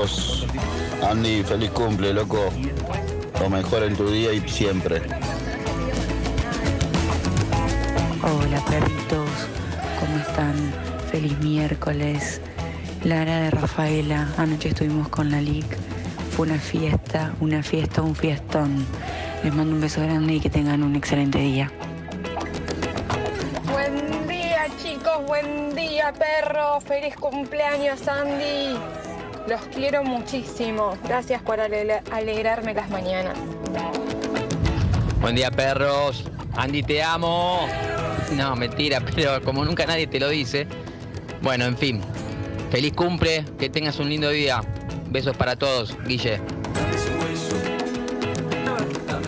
perros. Andy, feliz cumple, loco. Lo mejor en tu día y siempre. Hola perritos, ¿cómo están? Feliz miércoles. Lara de Rafaela, anoche estuvimos con la LIC. Fue una fiesta, un fiestón. Les mando un beso grande y que tengan un excelente día. Buen día chicos, buen día perros, feliz cumpleaños Andy. Los quiero muchísimo, gracias por alegrarme las mañanas. Buen día perros, Andy te amo. No, mentira, pero como nunca nadie te lo dice. Bueno, en fin, feliz cumple, que tengas un lindo día. Besos para todos, Guille.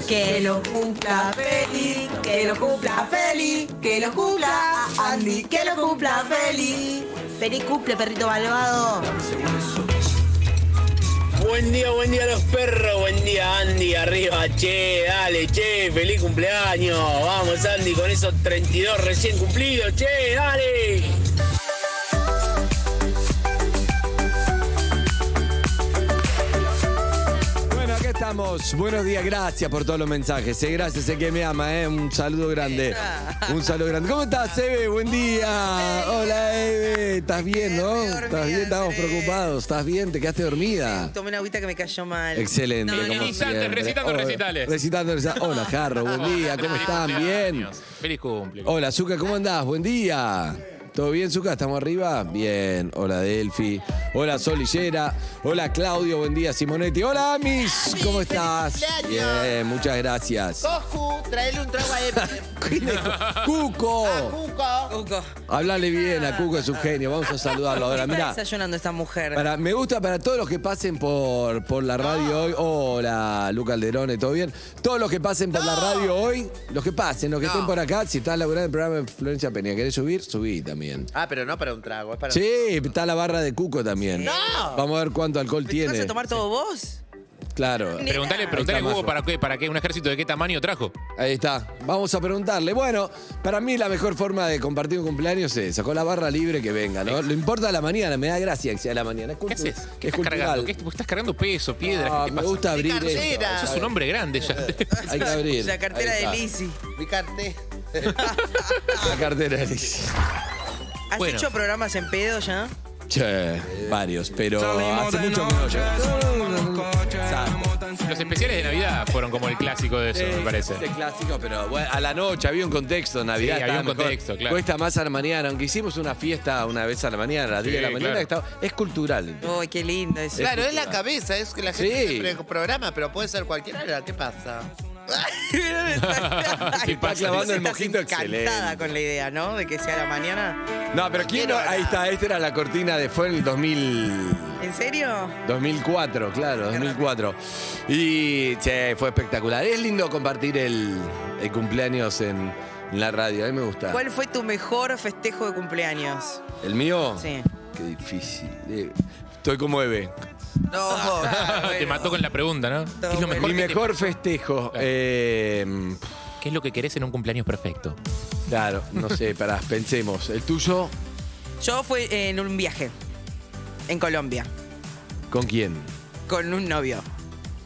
Que lo cumpla feliz, que lo cumpla feliz, que lo cumpla Andy, que lo cumpla feliz. Feliz cumple, perrito malvado. Buen día a los perros, buen día Andy, arriba, che, dale, che, feliz cumpleaños. Vamos Andy, con esos 32 recién cumplidos, che, dale. Estamos. Buenos días, gracias por todos los mensajes. Gracias, sé que me ama, un saludo grande. Un saludo grande. ¿Cómo estás, Eve? Buen día. Hola, Eve. ¿Estás bien, no? ¿Estás bien? Estamos preocupados. ¿Estás bien? ¿Te quedaste dormida? Tomé una agüita que me cayó mal. Excelente. Recitando recitales. Recitando recitales. Hola, Jarro. Buen día. ¿Cómo están? Bien. Feliz cumple. Hola, Zuka. ¿Cómo andás? Buen día. ¿Todo bien, Zuka? ¿Estamos arriba? Bien. Hola, Delphi. Hola, Sol Lillera. Hola, Claudio. Buen día, Simonetti. Hola, Amis. ¿Cómo estás? Bien, muchas gracias. Coscu, traele un trago a Epi. ¡Cuco! Cuco. Hablale bien a Cuco, es un genio. Vamos a saludarlo ahora. ¿Qué está Mirá, desayunando esta mujer? me gusta para todos los que pasen por la radio hoy. Hola, Luca Alderone, ¿todo bien? Todos los que pasen por la radio hoy, los que pasen, los que estén por acá, si estás laburando el programa de Florencia Peña, ¿querés subir? Subí también. Ah, pero no para un trago, es para... Sí, está la barra de Cuco también. ¡No! Vamos a ver cuánto alcohol ¿Te tiene. vas a tomar todo vos? Claro. Preguntale a Hugo para qué, un ejército de qué tamaño trajo. Ahí está. Vamos a preguntarle. Bueno, para mí la mejor forma de compartir un cumpleaños es sacó la barra libre que venga, ¿no? Lo importa a la mañana, me da gracia que sea a la mañana. ¿Qué haces? ¿Qué Es estás cargando? cultural. Estás cargando peso, piedras. Ah, ¿Qué te me pasa? gusta abrir esto. cartera. Sos un hombre grande ya. Hay que abrir. La cartera Ahí de está. Lizzy. Mi cartel. La cartera de Lizzy. ¿Has Bueno. hecho programas en pedo ya? Che, varios, pero hace mucho que no yo. Los especiales de Navidad fueron como el clásico de eso, me parece. Es clásico, pero bueno, a la noche había un contexto, Navidad. Sí, había estaba un mejor. contexto, claro. Cuesta más a la mañana, aunque hicimos una fiesta una vez a la mañana, a las 10 de la Sí, mañana, claro. es cultural. Uy, qué lindo eso. Claro, es la cabeza, es que la gente Sí. se programa, pero puede ser cualquier hora. ¿Qué pasa? Se está clavando el Estás mojito encantada excelente. con la idea, ¿no? De que sea la mañana. No, pero ¿quién no? Ahí está, esta era la cortina de fue en el 2004, claro, 2004. Y che, fue espectacular. Es lindo compartir el cumpleaños en la radio, a mí me gusta. ¿Cuál fue tu mejor festejo de cumpleaños? ¿El mío? Sí. Qué difícil. Estoy como Eve. No, Te mató con la pregunta, ¿no? ¿Qué es lo mejor Mi que te mejor pasó? festejo. ¿Qué es lo que querés en un cumpleaños perfecto? Claro, no sé, pará, pensemos. ¿El tuyo? Yo fue en un viaje en Colombia ¿Con quién? con un novio.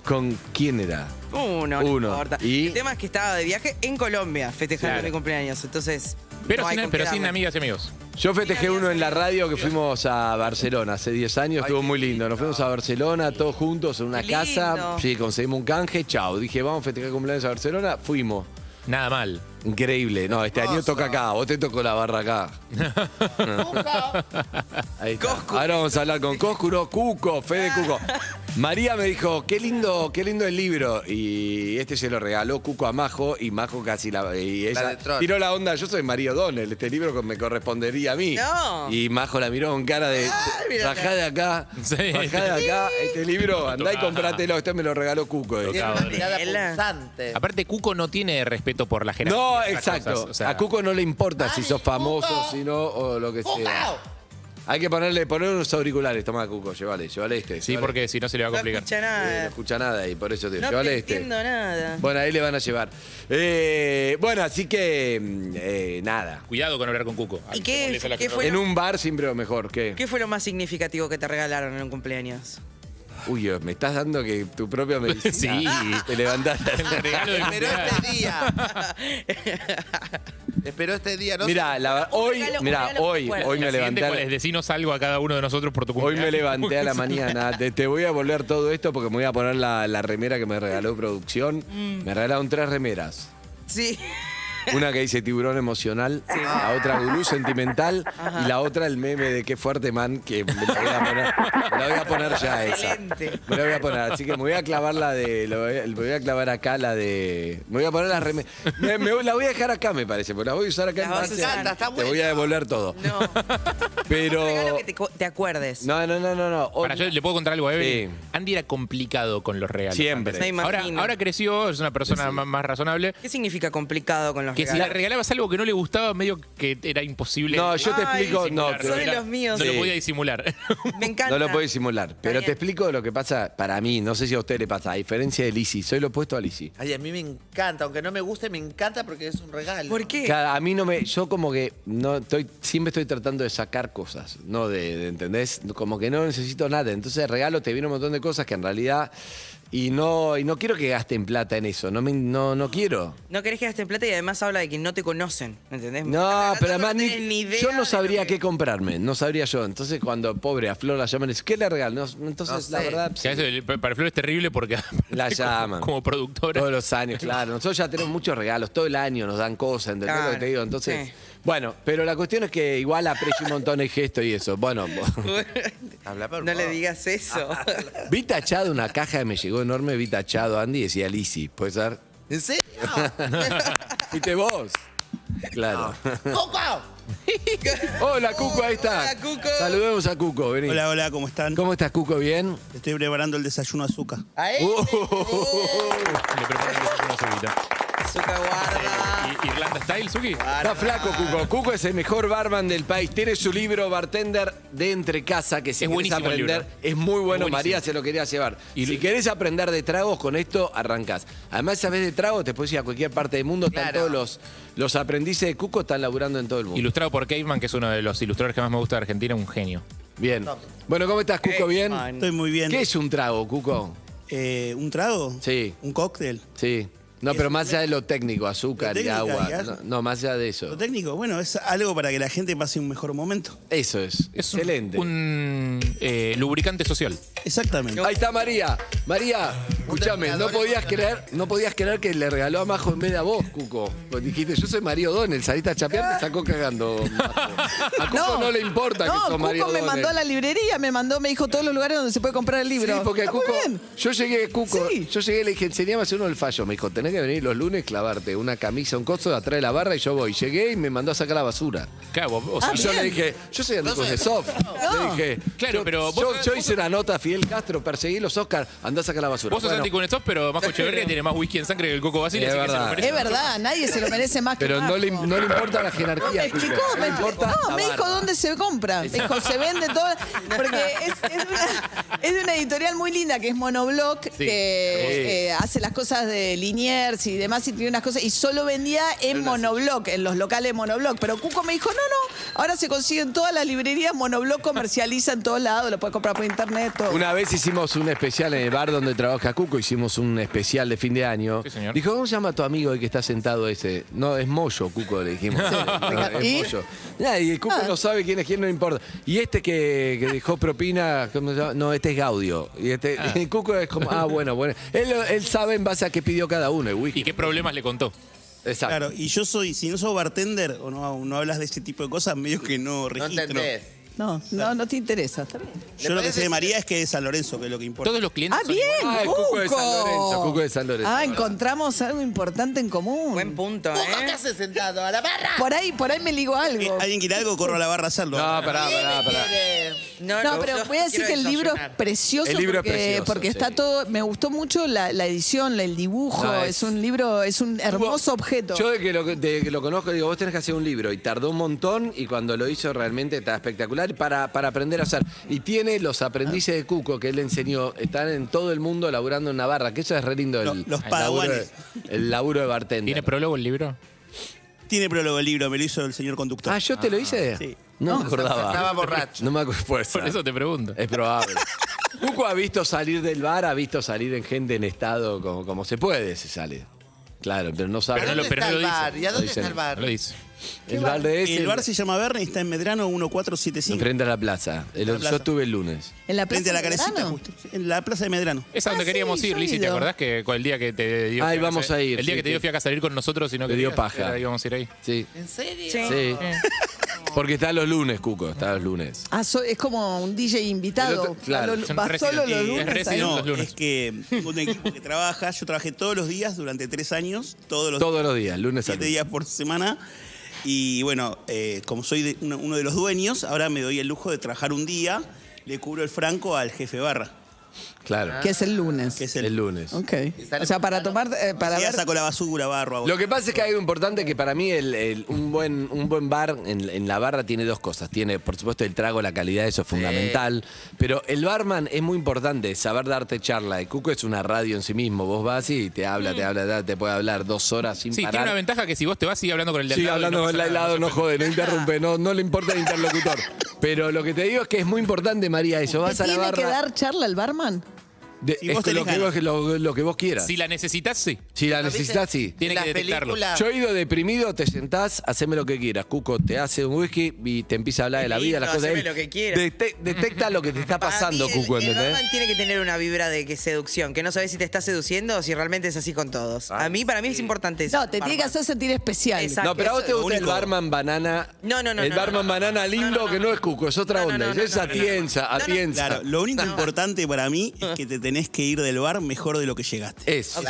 ¿Con quién era? No Uno. importa. ¿Y? El tema es que estaba de viaje en Colombia festejando Claro. mi cumpleaños. Entonces. Pero, no hay con sin qué darle. amigas y amigos. Yo festejé uno en la radio que fuimos a Barcelona hace 10 años, estuvo muy lindo. Nos fuimos a Barcelona todos juntos en una Qué casa. lindo. Sí, conseguimos un canje, chao. Dije, vamos a festejar cumpleaños a Barcelona, fuimos. Nada mal. Increíble. No, este año toca acá, vos te tocó la barra acá. Ahí está. Coscu. Ahora vamos a hablar con Coscu, no, Cuco, Fede Cuco. María me dijo, qué lindo el libro. Y este se lo regaló Cuco a Majo y Majo casi y ella de Tron. tiró la onda. Yo soy María O'Donnell, este libro me correspondería a mí. No. Y Majo la miró con cara de, mira bajá de acá, Sí. bajá de acá. Este libro, andá y comprátelo. Este me lo regaló Cuco. Tiene Tocaba, una mirada Ela. punzante. Aparte, Cuco no tiene respeto por la jerarquía. No, esas exacto. cosas, o sea, A Cuco no le importa si sos famoso, Cuco. si no, o lo que sea. ¡Cuco! Hay que poner unos auriculares. Tomá, Cuco, llévale este. Sí, llévale porque si no se le va a No complicar. escucha este. No nada. escucha nada y por eso te No llévale te este. entiendo nada. Bueno, ahí le van a llevar. Bueno, así que nada. Cuidado con hablar con Cuco. ¿Y Se qué- molesta la qué gente. fue? En Bueno. un bar siempre lo mejor. ¿Qué? ¿Qué fue lo más significativo que te regalaron en un cumpleaños? Uy, me estás dando que tu propia medicina. Sí. Te levantaste. El regalo del Esperó cumpleaños. este día. Esperó este día. No Mira, hoy, regalo- un mira, regalo hoy fuerte. me La siguiente, levanté. ¿cuál es? Decinos algo a cada uno de nosotros por tu Hoy cumpleaños. me levanté a la mañana. Te voy a volver todo esto porque me voy a poner la remera que me regaló producción. Me regalaron 3 remeras. Sí. Una que dice tiburón emocional, la otra gurú sentimental y la otra el meme de qué fuerte man, que me la voy a poner ya esa. Excelente. Me la voy a poner, así que me voy a clavar me voy a clavar acá la de. Me voy a poner las remeras. La voy a dejar acá, me parece, porque la voy a usar acá La en vas a Marce. usar. Está Te voy a buena. devolver todo. No. Pero. Un regalo que te acuerdes. No. Hoy- Para, yo le puedo contar algo a Evelyn. Sí. Andy era complicado con los regalos. Siempre. Me imagino. Ahora creció, es una persona más razonable. ¿Qué significa complicado con los Que si regalos? le regalabas algo que no le gustaba, medio que era imposible. No, yo te Ay, explico. No, disimular. pero- Son de los míos. No Sí. lo podía disimular. Me encanta. No lo puedo disimular. Pero bien. te explico lo que pasa para mí. No sé si a usted le pasa. A diferencia de Lizzy, soy lo opuesto a Lizzy. Ay, a mí me encanta, aunque no me guste, me encanta porque es un regalo. ¿Por qué? A mí no me. Yo como que no siempre estoy tratando de sacar cosas, ¿no? ¿Entendés? Como que no necesito nada. Entonces regalo, te viene un montón de cosas que en realidad. Y no quiero que gasten plata en eso. No quiero. No querés que gasten plata y además habla de que no te conocen, ¿entendés? No, pero además tenés ni idea yo no de sabría lo que- qué comprarme. No sabría yo. Entonces cuando pobre a Flor la llaman y dice, ¿qué le regalo? No, entonces No la sé. verdad. O sea, eso, para Flor es terrible porque La llaman. como productora. Todos los años, claro. Nosotros ya tenemos muchos regalos, todo el año nos dan cosas, ¿entendés lo que te digo? Entonces, sí. bueno, pero la cuestión es que igual aprecio un montón el gesto y eso. Bueno, Habla por No le vos. digas eso. vi tachado una caja que me llegó enorme, vi tachado Andy y decía Lizzy. ¿Puede ser? ¿En serio? ¿Fuiste vos? Claro. ¡Coco! Hola, Cuco, ahí está. Hola, Cuco. Saludemos a Cuco, vení. Hola, hola, ¿cómo están? ¿Cómo estás, Cuco? ¿Bien? Estoy preparando el desayuno azúcar. ¿A él? Le preparan una solita. Azúcar guarda. ¿Irlanda Style, Suki? Está flaco, Cuco. Cuco es el mejor barman del país. Tiene su libro Bartender de Entre Casa, que si Es querés buenísimo el aprender, libro. es muy bueno. Buenísimo. María se lo quería llevar. Y si querés aprender de tragos, con esto arrancás. Además, sabés de tragos, te puedes ir a cualquier parte del mundo. Están Claro. todos los aprendices de Cuco, están laburando en todo el mundo. Ilustrado por Caveman, que es uno de los ilustradores que más me gusta de Argentina, un genio. Bien. Bueno, ¿cómo estás, Cuco? ¿Bien? Estoy muy bien. ¿Qué es un trago, Cuco? ¿Un trago? Sí. ¿Un cóctel? Sí. No, pero más allá de lo técnico, azúcar Lo y técnico, agua. ya. No, más allá de eso. ¿Lo técnico? Bueno, es algo para que la gente pase un mejor momento. Eso es. Es Excelente. un lubricante social. Exactamente. Ahí está María. María, escúchame, no podías creer que le regaló a Majo en vez de a vos, Cuco. Vos dijiste, yo soy Mario O'Donnell, saliste a chapear, te sacó cagando. Majo. A Cuco no le importa que sos Mario Cuco me O'Donnell. mandó a la librería, me dijo todos los lugares donde se puede comprar el libro. Sí, porque Está muy Cuco, bien. yo llegué, Cuco, Sí. yo llegué y le dije, enseñame a hacer uno del fallo. Me dijo, tenés que venir los lunes, clavarte una camisa, un coso de atrás de la barra y yo voy. Llegué y me mandó a sacar la basura. Claro, o sea, Y yo le dije, yo soy Andrés de Soft. Le dije, Claro, yo- pero yo hice una nota a Fidel Castro, perseguí los Oscars, andá a sacar la basura. vos sos Bueno, anti-Cunesos, pero Majo Echeverría tiene más whisky en sangre que el Coco Basile, Es así que se lo verdad. merece. Es verdad, nadie se lo merece más que pero no le Majo. importa la Me jerarquía. explicó, Cuco. me Le importa explicó. No, la me dijo barba. dónde se compra. Me dijo, se vende todo. Porque es de una editorial muy linda que es Monobloc, que hace las cosas de Liniers y demás, y tiene unas cosas, y solo vendía en Monobloc, en los locales de Monobloc. Pero Cuco me dijo, no, ahora se consiguen todas las librerías, Monobloc comercializa en todos lados, lo puede comprar por internet, todo. Una vez hicimos un especial en el bar donde trabaja Cuco, hicimos un especial de fin de año. Sí, señor. Dijo, ¿cómo se llama tu amigo el que está sentado ese? No, es Moyo, Cuco, le dijimos. No, es ¿Y? Moyo. Nah, y Cuco no sabe quién es quién, no importa. Y este que dejó propina, ¿cómo se llama? No, este es Gaudio. Y y Cuco es como, bueno. Él sabe en base a qué pidió cada uno, el whisky. ¿Y qué problemas le contó? Exacto. Claro, y yo si no sos bartender o no hablas de ese tipo de cosas, medio que no No registro. entendés. No te interesa, está bien. Yo lo que sé de María es que es San Lorenzo, que es lo que importa. Todos los clientes Ah, son bien, Ah, el Cuco de San Lorenzo, Cuco de San Lorenzo. Encontramos algo importante en común. Buen punto, ¿Coco qué ¿eh? haces sentado? ¡A la barra! Por ahí me ligo algo. ¿Alguien quiere algo? Corro a la barra a hacerlo. No, pará. No, pero voy a decir que el libro es precioso, El libro es porque, precioso, porque está sí. todo. Me gustó mucho la edición, el dibujo. No, es un libro, es un hermoso objeto. Yo de que lo conozco digo, vos tenés que hacer un libro. Y tardó un montón y cuando lo hizo realmente está espectacular para aprender a hacer. Y tiene los aprendices de Cuco que él le enseñó, están en todo el mundo laburando en una barra, que eso es re lindo Los el laburo, padawanes. el laburo de bartender. ¿Tiene prólogo el libro? Tiene prólogo el libro, me lo hizo el señor conductor. Ah, ¿yo te lo hice? Sí. No me acordaba. Estaba borracho. No me acuerdo. Puede ser. Por eso te pregunto. Es probable. Cuco ha visto salir del bar, ha visto salir en gente en estado como se puede, se sale. Claro, pero no sabe. ¿Pero dónde está el bar? ¿Y a dónde dicen. está el bar? No lo dice. El bar de ese. El bar se llama Verne y está en Medrano 1475. Frente a la plaza. Yo estuve el lunes. ¿En la Frente plaza a la de carecita, Medrano? justo. En la plaza de Medrano. Es a donde sí, queríamos ir, yo he Lizzy, ¿te ido. acordás que con el día que te dio Ay, fiaca vamos a ir, El día sí, que te dio sí. fiaca salir con nosotros y no Te dio querías, paja. íbamos a ir ahí. Sí. ¿En serio? Sí. Porque está los lunes, Cuco, está los lunes. Ah, es como un DJ invitado. El otro- claro. Va Son solo los resident- lunes. es ahí. resident- No, los lunes. es que tengo un equipo que trabaja. Yo trabajé todos los días durante 3 años. Todos Todos los días, lunes a 7 lunes. días por semana. Y bueno, como soy uno de los dueños, ahora me doy el lujo de trabajar un día. Le cubro el franco al jefe barra, Claro. Que es el lunes. que es El lunes. Ok. O sea, para tomar, para Ya ver. saco la basura, barro. hago- Lo que pasa es que hay algo importante que para mí un buen bar en la barra tiene dos cosas. Tiene, por supuesto, el trago, la calidad, eso es fundamental. Pero el barman es muy importante, saber darte charla. El Cuco es una radio en sí mismo. Vos vas y te habla, te puede hablar 2 horas sin Sí, parar. tiene una ventaja que si vos te vas, sigue hablando con el de al Sigue lado y hablando no con el pasa de al nada, lado, no jode, no interrumpe, no le importa el interlocutor. Pero lo que te digo es que es muy importante, María, eso. ¿Te Vas a la tiene barra. que dar charla el barman? Si vos lo, tenés que ganas. lo que vos quieras. Si la necesitas, sí. Si la ¿Lo viste? necesitas, sí. Tiene En que las detectarlo. películas- Yo he ido deprimido, te sentás, haceme lo que quieras. Cuco te hace un whisky y te empieza a hablar de la vida, las cosas. haceme Él lo que quieras. Detecta lo que te está pasando, Para mí, Cuco, el ¿entendés? barman tiene que tener una vibra de que seducción, que no sabes si te está seduciendo o si realmente es así con todos. Para mí es importante eso. No, te tiene que hacer sentir especial. Exacto. No, pero a vos te Eso es gusta lo el único. barman banana. No, El barman banana lindo que no es Cuco, es otra onda. Es atienza. Claro, lo único importante para mí es que te tenés que ir del bar mejor de lo que llegaste. Es. Ok.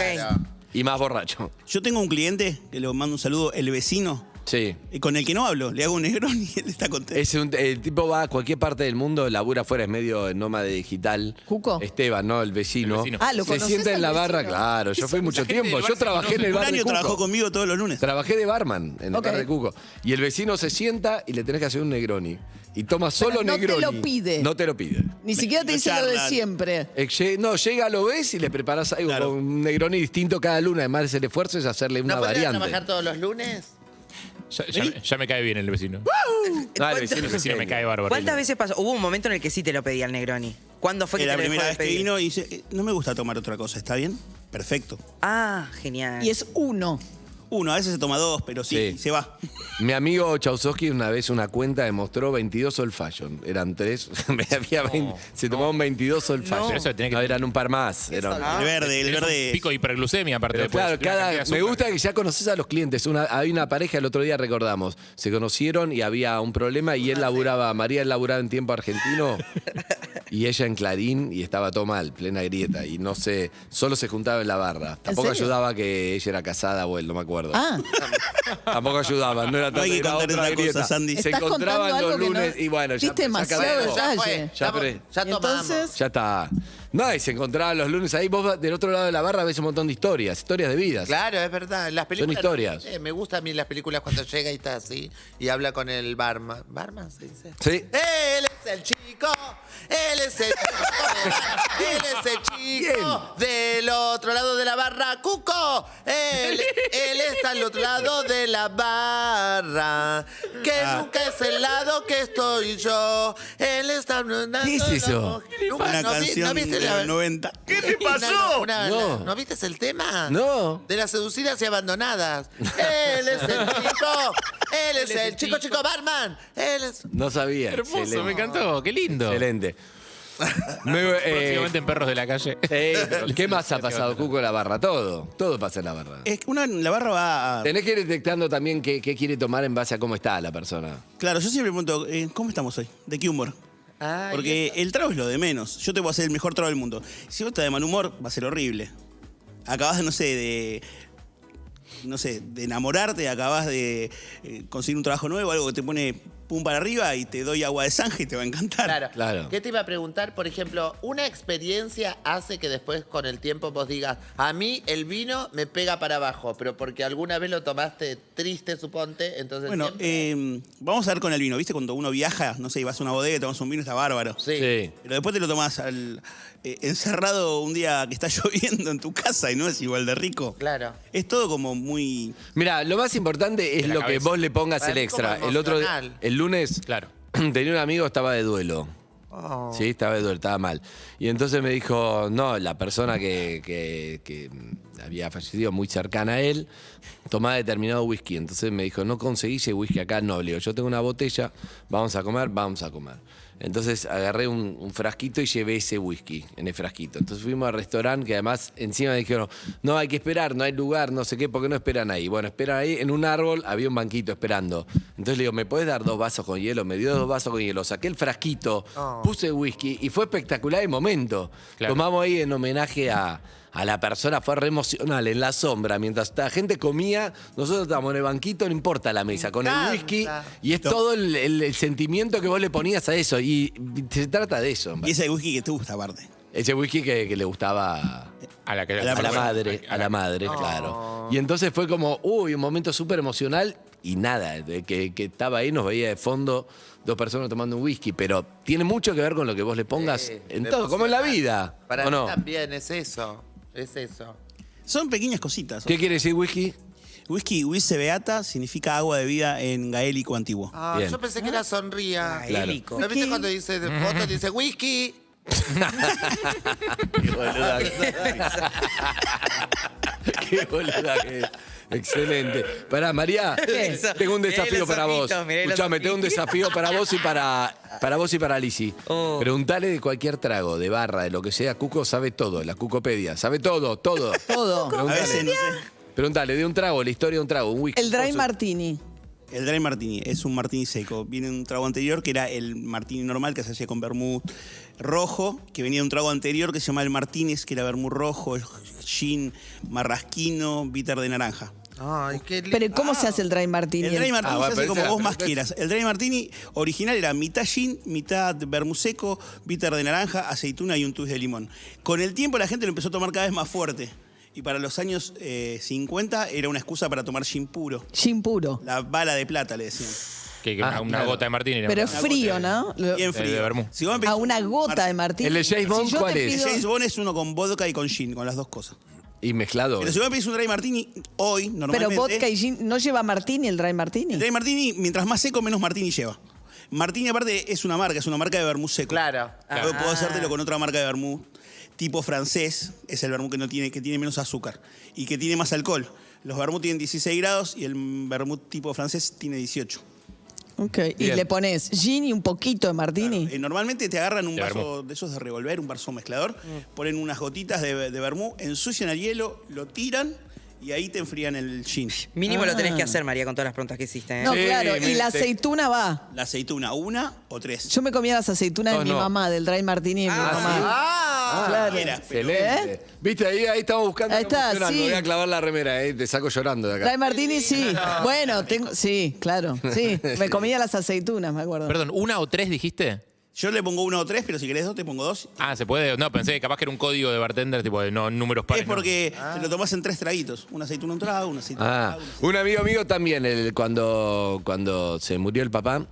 Y más borracho. Yo tengo un cliente, que le mando un saludo, el vecino, Sí. con el que no hablo. Le hago un negrón y él está contento. El tipo va a cualquier parte del mundo, labura afuera, es medio nómade digital. ¿Cuco? Esteban, ¿no? El vecino. El vecino. Ah, ¿lo Se conoces sienta en al la barra, vecino? claro. Yo fui mucho gente tiempo. del Yo bar se trabajé en el Un bar de año Cuco. trabajó conmigo todos los lunes. Trabajé de barman en el Ok. bar de Cuco. Y el vecino se sienta y le tenés que hacer un Negroni. Y toma solo no te Negroni. lo pide. No te lo pide. Ni siquiera te no dice lo de charlan. siempre. No, llega, lo ves y le preparas algo Claro. con un Negroni distinto cada luna. Además, el esfuerzo es hacerle una ¿No podrías variante. trabajar todos los lunes? Ya me cae bien el vecino. Ah, el vecino El es vecino me genio. cae bárbaro. ¿Cuántas veces pasó? Hubo un momento en el que sí te lo pedía el Negroni. ¿Cuándo fue que La te lo primera dejó vez de que pedir? vino y dice, no me gusta tomar otra cosa, ¿está bien? Perfecto. Ah, genial. Y es uno. Uno, a veces se toma 2, pero sí, Sí. se va. Mi amigo Chausowski una vez una cuenta demostró 22 old fashion. Eran 3. Se tomaban 22 old fashion. Pero eso tenía que- No, eran un par más. Eran- El verde, el Tenés un verde. pico de hiperglucemia, aparte. Pero después, claro, de una cantidad de me azúcar. gusta que ya conoces a los clientes. Hay una pareja, el otro día recordamos, se conocieron y había un problema y él laburaba, María laburaba en tiempo argentino y ella en Clarín y estaba todo mal, plena grieta. Y no sé, solo se juntaba en la barra. Tampoco serio? ayudaba que ella era casada o él, no me acuerdo. Ah, Tampoco ayudaba, no era No hay que era contar otra esa cosa, grieta. Sandy. Se Estás encontraban contando los algo que no- lunes y bueno, ya diste demasiado acabemos. detalle. Ya fue. Ya pre- Ya y tomamos. entonces, Ya está. No, y se encontraban los lunes ahí. Vos del otro lado de la barra ves un montón de historias de vidas. Claro, es verdad. Las películas, historias. Me gusta a mí las películas cuando llega y está así y habla con el barman. ¿Barman se dice? Sí. Él es el chico, él es el chico, él es el chico del otro lado de la barra, Cuco. Él está al otro lado de la barra, que nunca es el lado que estoy yo. Él está... ¿Qué es eso? Nunca, Una canción viste de los 90. ¿Qué te pasó? No. ¿No viste el tema? No. De las seducidas y abandonadas. Él es el chico. Él es el chico barman. Él es... No sabía. Hermoso, Excelente. me encantó. Qué lindo. Excelente. Próximamente en Perros de la Calle. ¿Qué más ha pasado, Cuco, en la barra? Todo pasa en la barra. Es que la barra va a... Tenés que ir detectando también qué quiere tomar en base a cómo está la persona. Claro, yo siempre pregunto, ¿cómo estamos hoy? ¿De qué humor? Ay, Porque el trago es lo de menos. Yo te puedo hacer el mejor trago del mundo. Si vos estás de mal humor, va a ser horrible. Acabas de, no sé, de enamorarte, acabas de conseguir un trabajo nuevo, algo que te pone pum para arriba y te doy agua de zanja y te va a encantar. Claro. ¿Qué te iba a preguntar? Por ejemplo, ¿una experiencia hace que después con el tiempo vos digas, a mí el vino me pega para abajo, pero porque alguna vez lo tomaste triste, suponte, entonces Bueno, siempre... vamos a ver con el vino. ¿Viste? Cuando uno viaja, no sé, y vas a una bodega y tomas un vino, está bárbaro. Sí. Pero después te lo tomás encerrado un día que está lloviendo en tu casa y no es igual de rico. Claro. Es todo como muy... Mira, lo más importante es En la lo que cabeza. vos le pongas Para el mí extra. como El otro emocional. el lunes Claro. tenía un amigo que estaba de duelo. Sí, estaba mal. Y entonces me dijo, no, la persona que había fallecido muy cercana a él, tomaba determinado whisky. Entonces me dijo, no conseguí ese whisky acá, no. Le digo, yo tengo una botella, vamos a comer. Entonces agarré un frasquito y llevé ese whisky en el frasquito. Entonces fuimos al restaurante, que además encima me dijeron, no, hay que esperar, no hay lugar, no sé qué, ¿por qué no esperan ahí? Bueno, esperan ahí, en un árbol había un banquito esperando. Entonces le digo, ¿me podés dar 2 vasos con hielo? Me dio 2 vasos con hielo, saqué el frasquito, puse whisky y fue espectacular el momento. Claro. Tomamos ahí en homenaje a la persona, fue re emocional, en la sombra. Mientras la gente comía, nosotros estábamos en el banquito, no importa la mesa, con el whisky. Y es todo el sentimiento que vos le ponías a eso. Y se trata de eso. Y ese whisky que te gusta, aparte. Ese whisky que le gustaba A la madre, claro. Y entonces fue como, un momento súper emocional. Y nada, de que estaba ahí, nos veía de fondo 2 personas tomando un whisky. Pero tiene mucho que ver con lo que vos le pongas en todo, como en la vida. Para ¿o mí no? también es eso. Es eso. Son pequeñas cositas. ¿Qué quiere decir whisky? Whisky, Wisse Beata, significa agua de vida en gaélico antiguo. Ah, yo pensé que era sonría. Gaélico. ¿No viste cuando dice de foto, dice whisky? Qué boluda que Qué boluda que es. Excelente. Pará, María, tengo un desafío para vos. Escuchame, tengo un desafío para vos y para vos y para Lizzy. Preguntale de cualquier trago, de barra, de lo que sea. Cuco sabe todo, la Cucopedia. Sabe todo. Todo. A veces, no sé. Preguntale de un trago, la historia de un trago, un whisky. El Dry Martini. El Dry Martini es un martini seco. Viene de un trago anterior que era el martini normal que se hacía con vermut rojo, que venía de un trago anterior que se llamaba el Martínez, que era vermut rojo, gin, marrasquino, bitter de naranja. Ay, qué lindo. Pero ¿cómo se hace el Dry Martini? El Dry Martini se hace pero como esa- vos pero más quieras. El Dry Martini original era mitad gin, mitad vermut seco, bitter de naranja, aceituna y un twist de limón. Con el tiempo la gente lo empezó a tomar cada vez más fuerte. Y para los años 50 era una excusa para tomar gin puro. Gin puro. La bala de plata, le decían. Que Ah, una claro. gota de martini. Pero es frío, ¿no? Bien de frío. vermut. Si vos me pedís A una gota de Martini. ¿El de James Bond yo cuál te es? El pido- James Bond es uno con vodka y con gin, con las dos cosas. Y mezclado. Pero si vos me pedís un Dry Martini hoy, normalmente... Pero vodka y gin, ¿no lleva Martini el Dry Martini? El Dry Martini, mientras más seco, menos Martini lleva. Martini, aparte, es una marca de vermut seco. Claro. Yo puedo hacértelo con otra marca de vermut tipo francés, es el vermut que tiene menos azúcar y que tiene más alcohol. Los vermut tienen 16 grados y el vermut tipo francés tiene 18. Ok. Y Bien. le pones gin y un poquito de Martini. Normalmente te agarran un De vaso vermut. de esos de revolver, un vaso mezclador, ponen unas gotitas de vermut, ensucian el hielo, lo tiran y ahí te enfrían el gin. Mínimo lo tenés que hacer, María, con todas las preguntas que hiciste. ¿eh? No, Sí, claro. Y la aceituna va. La aceituna, 1 o 3. Yo me comía las aceitunas de mi No. mamá, del Dry Martini de mi mamá. Claro. Excelente. ¿Viste? Ahí estamos buscando. Ahí está, emocionando. sí. Voy a clavar la remera, te saco llorando de acá. Dry Martini, sí. Bueno, sí, claro. Sí, me comía las aceitunas, me acuerdo. Perdón, ¿1 o 3 dijiste? Yo le pongo 1 o 3, pero si querés 2 te pongo 2. Ah, ¿se puede? No, pensé que capaz que era un código de bartender, tipo de no números pares. Es porque te lo tomás en 3 traguitos. Una aceituna, un trago, una aceituna, un trago. Un amigo mío también, cuando se murió el papá,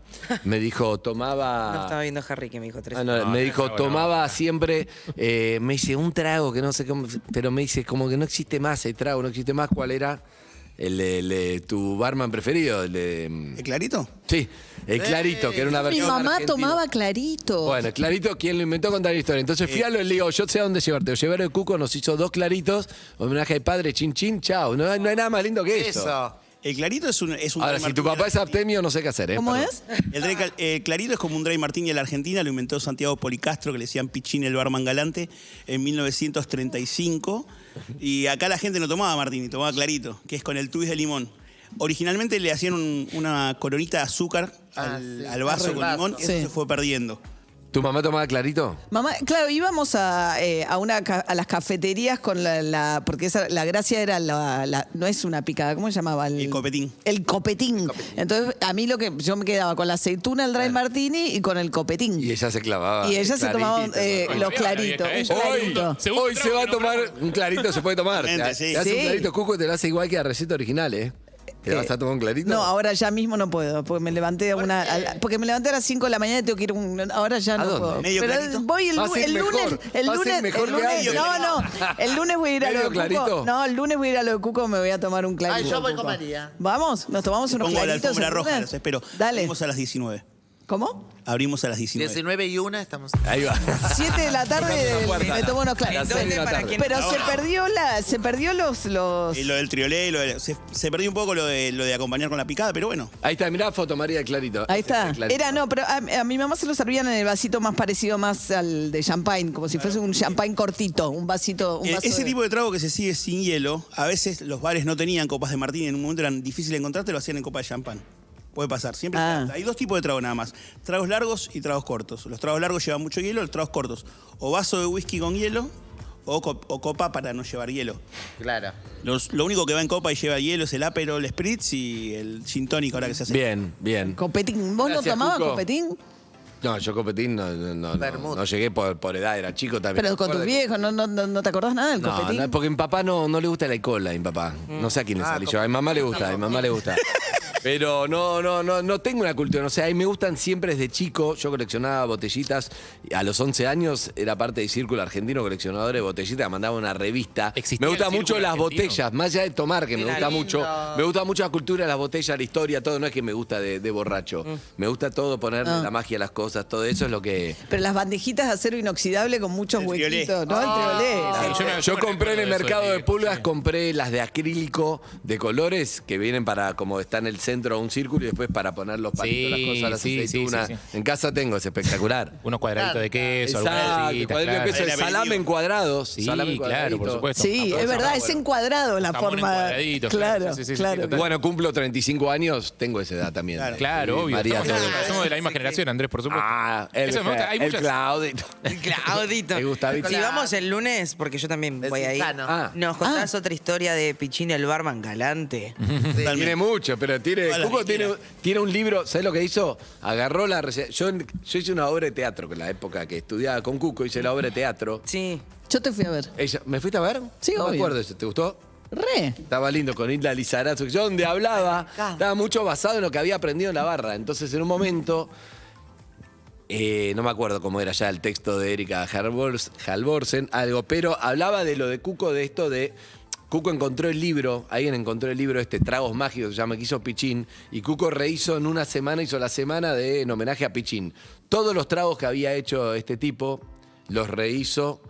me dijo, tomaba... No estaba viendo Harry que me dijo 3. Ah, no, me dijo, tomaba siempre, me dice, un trago que no sé cómo, pero me dice, como que no existe más el trago, no existe más. ¿Cuál era? El de tu barman preferido, el de... ¿El clarito? Sí, el clarito, que era una Mi versión mamá argentina. tomaba clarito. Bueno, el clarito, ¿quién lo inventó? Contar la historia. Entonces fui a lo y le digo, yo sé a dónde llevarte. Lo llevaron el Cuco, nos hizo 2 claritos, homenaje al padre, chin chin, chao. No hay nada más lindo que eso. Eso. El clarito es un Ahora, dry si tu martini papá es a la Argentina. abstemio, no sé qué hacer, ¿eh? ¿Cómo Perdón. es? El clarito es como un dry martini a la Argentina, lo inventó Santiago Policastro, que le decían Pichín el barman galante, en 1935. Y acá la gente no tomaba martini, tomaba clarito, que es con el twist de limón. Originalmente le hacían una coronita de azúcar al vaso Al con vaso. limón, y eso Sí. se fue perdiendo. ¿Tu mamá tomaba clarito? Mamá, claro, íbamos a las cafeterías con porque la gracia era no es una picada, ¿cómo se llamaba? El copetín. El copetín. Entonces, a mí yo me quedaba con la aceituna, el Dry Martini y con el copetín. Y ella se clavaba. Y ella se tomaba clarito. los claritos, un clarito. Hoy se va a tomar un clarito, se puede tomar. Obviamente, sí. Te hace Sí. un clarito, Cuco, te lo hace igual que la receta original, ¿eh? ¿Te vas a tomar un clarito? No, ahora ya mismo no puedo, porque me levanté a las 5 de la mañana y tengo que ir ahora ya ¿A no dónde? puedo. ¿Medio Pero clarito? voy el Va a ser lunes, mejor. Va a ser mejor que antes. no, el lunes voy a ir a lo ¿Medio de clarito? Cuco. No, el lunes voy a ir a lo de Cuco, me voy a tomar un clarito. Ay, yo voy Cuco. con María. ¿Vamos? ¿Nos tomamos unos Pongo la claritos? alfombra el roja, lunes? los espero. Dale. Vamos a las 19. ¿Cómo? Abrimos a las 19. 19 y 1 estamos. Ahí va. 7 de la tarde me tomo unos claros. Las 6 de la tarde. Pero se perdió los... Y lo del triolé, se perdió un poco lo de acompañar con la picada, pero bueno. Ahí está, mirá foto María clarito. Ahí está. Clarito. Pero a mi mamá se lo servían en el vasito más parecido más al de champagne, como si fuese un champagne cortito, un vasito. Ese tipo de trago que se sigue sin hielo, a veces los bares no tenían copas de martini, en un momento eran difíciles de encontrarte, lo hacían en copa de champán. Puede pasar, siempre. Hay dos tipos de trago nada más, tragos largos y tragos cortos. Los tragos largos llevan mucho hielo, los tragos cortos, o vaso de whisky con hielo, o copa para no llevar hielo. Claro. Lo único que va en copa y lleva hielo es el Aperol Spritz y el gin tonic ahora que se hace. Bien, bien. Copetín. ¿Vos Gracias, no tomabas Cuco. copetín? No, yo copetín no llegué por edad, era chico también. Pero con tus viejos, ¿no te acordás nada del copetín? No, porque a mi papá no le gusta el alcohol, a mi papá. No sé a quién le salí yo. A mi mamá le gusta, Pero no tengo una cultura. O sea, a mí me gustan siempre desde chico. Yo coleccionaba botellitas. A los 11 años era parte del Círculo Argentino Coleccionador de Botellitas. Mandaba una revista. Me gustan mucho las botellas, más allá de tomar, que me gusta mucho. Me gusta mucho la cultura, las botellas, la historia, todo. No es que me gusta de borracho. Me gusta todo, ponerle la magia a las cosas, todo eso es lo que... Pero las bandejitas de acero inoxidable con muchos huequitos, ¿no? El triolé. Yo compré en el mercado de pulgas, compré las de acrílico de colores que vienen para, como está en el centro un círculo y después para poner los palitos, las cosas, las aceitunas. En casa tengo, es espectacular. Unos cuadraditos de queso, Exacto, algunas cuadrito de queso, el salame en cuadrados. Sí, salame claro, por supuesto. Sí, es verdad, es encuadrado la Jamón forma. encuadradito, Claro, sí, claro. total. Bueno, cumplo 35 años, tengo esa edad también. Claro, obvio. María, Somos de la misma generación, Andrés, por supuesto. El Me gusta, hay muchas- Claudito. Claudito. Me gusta, ¿viste? Si vamos el lunes, porque yo también voy ahí. Nos contás otra historia de Pichín el barman galante. Tiene mucho, pero Cuco tiene un libro, ¿sabes lo que hizo? Agarró la receta. Yo hice una obra de teatro, que en la época que estudiaba con Cuco, hice la obra de teatro. Sí. Yo te fui a ver. ¿Me fuiste a ver? Sí, no obvio. me acuerdo de eso. ¿Te gustó? Re. Estaba lindo con Isla Lizarazo. Yo donde hablaba, estaba mucho basado en lo que había aprendido en la barra. Entonces, en un momento, no me acuerdo cómo era ya el texto de Erika Halvorsen, algo, pero hablaba de lo de Cuco, de esto de... Cuco encontró el libro, alguien encontró el libro Tragos Mágicos, se llama, que hizo Pichín, y Cuco rehizo en una semana, hizo la semana en homenaje a Pichín. Todos los tragos que había hecho este tipo, los rehizo.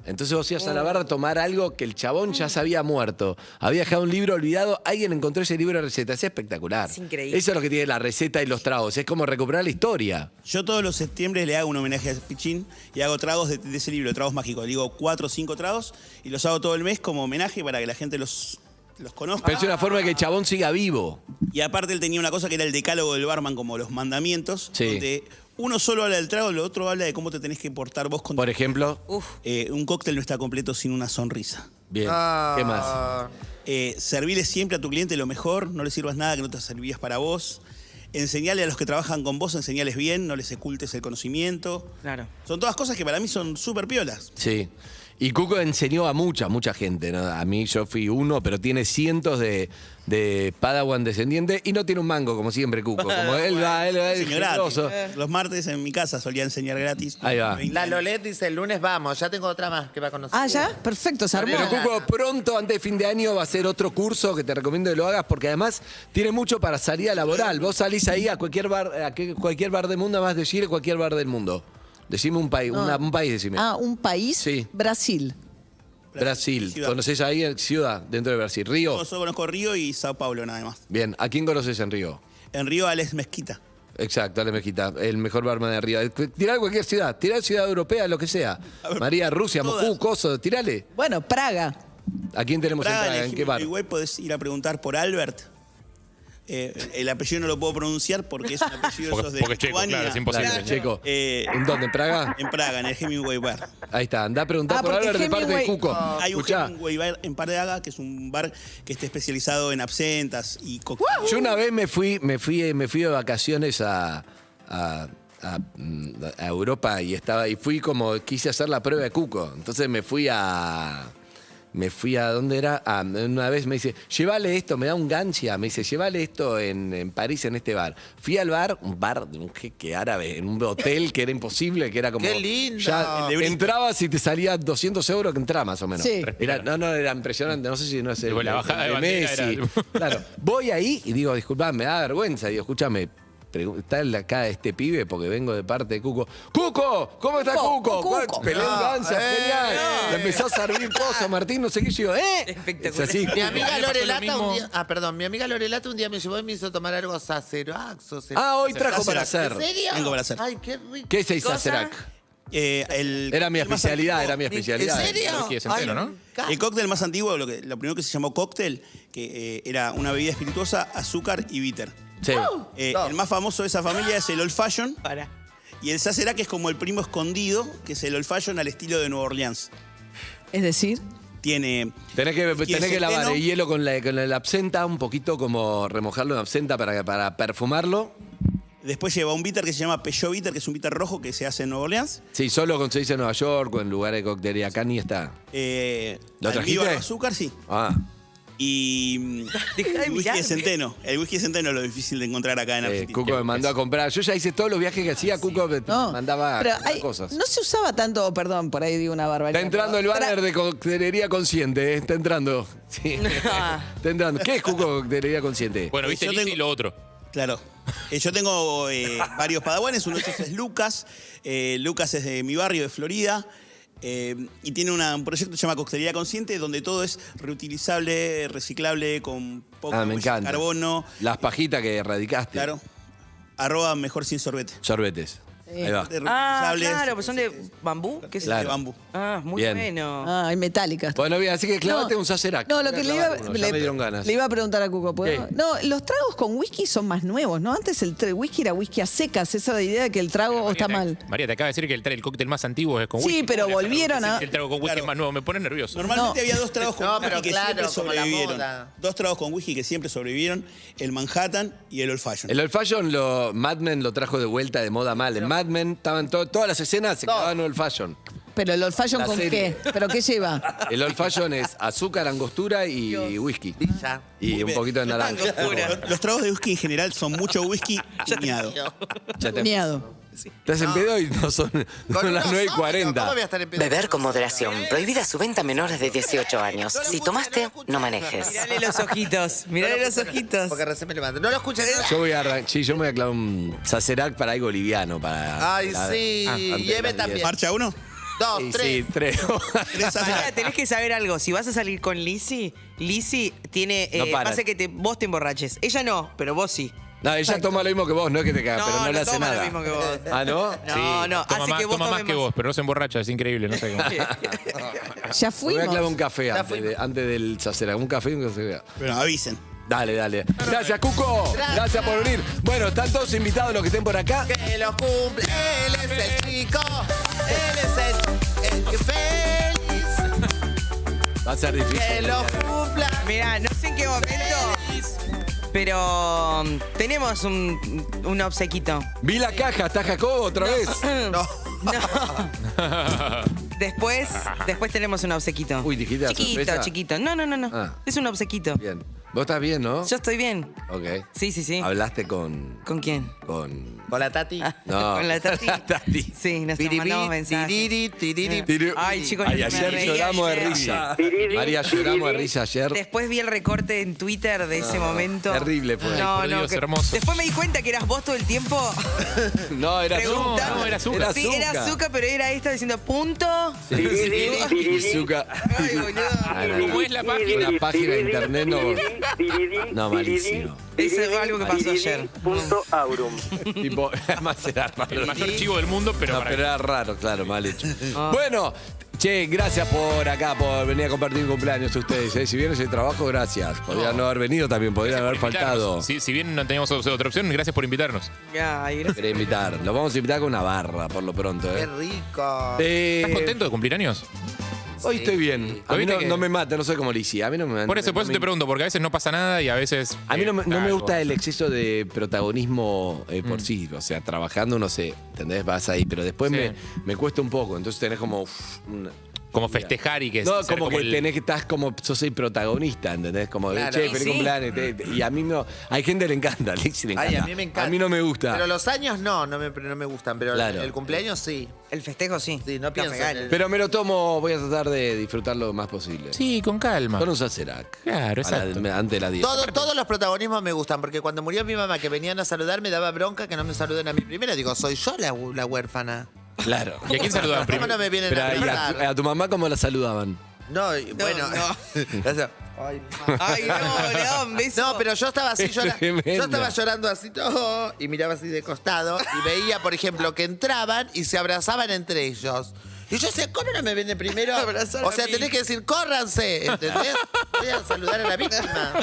Entonces vos ibas a la barra a tomar algo que el chabón ya se había muerto. Había dejado un libro olvidado, alguien encontró ese libro de recetas. Es espectacular. Es increíble. Eso es lo que tiene la receta y los tragos, es como recuperar la historia. Yo todos los septiembre le hago un homenaje a Pichín y hago tragos de ese libro, Tragos Mágicos. Digo 4 o 5 tragos y los hago todo el mes como homenaje para que la gente los conozca. Pero es una forma de que el chabón siga vivo. Y aparte él tenía una cosa que era el decálogo del barman, como los mandamientos, donde uno solo habla del trago, el otro habla de cómo te tenés que portar vos con... Por ejemplo, un cóctel no está completo sin una sonrisa. Bien, ¿qué más? Servirle siempre a tu cliente lo mejor, no le sirvas nada que no te servías para vos. Enseñarle a los que trabajan con vos, enseñales bien, no les ocultes el conocimiento. Claro. Son todas cosas que para mí son súper piolas. Sí. Y Cuco enseñó a mucha gente, ¿no? A mí yo fui uno, pero tiene cientos de Padawan descendientes y no tiene un mango, como siempre, Cuco. Como él va Enseñó gratis. generoso. Los martes en mi casa solía enseñar gratis. Ahí va. La Lolet dice, el lunes vamos, ya tengo otra más que va a conocer. Ah, ¿ya? Perfecto, se armó. Pero Cuco, pronto, antes de fin de año, va a ser otro curso que te recomiendo que lo hagas porque además tiene mucho para salida laboral. Vos salís ahí a cualquier bar del mundo, además de Chile, cualquier bar del mundo. Decime un país, un país, decime. Ah, un país. Sí. Brasil. Brasil. Ciudad. ¿Conoces ahí ciudad dentro de Brasil? ¿Río? Yo solo conozco Río y Sao Paulo nada más. Bien. ¿A quién conoces en Río? En Río, Alex Mezquita. Exacto, Ale Mejita, el mejor barman de arriba. Tirá cualquier ciudad, tirá ciudad europea, lo que sea. María, Rusia, Moscú, Kosovo, tirale. Bueno, Praga. ¿A quién tenemos en Praga? ¿En qué bar? En podés ir a preguntar por Albert. El apellido no lo puedo pronunciar porque es un apellido esos de porque es checo, Lituania. claro, es imposible. Claro, checo. ¿En dónde? ¿En Praga? En Praga, en el Hemingway Bar. Ahí está, andá a preguntar por porque Albert de parte de Cuco. Hay un Escuchá, Hemingway Bar en Praga, que es un bar que está especializado en absentas y cócteles. yo una vez me fui de vacaciones a Europa y fui como, quise hacer la prueba de Cuco. Entonces me fui a ¿dónde era? Una vez me dice, llévale esto, me da un ganchia, me dice, llévale esto en París, en este bar. Fui al bar, un bar de un jeque árabe, en un hotel que era imposible, que era como... ¡Qué lindo! Ya entrabas y te salía 200 euros que entraba más o menos. Sí. Era impresionante, no sé si no es Digo, la bajada de bandera Messi. era- Claro, voy ahí y digo, disculpame, me da vergüenza, digo, escúchame, está acá este pibe porque vengo de parte de Cuco. ¡Cuco! ¿Cómo está Cuco? Pelé un danza, genial. Le empezó a servir cosas, Martín, no sé qué, yo, Espectacular. Es así, Mi amiga pasó lo Lorelata mismo. un día. Mi amiga Lorelata un día me llevó y me hizo tomar algo Sacerac. Hoy trajo para hacer. ¿En serio? Vengo para hacer. Ay, qué rico. ¿Qué es el ¿Cosa? Sacerac? Era mi especialidad. ¿En serio? Whisky de centeno, ¿no? El cóctel más antiguo, lo primero que se llamó cóctel, que era una bebida espirituosa, azúcar y bitter. Sí. El más famoso de esa familia es el Old Fashion. Para. Y el Sazerac es como el primo escondido, que es el Old Fashion al estilo de Nueva Orleans. Es decir, Tiene... Tenés que lavar centeno. el hielo con la absenta, un poquito como remojarlo en absenta para perfumarlo. Después lleva un bitter que se llama Peugeot Bitter, que es un bitter rojo que se hace en Nueva Orleans. Sí, solo conseguís en Nueva York o en lugares de coctelería. Acá ni está. ¿Lo trajiste? Almíbar, azúcar, sí. Ah. Y Deja de el whisky mirarme. de centeno. El whisky de centeno es lo difícil de encontrar acá en Argentina. Cuco me mandó a comprar. Yo ya hice todos los viajes que hacía. Cuco me no. mandaba Pero cosas. no se usaba tanto, perdón, por ahí digo una barbaridad. Está entrando el banner de coctelería consciente. Está entrando. Sí. Está entrando. ¿Qué es Cuco Coctelería Consciente? Bueno, viste Yo Lizzy tengo- y lo otro. Claro. Yo tengo varios padawanes. Uno de ellos es Lucas. Lucas es de mi barrio, de Florida. Y tiene un proyecto que se llama Coctelería Consciente, donde todo es reutilizable, reciclable, con poco Me huella de encanta. carbono. Las pajitas que erradicaste. Claro. @mejor sin sorbete. Sorbetes. Ahí va. Claro, pues son de bambú. ¿Qué es Claro. De bambú. Ah, muy Bien. bueno. Ah, hay metálicas. Bueno, bien, así que clávate No. un Sacerac. No, lo que le iba, Ya me dieron ganas. le iba a preguntar a Cuco, ¿puedo? ¿Qué? No, los tragos con whisky son más nuevos, ¿no? Antes el whisky era whisky a secas, esa idea de que el trago está mal. María, te acaba de decir que el cóctel más antiguo es con Sí, whisky. pero ¿Cómo le vas volvieron decir a- que El trago con whisky Claro. es más nuevo, me pone nervioso. Normalmente No. había dos tragos con No, whisky pero que claro, siempre como la sobrevivieron. moda. Dos tragos con whisky que siempre sobrevivieron: el Manhattan y el Old Fashion. El Old Fashion, Mad Men lo trajo de vuelta de moda mal. En Mad Men estaban todas las escenas se quedaban en Old Fashion. Pero el old fashion La con serie. qué? ¿Pero qué lleva? El Old Fashion es azúcar, angostura y whisky. Ya. Y un poquito de naranja. Los tragos de whisky en general son mucho whisky tuneado. Ya te- Cuñado. Estás en pedo y no son Con las unos 9:40. ¿Cómo voy a estar en pedo? Beber con moderación. Prohibida su venta a menores de 18 años. Si tomaste, no manejes. Mirale los ojitos. Mirale los ojitos. Porque recién me levanto. No lo escuché. Yo voy a clavar un Sacerac para algo liviano. Ay, sí. antes Y de Eve las también. 10. ¿Marcha uno? 2, Sí, 3. sí, 3. María, tenés que saber algo. Si vas a salir con Lizzy tiene. No para. Pasa que vos te emborraches. Ella no, pero vos sí. No, ella toma lo mismo que vos, no es que te caga, pero no le hace toma nada. lo mismo que vos. ¿Ah, no? No, Toma hace más, que vos toma más tomes que vos, pero no se emborracha, es increíble, no sé cómo. Ya Me voy a clavar fuimos. un café antes del Sacerac. Un café y un café. Bueno, avisen. Dale. Gracias, Cuco. Gracias por venir. Bueno, están todos invitados los que estén por acá. Que lo cumple. Él es el chico. Él es el que feliz. Va a ser difícil. Que lo cumpla. Mirá, no sé en qué momento, pero tenemos un obsequito. Vi la caja, ¿está Jacobo otra vez? No. Después tenemos un obsequito. Uy, dijiste la sorpresa. Chiquito. No. Ah. Es un obsequito. Bien. Vos estás bien, ¿no? Yo estoy bien. Ok. Sí. ¿Hablaste con...? ¿Con quién? Con... Con la Tati. No. ¿Con la Tati? Tati. Sí, nos mandamos mensajes. Ay, chicos, Ay, no me ayer reí lloramos de ayer. risa. María, lloramos de risa ayer. Después vi el recorte en Twitter de ese momento. Terrible fue. No, Ay, por Dios, que- hermoso. Después me di cuenta que eras vos todo el tiempo. No, era Pregunta. azúcar. No, era azúcar. Sí, era azúcar, pero era esta diciendo punto. Azúcar. Ay, boludo. ¿Cómo es la página? Una página de internet no, malísimo. Eso es algo que pasó ayer. Tipo, además era raro. El mayor chivo del mundo, pero No, para pero era raro, claro, mal hecho. Bueno, che, gracias por acá, por venir a compartir mi cumpleaños ustedes. Si vieron ese trabajo, gracias. Podrían no haber venido también, podrían haber faltado. Si bien no teníamos otra opción, gracias por invitarnos. Ay, gracias. Quería invitar. Los vamos a invitar con una barra, por lo pronto. Qué rico. ¿Estás contento de cumplir años? Hoy estoy bien. A mí ¿Viste que- no me mata, no soy como Lizzy. A mí no me Por eso no me- te pregunto, porque a veces no pasa nada y a veces. A mí no me algo. gusta el exceso de protagonismo por sí. O sea, trabajando, no sé, ¿entendés? Vas ahí. Pero después Sí. me cuesta un poco. Entonces tenés como como festejar y que No, ser como que el- tenés que estás como sos el protagonista, ¿entendés? Como de, Claro. che, Sí, feliz sí. cumpleaños. Y a mí no. Hay gente que le encanta, a Alexis le encanta. Ay, a mí me encanta. A mí no me gusta. Pero los años no me gustan. Pero Claro. el cumpleaños sí. El festejo sí. Sí, no pienso en el- Pero me lo tomo, voy a tratar de disfrutarlo lo más posible. Sí, con calma. Con un Sacerac. Claro, exacto. Antes de la 10. Todos los protagonismos me gustan, porque cuando murió mi mamá, que venían a saludar, me daba bronca que no me saluden a mí primera. Digo, soy yo la huérfana. Claro. ¿Y a quién saludaban ¿Cómo primero? no me vienen Pero a ¿y saludar? a tu mamá cómo la saludaban? No, bueno. Ay, no, le daban besos. No, pero yo estaba así llorando. Tremenda. Yo estaba llorando así todo y miraba así de costado y veía, por ejemplo, que entraban y se abrazaban entre ellos. Y yo decía, ¿cómo no me viene primero? Abrazar O a sea, mí. tenés que decir, córranse, ¿entendés? Voy a saludar a la víctima.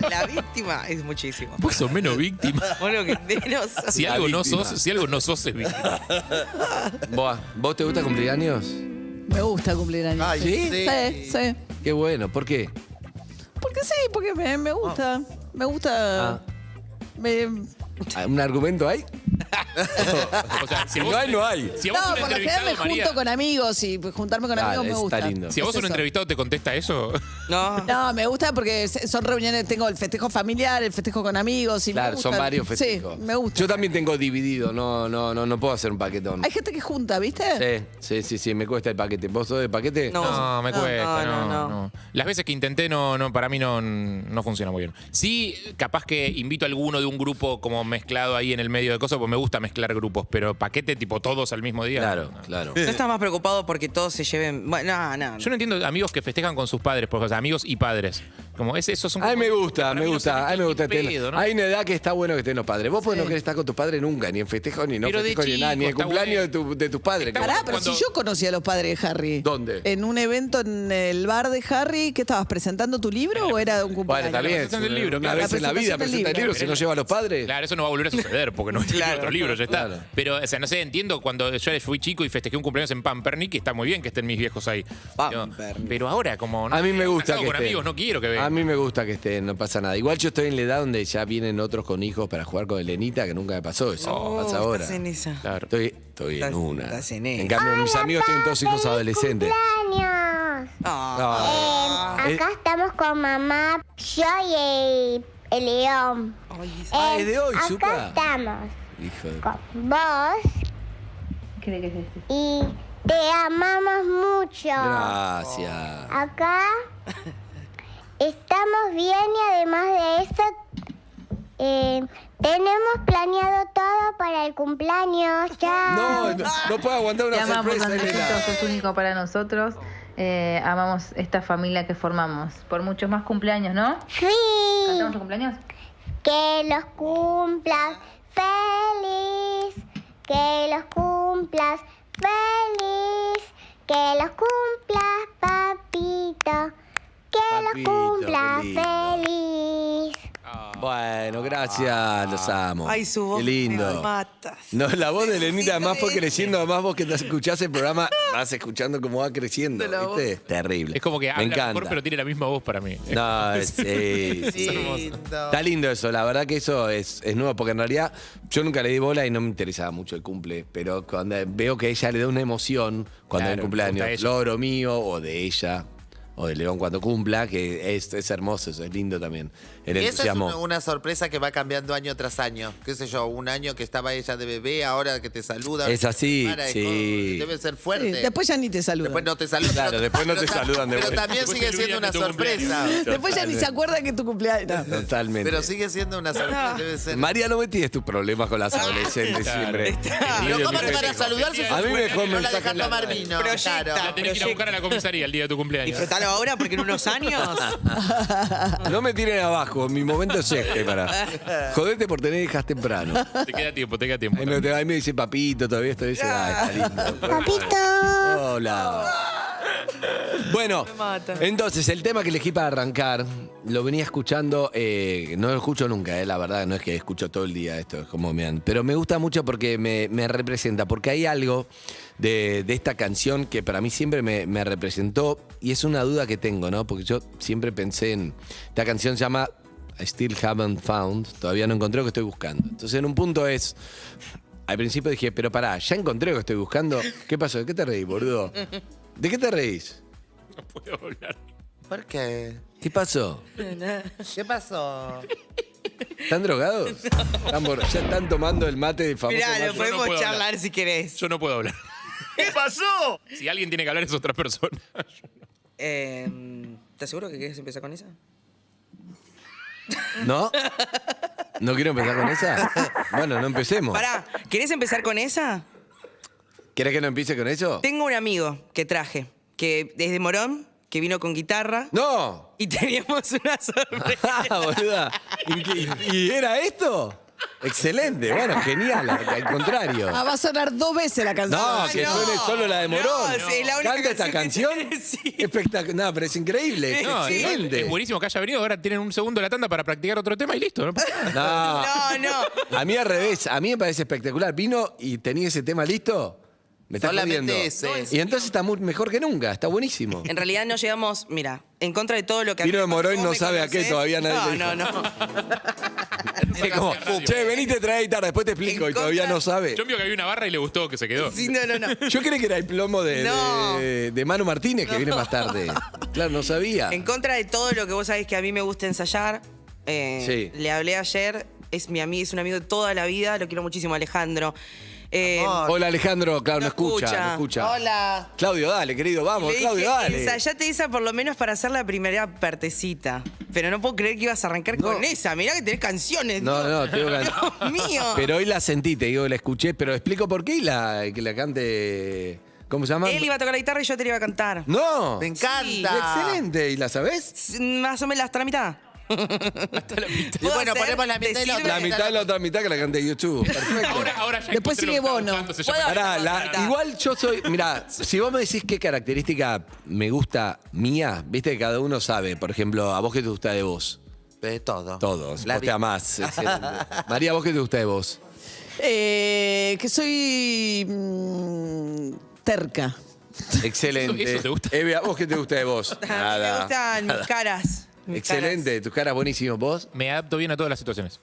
La víctima es muchísimo. Vos sos menos víctima. Bueno, que menos. Si La algo no víctima. sos, si algo no sos es víctima. ¿Vos te gusta cumplir años? Me gusta cumplir años. Ay, ¿Sí? Sí, sí. Qué bueno, ¿por qué? Porque sí, porque me gusta. Me gusta. Ah. Me- ¿Un argumento hay? O sea, si a No vos, hay, no hay. si a vos No, un por lo general me entrevistado, junto María, con amigos y juntarme con amigos me Está gusta. lindo. si a vos Es un eso. entrevistado te contesta eso, No. No, me gusta porque son reuniones, tengo el festejo familiar, el festejo con amigos. Y me Claro, son gustan. varios festejos. Sí, me gusta. Yo también tengo dividido, no puedo hacer un paquetón. Hay gente que junta, ¿viste? Sí, me cuesta el paquete. ¿Vos sos de paquete? No. no, me cuesta, no, no, no. Las veces que intenté, para mí no funciona muy bien. Sí, capaz que invito a alguno de un grupo como mezclado ahí en el medio de cosas, pues me gusta mezclar grupos, pero paquete tipo todos al mismo día. Claro, no. claro. ¿No estás más preocupado porque todos se lleven? Bueno, no. Yo no entiendo amigos que festejan con sus padres, porque, o sea, amigos y padres. Como esos son A mí como- me gusta, para me mí no gusta, se a mí me gusta. mezclan ni pedo, ¿no? Hay una edad que está bueno que estén los padres. Vos podés no Sí. querer estar con tus padres nunca, ni en festejo, ni no Pero de festejo, ni nada, ni en chico, está cumpleaños de tus padres. Está Pará, bueno pero cuando- si yo conocí a los padres de Harry. ¿Dónde? En un evento en el bar de Harry, ¿qué estabas presentando tu libro o era un Bueno, cumpleaños? está bien. presentación del libro, Una claro. vez en la La vida presentación del presenta el libro, libro. si no lleva a los padres. Claro, eso no va a volver a suceder porque no es otro libro, ya está. Claro. Pero, o sea, no sé, entiendo cuando yo fui chico y festejé un cumpleaños en Pampernick, y está muy bien que estén mis viejos ahí. Pampernick. Pero ahora, como. A mí me gusta casado que con estén. amigos, no quiero que vengan. A mí me gusta que estén, no pasa nada. Igual yo estoy en la edad donde ya vienen otros con hijos para jugar con Elenita, que nunca me pasó eso. me pasa ahora. Estás en esa. Claro. Estoy en Estás- una. estás en esa. cambio, mis amigos tienen todos hijos adolescentes. ¡Cumpleaños! Ah. Acá estamos con mamá, yo y el león. Ah, es de hoy, acá Zucca. estamos Hijo de... con vos y te amamos mucho. Gracias. Acá estamos bien y además de eso tenemos planeado todo para el cumpleaños. Ya. No puedo aguantar una Te amamos, sorpresa, Andresito, Elena. sos único para nosotros. Amamos esta familia que formamos. Por muchos más cumpleaños, ¿no? Sí. ¿Cantamos tu cumpleaños? Que los cumplas feliz, que los cumplas feliz, que los cumplas papito, que Papito, los cumplas qué lindo. feliz. Bueno, gracias, los amo. Ay, su voz Qué lindo. me matas. No, la voz de Elenita además fue creciendo, además vos que te escuchás el programa, vas escuchando cómo va creciendo, ¿viste? Terrible. Es como que Me habla encanta. mejor, pero tiene la misma voz para mí. No, sí. Está lindo eso, la verdad que eso es nuevo, porque en realidad yo nunca le di bola y no me interesaba mucho el cumple, pero cuando veo que ella le da una emoción cuando Claro, hay un cumpleaños, gusta ella. logro mío o de ella, o de León cuando cumpla, que es hermoso, eso es lindo también, el Y eso es entusiasmo. una sorpresa que va cambiando año tras año. Qué sé yo, un año que estaba ella de bebé, ahora que te saluda. Es así, Para, sí. Debe ser Sí, fuerte. después ya ni te saludan. Después no te saludan. Claro, después no te saludan de Pero vuelta. también Después sigue te siendo olvidan una de tu cumpleaños. sorpresa. Después ya ni se acuerda que tu cumpleaños. No. Totalmente. Pero sigue siendo una sorpresa. Debe ser. María, no me tienes tus problemas con las adolescentes Claro. siempre. Pero ¿cómo te van a saludar si A mí me dejó un no la mensaje dejas en la tomar radio. vino? Proyecta. Claro. La tenés que ir a buscar a la comisaría el día de tu cumpleaños. Disfrutalo ahora porque en unos años. No me tiren abajo, mi momento es este para. Jodete por tener hijas temprano. Te queda tiempo, te queda tiempo. Ahí me dice papito, todavía estoy ese. Está lindo. Papito. Hola. Bueno, entonces el tema que elegí para arrancar, lo venía escuchando, no lo escucho nunca, la verdad, no es que escucho todo el día esto, es como me han. Pero me gusta mucho porque me representa, porque hay algo de esta canción que para mí siempre me representó y es una duda que tengo, ¿no? Porque yo siempre pensé en. Esta canción se llama I Still Haven't Found, todavía no encontré lo que estoy buscando. Entonces en un punto es. Al principio dije, pero pará, ¿ya encontré lo que estoy buscando? ¿Qué pasó? ¿De qué te reí, boludo? ¿De qué te reís? No puedo hablar. ¿Por qué? ¿Qué pasó? ¿Qué pasó? ¿Están drogados? Ya están tomando el mate de famoso. Mirá, mate. lo podemos puedo charlar hablar. si querés. Yo no puedo hablar. ¿Qué pasó? Si alguien tiene que hablar es otra persona. ¿Estás seguro que querés empezar con esa? ¿No? ¿No quiero empezar con esa? Bueno, no empecemos. Pará, ¿querés empezar con esa? ¿Querés que no empiece con eso? Tengo un amigo que traje, que desde Morón, que vino con guitarra. ¡No! Y teníamos una sorpresa. Boluda. ¿Y era esto? Excelente, bueno, genial, al contrario. Ah, va a sonar 2 veces la canción. No, que suene solo la de Morón. No, sí, la única ¿Canta esta canción? Espectacular. No, pero es increíble. Es No, excelente. es buenísimo que haya venido. Ahora tienen un segundo de la tanda para practicar otro tema y listo. ¿No? No. A mí al revés, a mí me parece espectacular. Vino y tenía ese tema listo. Me está jodiendo. Y entonces está mejor que nunca, está buenísimo. En realidad no llegamos, mira, en contra de todo lo que... Vino de Morón y vos no me sabe a qué, conocés. todavía nadie No, le dijo. no. Es como, che, venite, trae guitarra, después te explico. Y todavía no sabe. Yo vio que había una barra y le gustó que se quedó. Sí, no. Yo creí que era el plomo No. de Manu Martínez, que viene más tarde. Claro, no sabía. En contra de todo lo que vos sabés que a mí me gusta ensayar, Sí. le hablé ayer, es un amigo de toda la vida, lo quiero muchísimo, Alejandro. Hola, Alejandro. Claro, no escucha. No escucha. Hola. Claudio, dale, querido, vamos, Le Claudio, dije, dale. ensayate esa por lo menos para hacer la primera partecita. Pero no puedo creer que ibas a arrancar con esa. Mirá que tenés canciones. No, tengo que... Dios mío. Pero hoy la sentí, te digo, la escuché, pero explico por qué y que la cante. ¿Cómo se llama? Él iba a tocar la guitarra y yo te la iba a cantar. ¡No! Me encanta. Sí. Excelente. ¿Y la sabés? Más o menos hasta la mitad. Y bueno, ponemos la mitad y la La mitad y la otra mitad que la cante de YouTube. Perfecto. Ahora ya Después encontré sigue lo que Bono. estaba buscando, se llama- Pará, igual yo soy. Mirá, si vos me decís qué característica me gusta mía, viste que cada uno sabe. Por ejemplo, ¿a vos qué te gusta de vos? De todo. Todos. La Vos te vida. amás. Excelente. María, ¿vos qué te gusta de vos? Que soy terca. Excelente. ¿Eso te gusta? Eve, ¿a vos qué te gusta de vos? A mí me gustan mis caras. mis Excelente, tus caras buenísimos. ¿Vos? Me adapto bien a todas las situaciones.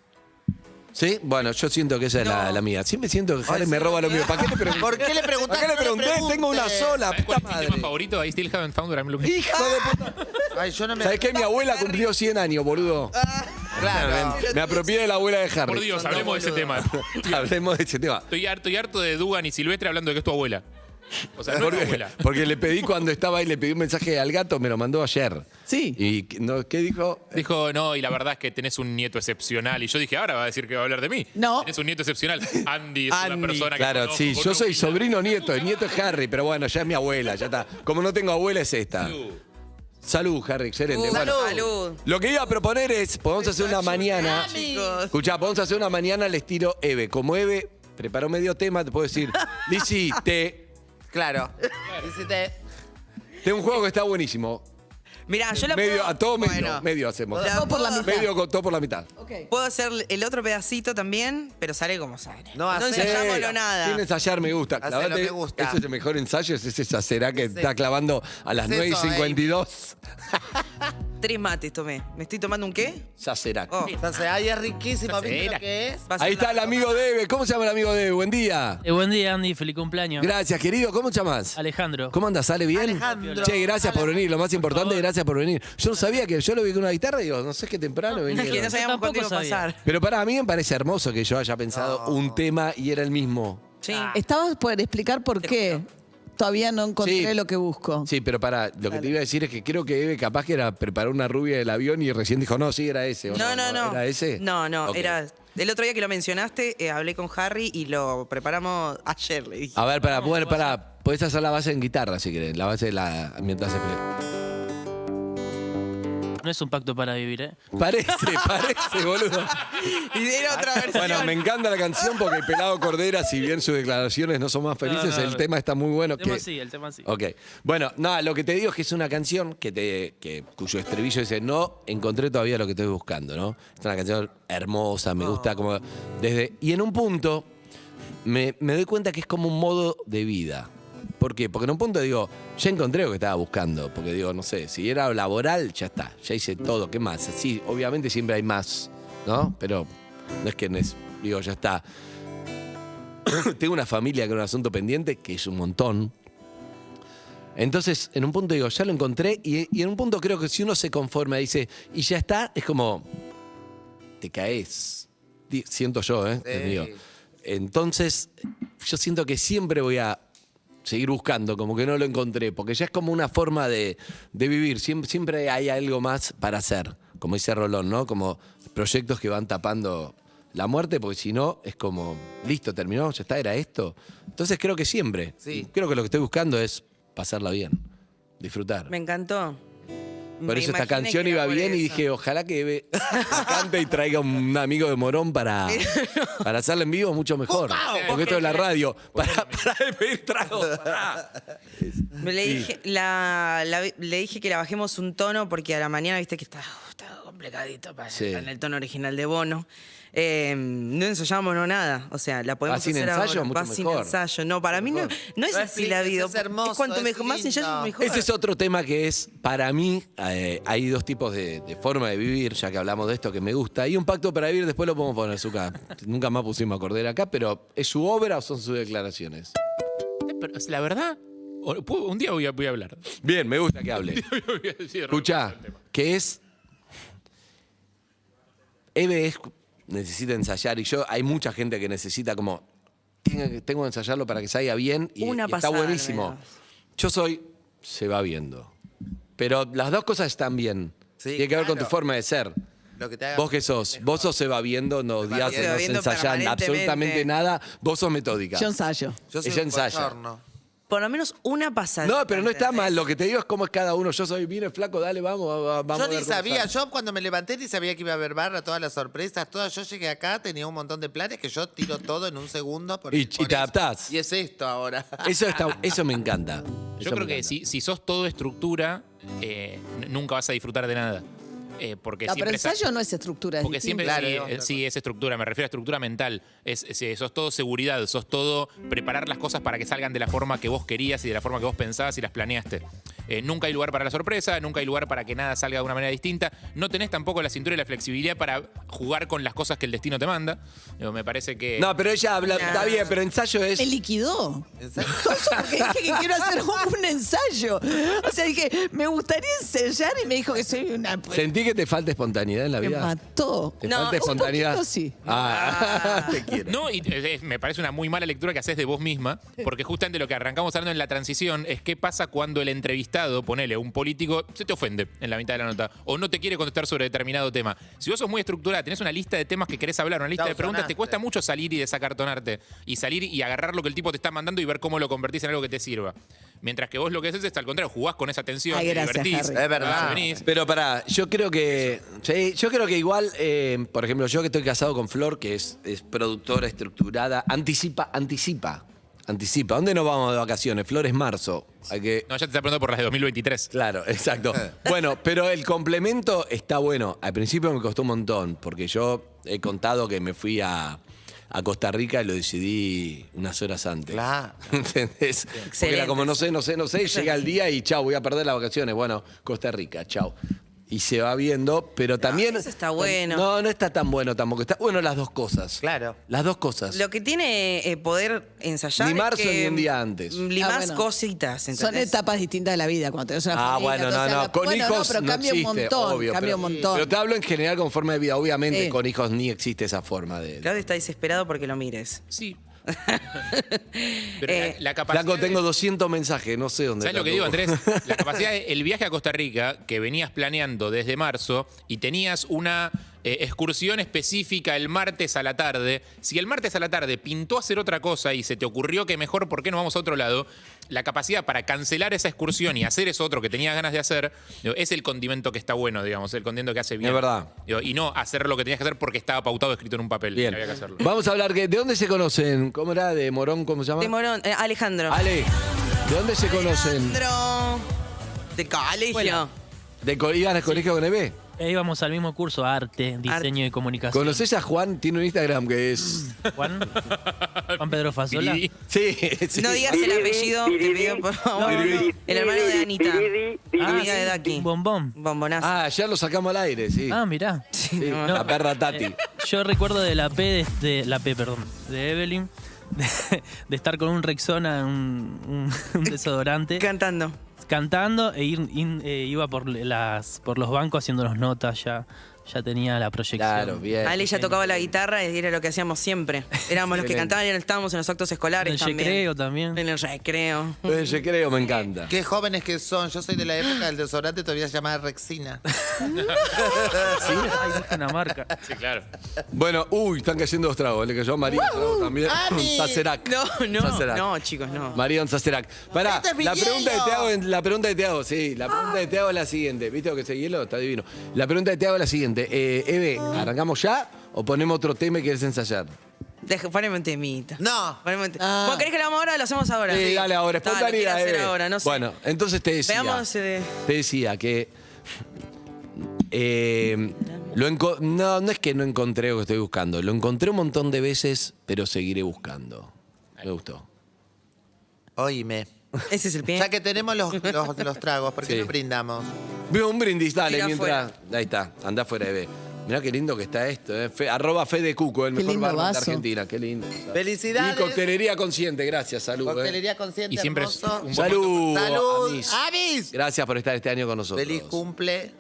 ¿Sí? Bueno, yo siento que esa es la mía. Siempre siento que Harry me roba lo mío. ¿Para qué le pregunté? ¿Por qué le preguntaste? ¿Para qué le No pregunté? Tengo una sola, ¿Sabes puta cuál es mi madre. tema favorito? I still haven't found what I'm looking for. ¡Hijo de puta! Ay, yo no me... ¿Sabes qué? Mi abuela cumplió 100 años, boludo. Claro. Me apropié de la abuela de Harry. Por Dios, hablemos de ese tema. Hablemos de ese tema. Estoy harto de Dugan y Silvestre hablando de que es tu abuela. O sea, no es tu abuela. Porque le pedí cuando estaba ahí, le pedí un mensaje al gato, me lo mandó ayer. Sí. ¿Y qué dijo? Dijo, no, y la verdad es que tenés un nieto excepcional. Y yo dije, ahora va a decir que va a hablar de mí. No. Tenés un nieto excepcional. Andy es una persona que Claro, conozco, sí, con yo una soy humildad. sobrino nieto, el nieto es Harry, pero bueno, ya es mi abuela, ya está. Como no tengo abuela es esta. Salud, Harry, excelente. Bueno, Salud. lo que iba a proponer es, podemos hacer una mañana. Chicos. Escuchá, podemos hacer una mañana al estilo Eve. Como Eve preparó medio tema, te puedo decir, Lizzy, Claro. tengo un juego que está buenísimo. Mirá, yo la Medio, puedo... a todo medio, Bueno, medio hacemos. la Todo por la puedo- mitad. Medio con todo por la mitad. Puedo hacer el otro pedacito también, pero sale como sale. No, no hacé- ensayámoslo nada. Sin ensayar me gusta. Hacelo, Clavate, me gusta. ese es el mejor ensayo, es ese será que está clavando a las Es eso, 9:52. 3 mates tomé. ¿Me estoy tomando un qué? Sacerac. Oh. Entonces, ay, es riquísimo. ¿Viste lo que es? Va a ser Ahí está el una- amigo de Eve. ¿Cómo se llama el amigo de Eve? Buen día. Buen día, Andy. Feliz cumpleaños. Gracias, querido. ¿Cómo te llamas? Alejandro. ¿Cómo andas? ¿Sale bien? Alejandro. Che, gracias por venir. Lo más importante, gracias por venir. Yo no sabía que yo lo vi con una guitarra y digo, no sé qué temprano Es que venía. no sabíamos cuándo iba a Tampoco sabía. pasar. Pero para mí me parece hermoso que yo haya pensado un tema y era el mismo. Sí. Estabas por explicar por qué. Todavía no encontré Sí. lo que busco. Sí, pero para, lo que te iba a decir es que creo que Eve capaz que era preparar una rubia del avión y recién dijo, no, sí, era ese. ¿o No. ¿Era ese? No, Ok. era... El otro día que lo mencionaste, hablé con Harry y lo preparamos ayer, le dije. A ver, podés hacer la base en guitarra si querés, la base de la mientras se play. No es un pacto para vivir, ¿eh? Parece, boludo. Y era otra versión. Bueno, me encanta la canción porque el pelado Cordera, si bien sus declaraciones no son más felices, No, el tema está muy bueno. El tema sí, el tema sí. Ok. Bueno, nada, lo que te digo es que es una canción cuyo estribillo dice, no encontré todavía lo que estoy buscando, ¿no? Es una canción hermosa, me gusta como desde... Y en un punto me doy cuenta que es como un modo de vida. ¿Por qué? Porque en un punto digo, ya encontré lo que estaba buscando. Porque digo, no sé, si era laboral, ya está, ya hice todo, ¿qué más? Sí, obviamente siempre hay más, ¿no? Pero no es que digo, ya está. Tengo una familia con un asunto pendiente, que es un montón. Entonces, en un punto digo, ya lo encontré, y en un punto creo que si uno se conforma y dice, y ya está, es como, te caes. Siento yo, te digo. Entonces, yo siento que siempre voy a seguir buscando, como que no lo encontré, porque ya es como una forma de vivir. Siempre hay algo más para hacer, como dice Rolón, ¿no? Como proyectos que van tapando la muerte, porque si no, es como, listo, terminó, ya está, era esto. Entonces creo que siempre. Sí. Creo que lo que estoy buscando es pasarla bien, disfrutar. Me encantó. Por eso esta canción iba bien y dije, ojalá que cante y traiga un amigo de Morón para hacerla en vivo mucho mejor. Porque esto es la radio. Para pedir trago. Le dije que la bajemos un tono porque a la mañana viste que está complicadito para en el tono original de Bono. No ensayamos nada, o sea, la podemos sin hacer ensayo, ahora. mucho Sin mejor. ensayo, no, para mí no es así la vida. Es hermoso, es cuanto es más lindo. ensayo mejor. Ese es otro tema que es, para mí, hay dos tipos de forma de vivir, ya que hablamos de esto que me gusta. Y un pacto para vivir, después lo podemos poner, Zucca. Nunca más pusimos a Cordera acá, pero ¿es su obra o son sus declaraciones? Pero, la verdad, un día voy a hablar. Bien, me gusta que hable. Escuchá, que es... Eve necesita ensayar y hay mucha gente que necesita como, tengo que ensayarlo para que salga bien y está pasada, buenísimo. Yo se va viendo. Pero las dos cosas están bien. Sí, Tiene que ver con tu claro. forma de ser. Lo que te haga ¿Vos qué sos? Vos sos se va viendo, no odias, viendo. no Se va viendo ensayás permanentemente. absolutamente nada. Vos sos metódica. Yo ensayo. Yo soy Ella un ensaya. bochorno. Por lo menos una pasada. No, pero no está mal. Lo que te digo es cómo es cada uno. Yo soy bien flaco, dale, vamos Yo a ver ni cómo sabía, sale. yo cuando me levanté ni sabía que iba a haber barra, todas las sorpresas, todas. Yo llegué acá, tenía un montón de planes que yo tiro todo en un segundo. Y te adaptás. Y es esto ahora. Eso me encanta. Yo creo que si sos todo estructura, nunca vas a disfrutar de nada. Porque No, pero siempre ensayo no es estructura. Es Porque distinto. siempre sí, es estructura, me refiero a estructura mental. Sos todo seguridad, sos todo preparar las cosas para que salgan de la forma que vos querías y de la forma que vos pensabas y las planeaste. Nunca hay lugar para la sorpresa, nunca hay lugar para que nada salga de una manera distinta. No tenés tampoco la cintura y la flexibilidad para jugar con las cosas que el destino te manda. Me parece que... No, pero ella habla, está bien, pero ensayo es... Me liquidó. Porque dije que quiero hacer un ensayo. O sea, dije, me gustaría ensayar y me dijo que soy una... ¿Sentí que te falta espontaneidad en la Me vida? mató. ¿Te falta espontaneidad? Un poquito sí. Te quiero. No, y me parece una muy mala lectura que haces de vos misma, porque justamente lo que arrancamos hablando en la transición es qué pasa cuando el entrevistado, ponele, un político, se te ofende en la mitad de la nota, o no te quiere contestar sobre determinado tema. Si vos sos muy estructurada, tenés una lista de temas que querés hablar, una lista de preguntas, te cuesta mucho salir y desacartonarte, y salir y agarrar lo que el tipo te está mandando y ver cómo lo convertís en algo que te sirva. Mientras que vos lo que haces es al contrario, jugás con esa tensión, Ay, te gracias, divertís, Harry. Es verdad. venís. Pero pará, yo creo que igual, por ejemplo, yo que estoy casado con Flor, que es productora estructurada, anticipa. ¿Dónde nos vamos de vacaciones? Flor es marzo. Hay que... No, ya te está preguntando por las de 2023. Claro, exacto. Bueno, pero el complemento está bueno. Al principio me costó un montón, porque yo he contado que me fui a Costa Rica y lo decidí unas horas antes. Claro. ¿Entendés? Porque era como no sé, llega el día y chau, voy a perder las vacaciones. Bueno, Costa Rica, chau. Y se va viendo, pero también... Eso está bueno. No está tan bueno tampoco. Está bueno las dos cosas. Claro. Las dos cosas. Lo que tiene poder ensayar Ni es marzo que ni un día antes. Limás bueno. cositas, Son ¿entendés? etapas distintas de la vida. Cuando tenés una familia, Bueno, entonces no. Con bueno, hijos pero no cambia existe, un montón. obvio. Cambia un montón. Pero te hablo en general con forma de vida. Obviamente Sí. con hijos ni existe esa forma de... Claudio está desesperado porque lo mires. Sí. Pero la capacidad... Flaco, tengo 200 mensajes, no sé dónde... ¿Sabes lo que digo, Andrés? La capacidad el viaje a Costa Rica, que venías planeando desde marzo y tenías una excursión específica el martes a la tarde. Si el martes a la tarde pintó hacer otra cosa y se te ocurrió que mejor, ¿por qué no vamos a otro lado? La capacidad para cancelar esa excursión y hacer eso otro que tenías ganas de hacer, es el condimento que está bueno, digamos, el condimento que hace bien. Es verdad. Y no hacer lo que tenías que hacer porque estaba pautado escrito en un papel. Bien. Había que hacerlo. Vamos a hablar, ¿de dónde se conocen? ¿Cómo era? ¿De Morón? ¿Cómo se llama? De Morón, Alejandro. Ale, ¿de dónde se conocen? Alejandro. De colegio. Bueno. ¿Iban al colegio con EB? Íbamos al mismo curso, arte, diseño y comunicación. ¿Conoces a Juan? Tiene un Instagram que es... Juan Pedro Fasola. Sí. No digas el apellido, te pido por favor. El hermano de Anita. Amiga de Daki. Bombón. Bombonazo. Ya lo sacamos al aire, sí. Mirá. Sí, la perra Tati. Yo recuerdo de de Evelyn, de estar con un Rexona, un desodorante. Cantando. cantando e iba por los bancos haciéndonos notas ya. Ya tenía la proyección. Claro, bien. Ale ya tocaba la guitarra y era lo que hacíamos siempre. Éramos los que cantaban y estábamos en los actos escolares En el recreo también. En el recreo. En el recreo me encanta. Qué jóvenes que son. Yo soy de la época del desodorante, todavía se llamaba Rexina. ¿Sí? Ay, dije una marca. Sí, claro. Bueno, están cayendo los tragos. Le cayó a María también. Sacerac. No, chicos, no. Marion Sacerac. Pará, Este es mi la pregunta hielo. de Teago, sí. La pregunta de Teago es la siguiente. ¿Viste lo que es el hielo? Está divino. La pregunta de Teago es la siguiente. Eve, ¿arrancamos ya o ponemos otro tema y querés ensayar? Poneme un temita. No. Bueno, ¿querés que lo hagamos ahora o lo hacemos ahora? Sí, dale ahora, espontaneidad, Dale, Eve. ahora, no sé. Bueno, entonces te decía. Veamos. Te decía que. No es que no encontré lo que estoy buscando. Lo encontré un montón de veces, pero seguiré buscando. Me gustó. Oíme. Ese es el pie. Ya que tenemos los tragos, ¿por qué Sí. no brindamos? Veo un brindis, dale, Tira mientras. Ahí está, anda afuera, Eve. Mirá qué lindo que está esto, arroba Fede Cuco, el Qué mejor lindo barman de vaso. Argentina. Qué lindo. ¡Felicidades! Y coctelería consciente, gracias, salud. Coctelería consciente, Y siempre es hermoso. un Salud. ¡Salud! Amis. ¡Amis! Gracias por estar este año con nosotros. ¡Feliz cumple!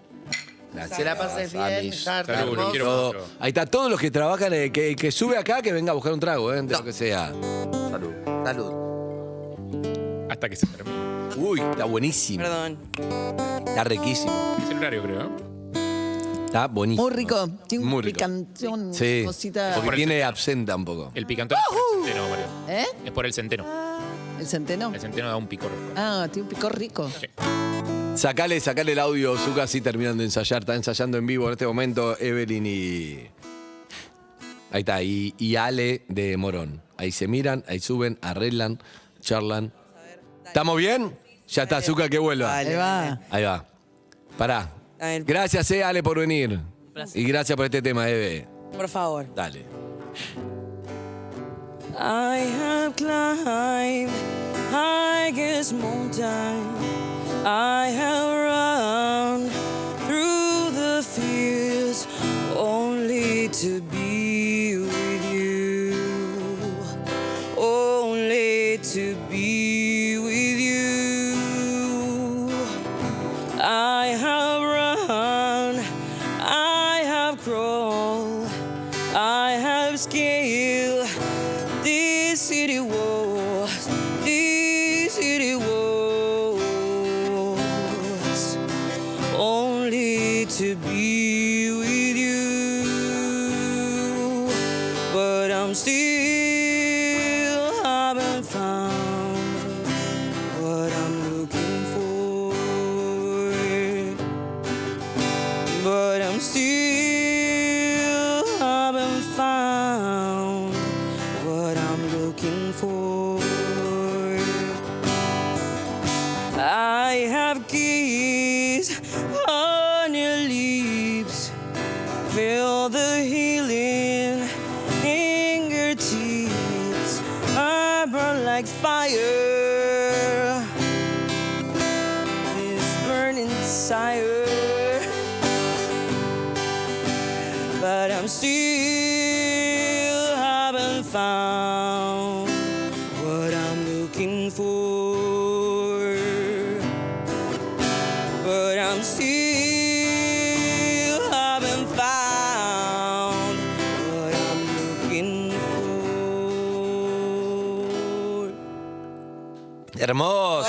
Gracias. Que la pases bien, Amis. Jarta, Salud, hermoso. quiero Todo. mucho. Ahí está, todos los que trabajan, que sube acá, que venga a buscar un trago, de lo que sea. Salud. Salud. Hasta que se termine. Uy, está buenísimo. Perdón. Está riquísimo. Es el horario, creo. ¿eh? Está buenísimo. Muy rico. Tiene un Muy rico. picantón, Sí, cosita. porque tiene absenta un poco. El picantón es por el centeno, Mario. ¿Eh? Es por el centeno. ¿El centeno? El centeno da un picor. Ah, tiene un picor rico. Sacale el audio, Zucca, así terminando de ensayar. Está ensayando en vivo en este momento Evelyn y. Ahí está, y Ale de Morón. Ahí se miran, ahí suben, arreglan, charlan. ¿Estamos bien? Ya está, Zucca, que vuelva. Ahí va. Ahí va. Pará. A ver. Gracias, Ale, por venir. Y gracias por este tema, Eve. Por favor. Dale. I have climbed highest mountain. I have run through the fields only to be with you. Only to be with you. I have run, I have crawled, I have scaled these city walls, only to be with you. But I'm still haven't found what I'm looking for. But I'm still haven't found what I'm looking for. I have kissed on your lips, feel the healing fingertips. I burn like fire, this burning desire. But I'm still haven't found what I'm looking for. But I'm still haven't found what I'm looking for. Hermoso.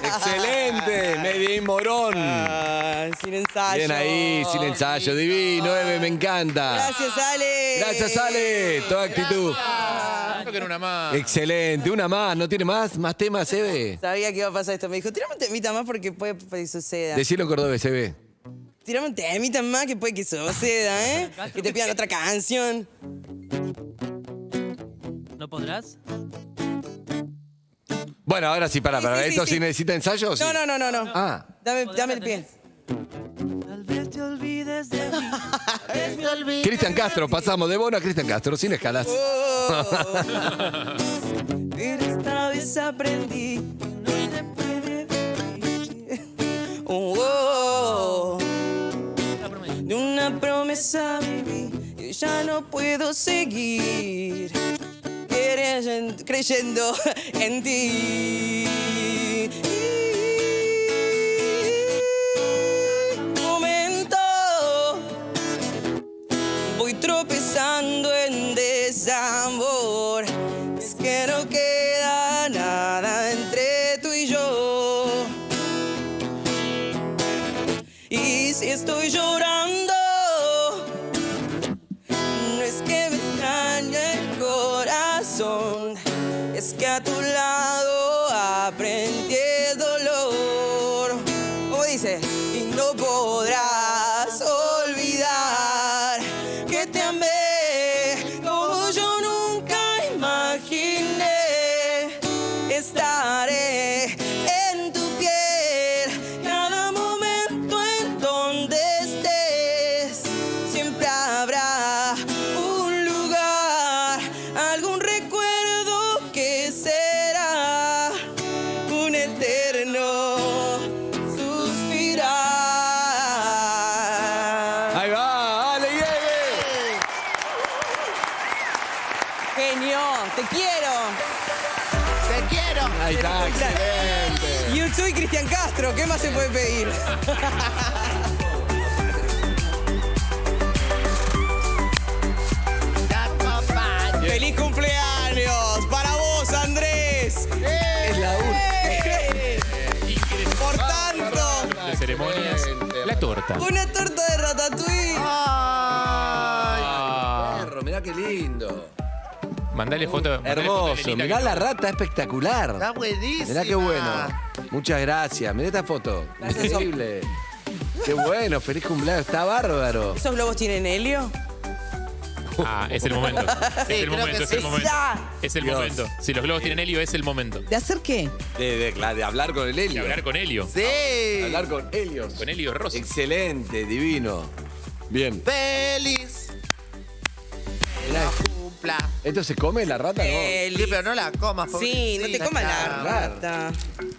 Excelente. Medellín Morón. Sin ensayo. Bien ahí, sin ensayo. Divino, Eve, me encanta. Gracias, Ale. Gracias, Ale. Toda actitud. Toquen una más. Excelente. Una más. ¿No tiene más? ¿Más temas, Eve? Sabía que iba a pasar esto. Me dijo, tirame un temita más porque puede que suceda. Decilo en cordobés, Eve. Tirame un temita más que puede que suceda, ¿eh? Que te pidan otra canción. ¿No podrás? Bueno, ahora sí, para. Sí. ¿Esto sí necesita ensayo? o sí? No. Ah. Dame el pie. Tal vez te olvides de mí. Cristian Castro, pasamos de Bono a Cristian Castro, sin escalas. Pero esta vez aprendí. No se puede vivir. De una promesa viví. Y ya no puedo seguir creyendo en ti. si estoy llorando. No es que me extrañe el corazón, es que a tu lado aprendí el dolor. ¿Cómo dice? Y no podrás olvidar que te amé como yo nunca imaginé. Estaré en tu piel cada momento en donde estés. Siempre habrá un lugar, algún recuerdo que será un eterno suspirar. Ahí va, Ale, Diego. Genio, te quiero. ¡Te quiero! Ahí está, excelente. YouTube y Cristian Castro, ¿qué más se puede pedir? ¡Feliz cumpleaños! ¡Para vos, Andrés! Es la Por tanto, De ceremonias. La torta. una torta de ratatouille. Perro, mirá qué lindo. Mandale foto. Hermoso, mirá la rata, espectacular. Está buenísima. Mirá qué bueno. Muchas gracias. Mirá esta foto. Increíble. Qué bueno, feliz cumpleaños. Está bárbaro. ¿Esos globos tienen helio? Ah, es el momento. Es el momento, es el momento. Es el Dios. momento. Si los globos tienen helio, es el momento. ¿De hacer qué? De hablar con el Y Helio. hablar con helio. Sí. Hablar con Helios. Con helio rosa. Excelente, divino. Bien. Feliz. Que la cumpla. ¿Esto se come la rata? No. Sí, pero no la comas. Sí, no te comas la rata.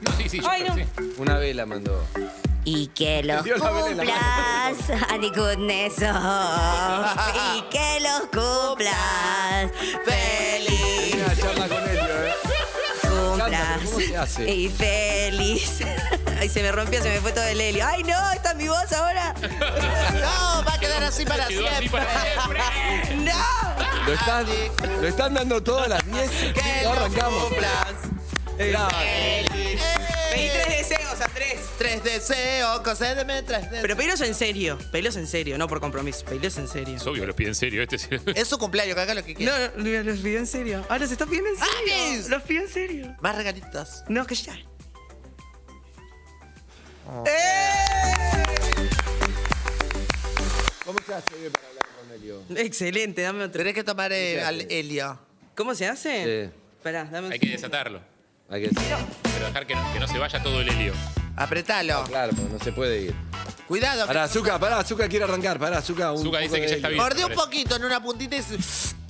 No, sí, sí, yo Ay, creo que no. sí. Una vela mandó. Y que los Dio la vela en la cumplas, Andy Goodnesson. Y que los cumplas, feliz. Una charla con Helio, Cumplas ¿Cómo se hace? y feliz. Ay, se me rompió, se me fue todo el helio. Ay, no, esta es mi voz ahora. No, va a quedar así para Quedó así siempre. para siempre. ¡No! Lo están dando todas a las 10. Que No lo arrancamos. cumplas. Mirá. Feliz. Pedí 3 deseos a 3. 3 deseos, concédeme 3 deseos. Pero pedilos en serio, no por compromiso, pedilos en serio. Es obvio, los pide en serio. Este sí. Es su cumpleaños, que haga lo que No, quiera. no, los pidió en serio. Ahora se está pidiendo en serio. ¡Anis! Los pidió en serio. Más regalitos. No, que ya. ¿Cómo se hace para hablar con Helio? Excelente, dame otro. Tenés que tomar al helio. ¿Cómo se hace? Sí. Esperá, dame Hay que desatarlo. Hay que... Pero dejar que no se vaya todo el helio. Apretalo. Claro, porque no se puede ir. Cuidado. que- Pará, Azúcar quiere arrancar. Pará, Azúcar. Zucca dice que ya está bien. Mordé un poquito en una puntita y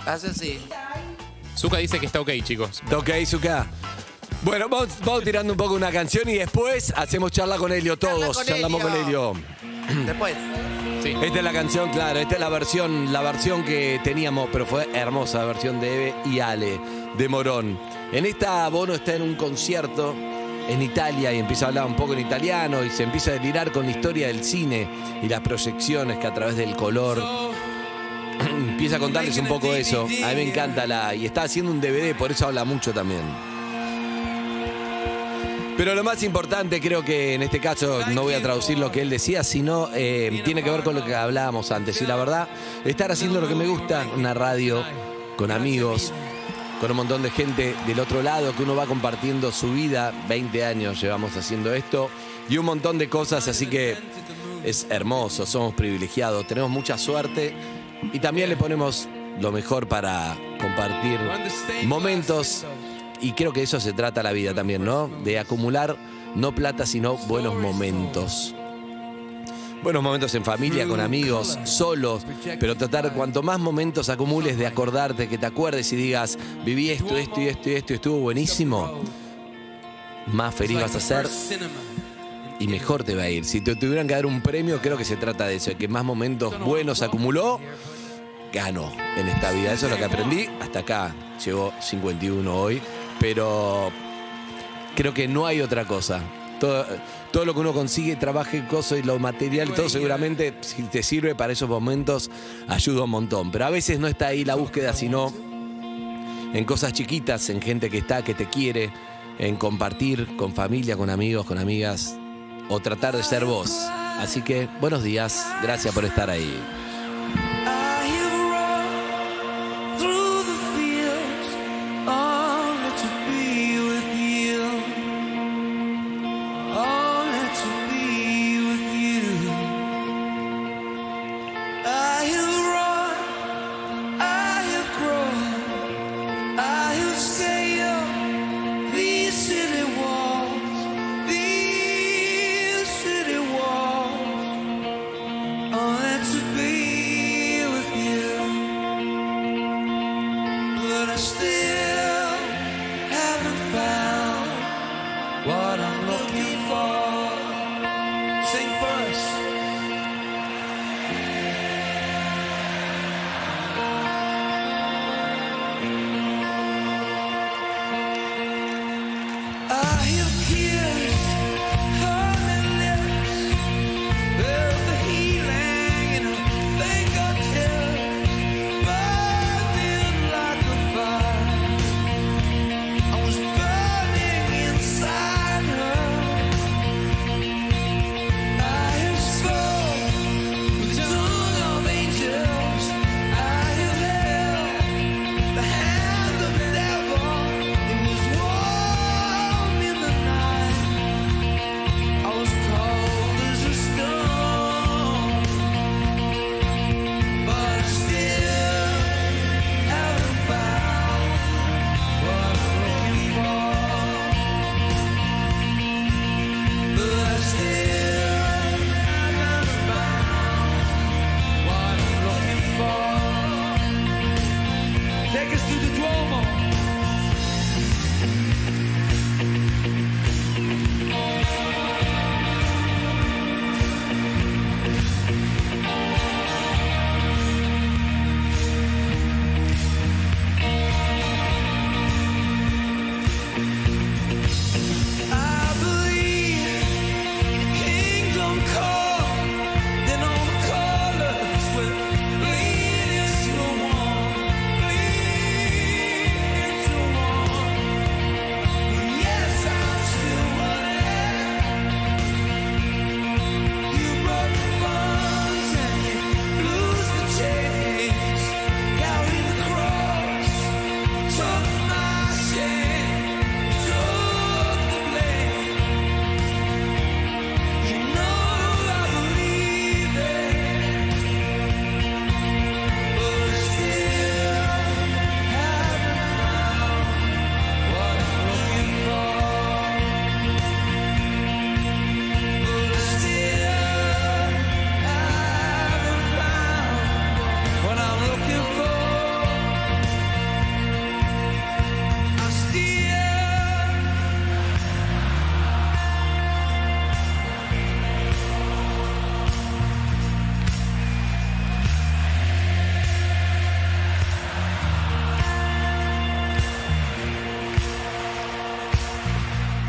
hace así. Zucca dice que está ok, chicos. Ok, Azúcar. Bueno, vamos tirando un poco una canción y después hacemos charla con Helio todos. con Charlamos con Helio. Helio. Después. Sí. Esta es la canción, claro, esta es la versión que teníamos, pero fue hermosa, la versión de Eve y Ale, de Morón. En esta Bono está en un concierto en Italia y empieza a hablar un poco en italiano y se empieza a delirar con la historia del cine y las proyecciones que a través del color empieza a contarles un poco eso. A mí me encanta y está haciendo un DVD, por eso habla mucho también. Pero lo más importante, creo que en este caso no voy a traducir lo que él decía, sino tiene que ver con lo que hablábamos antes. Y la verdad, estar haciendo lo que me gusta, una radio, con amigos, con un montón de gente del otro lado, que uno va compartiendo su vida. 20 años llevamos haciendo esto y un montón de cosas, así que es hermoso, somos privilegiados, tenemos mucha suerte y también le ponemos lo mejor para compartir momentos. Y creo que eso se trata la vida también, ¿no? De acumular no plata, sino buenos momentos. Buenos momentos en familia, con amigos, solos, pero tratar de cuanto más momentos acumules de acordarte, que te acuerdes y digas, viví esto, estuvo buenísimo, más feliz vas a ser y mejor te va a ir. Si te tuvieran que dar un premio, creo que se trata de eso, de que más momentos buenos acumuló, ganó en esta vida. Eso es lo que aprendí. Hasta acá llegó 51 hoy, pero creo que no hay otra cosa. Todo lo que uno consigue, trabaje, cosas y lo material, todo seguramente, si te sirve para esos momentos, ayuda un montón. Pero a veces no está ahí la búsqueda, sino en cosas chiquitas, en gente que está, que te quiere, en compartir con familia, con amigos, con amigas, o tratar de ser vos. Así que, buenos días. Gracias por estar ahí.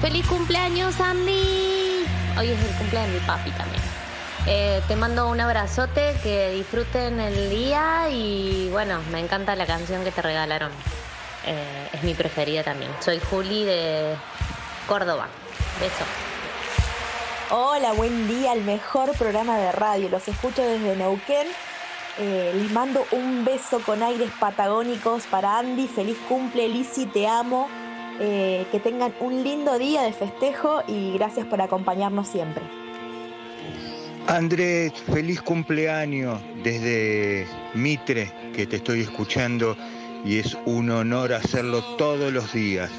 ¡Feliz cumpleaños, Andy! Hoy es el cumpleaños de mi papi también. Te mando un abrazote, que disfruten el día y bueno, me encanta la canción que te regalaron. Es mi preferida también. Soy Juli de Córdoba. Beso. Hola, buen día, el mejor programa de radio. Los escucho desde Neuquén. Les mando un beso con aires patagónicos para Andy. Feliz cumple, Lizzy, te amo. Que tengan un lindo día de festejo y gracias por acompañarnos siempre. Andrés, feliz cumpleaños desde Mitre, que te estoy escuchando y es un honor hacerlo todos los días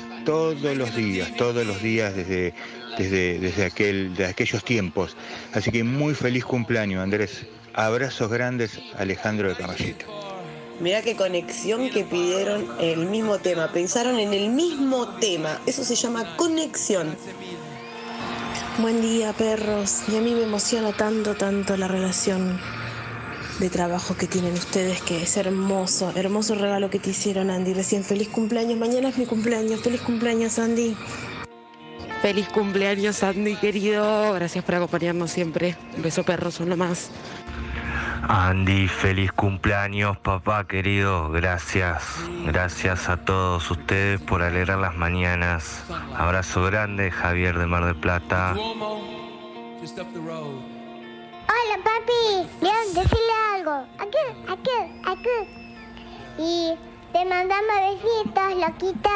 desde aquellos tiempos. Así que muy feliz cumpleaños, Andrés. Abrazos grandes, Alejandro de Caballito. Mirá qué conexión que pidieron el mismo tema. Pensaron en el mismo tema. Eso se llama conexión. Buen día, perros. Y a mí me emociona tanto la relación de trabajo que tienen ustedes, que es hermoso. Hermoso regalo que te hicieron, Andy. Recién, feliz cumpleaños. Mañana es mi cumpleaños. Feliz cumpleaños, Andy. Feliz cumpleaños, Andy, querido. Gracias por acompañarnos siempre. Un beso, perros, son lo más. Andy, feliz cumpleaños, papá querido. Gracias a todos ustedes por alegrar las mañanas. Abrazo grande, Javier de Mar del Plata. Hola, papi. León, decirle algo. Aquí. Y te mandamos besitos, loquito.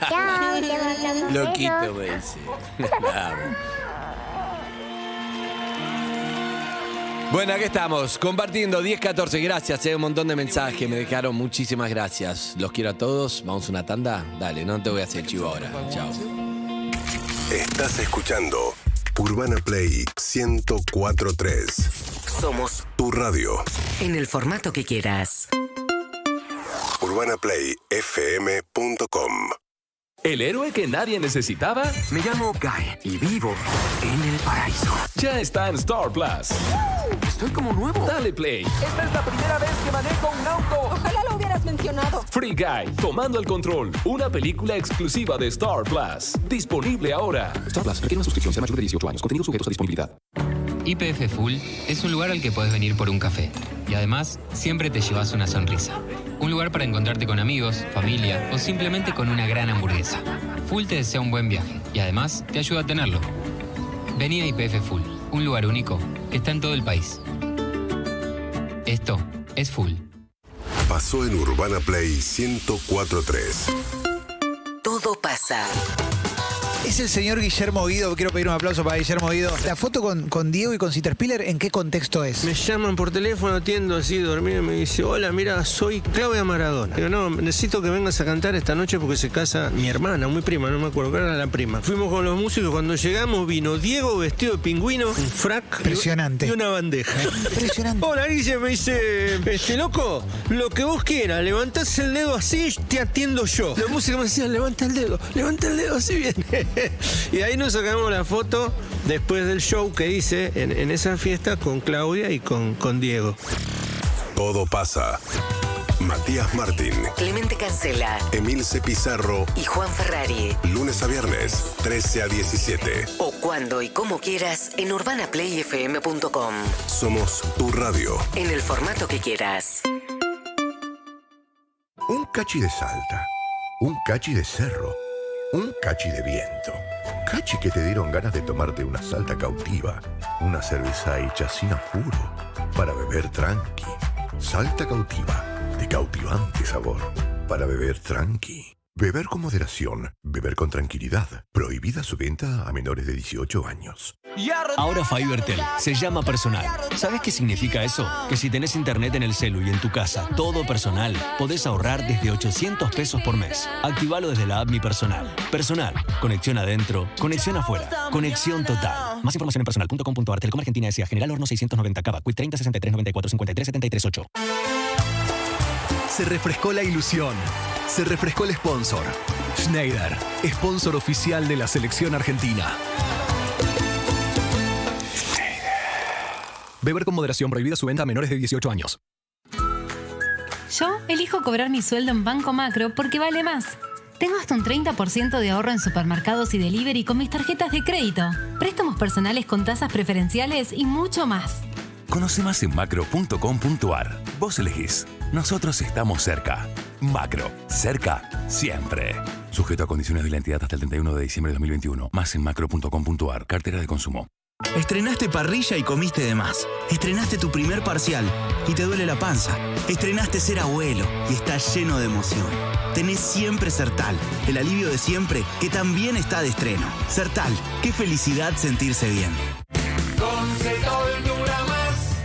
Chao, te mandamos Loquito, besos. me dice. Vamos. Bueno, aquí estamos, compartiendo 10-14. Gracias, un montón de mensajes. Me dejaron muchísimas gracias. Los quiero a todos. Vamos a una tanda. Dale, no te voy a hacer chivo ahora. Chao. Estás escuchando Urbana Play 104.3. Somos Tu radio. en el formato que quieras. UrbanaPlayFM.com. ¿El héroe que nadie necesitaba? Me llamo Guy y vivo en el paraíso. Ya está en Star Plus. Estoy como nuevo. Dale play. Esta es la primera vez que manejo un auto. Ojalá lo hubieras mencionado. Free Guy, Tomando el Control. Una película exclusiva de Star Plus. Disponible ahora. Star Plus requiere una suscripción, sea mayor de 18 años. Contenidos sujetos a disponibilidad. YPF Full es un lugar al que puedes venir por un café. Y además, siempre te llevas una sonrisa. Un lugar para encontrarte con amigos, familia o simplemente con una gran hamburguesa. Full te desea un buen viaje y además te ayuda a tenerlo. Vení a YPF Full, un lugar único que está en todo el país. Esto es Full. Pasó en Urbana Play 104.3. Todo pasa. Es el señor Guillermo Guido. Quiero pedir un aplauso para Guillermo Guido. La foto con Diego y con Sitterspiller, ¿en qué contexto es? Me llaman por teléfono, atiendo así, dormido, y me dice, hola, mira, soy Claudia Maradona. Digo, no, necesito que vengas a cantar esta noche porque se casa mi hermana, mi prima, no me acuerdo, que era la prima. Fuimos con los músicos, cuando llegamos vino Diego vestido de pingüino, un frac. Impresionante. Y una bandeja. Impresionante. Hola, Guille, me dice, loco, lo que vos quieras, levantás el dedo así, te atiendo yo. Los músicos me decían, levanta el dedo así bien. Y ahí nos sacamos la foto después del show que hice en esa fiesta con Claudia y con Diego. Todo pasa. Matías Martín, Clemente Cancela, Emilce Pizarro y Juan Ferrari. Lunes a viernes, 13 a 17. O cuando y como quieras en urbanaplayfm.com. Somos tu radio. En el formato que quieras. Un cachi de Salta, un cachi de Cerro, un cachi de viento. Cachi que te dieron ganas de tomarte una Salta cautiva, una cerveza hecha sin apuro, para beber tranqui. Salta cautiva, de cautivante sabor, para beber tranqui. Beber con moderación, beber con tranquilidad. Prohibida su venta a menores de 18 años. Ahora Fibertel se llama personal. ¿Sabes qué significa eso? Que si tenés internet en el celu y en tu casa, todo personal, podés ahorrar desde 800 pesos por mes. Activalo desde la app Mi Personal. Personal. Conexión adentro, conexión afuera. Conexión total. Más información en personal.com.ar. Telecom Argentina S.A. General Horno 690 Cava. Quit 30 63 94 53 73 8. Se refrescó la ilusión. Se refrescó el sponsor. Schneider, sponsor oficial de la selección argentina. Beber con moderación, prohibida su venta a menores de 18 años. Yo elijo cobrar mi sueldo en Banco Macro porque vale más. Tengo hasta un 30% de ahorro en supermercados y delivery con mis tarjetas de crédito, préstamos personales con tasas preferenciales y mucho más. Conoce más en macro.com.ar. Vos elegís. Nosotros estamos cerca. Macro. Cerca. Siempre. Sujeto a condiciones de la entidad hasta el 31 de diciembre de 2021. Más en macro.com.ar. Cartera de consumo. Estrenaste parrilla y comiste de más. Estrenaste tu primer parcial y te duele la panza. Estrenaste ser abuelo y estás lleno de emoción. Tenés siempre Sertal, el alivio de siempre que también está de estreno. Sertal, qué felicidad sentirse bien. Con Setol dura más.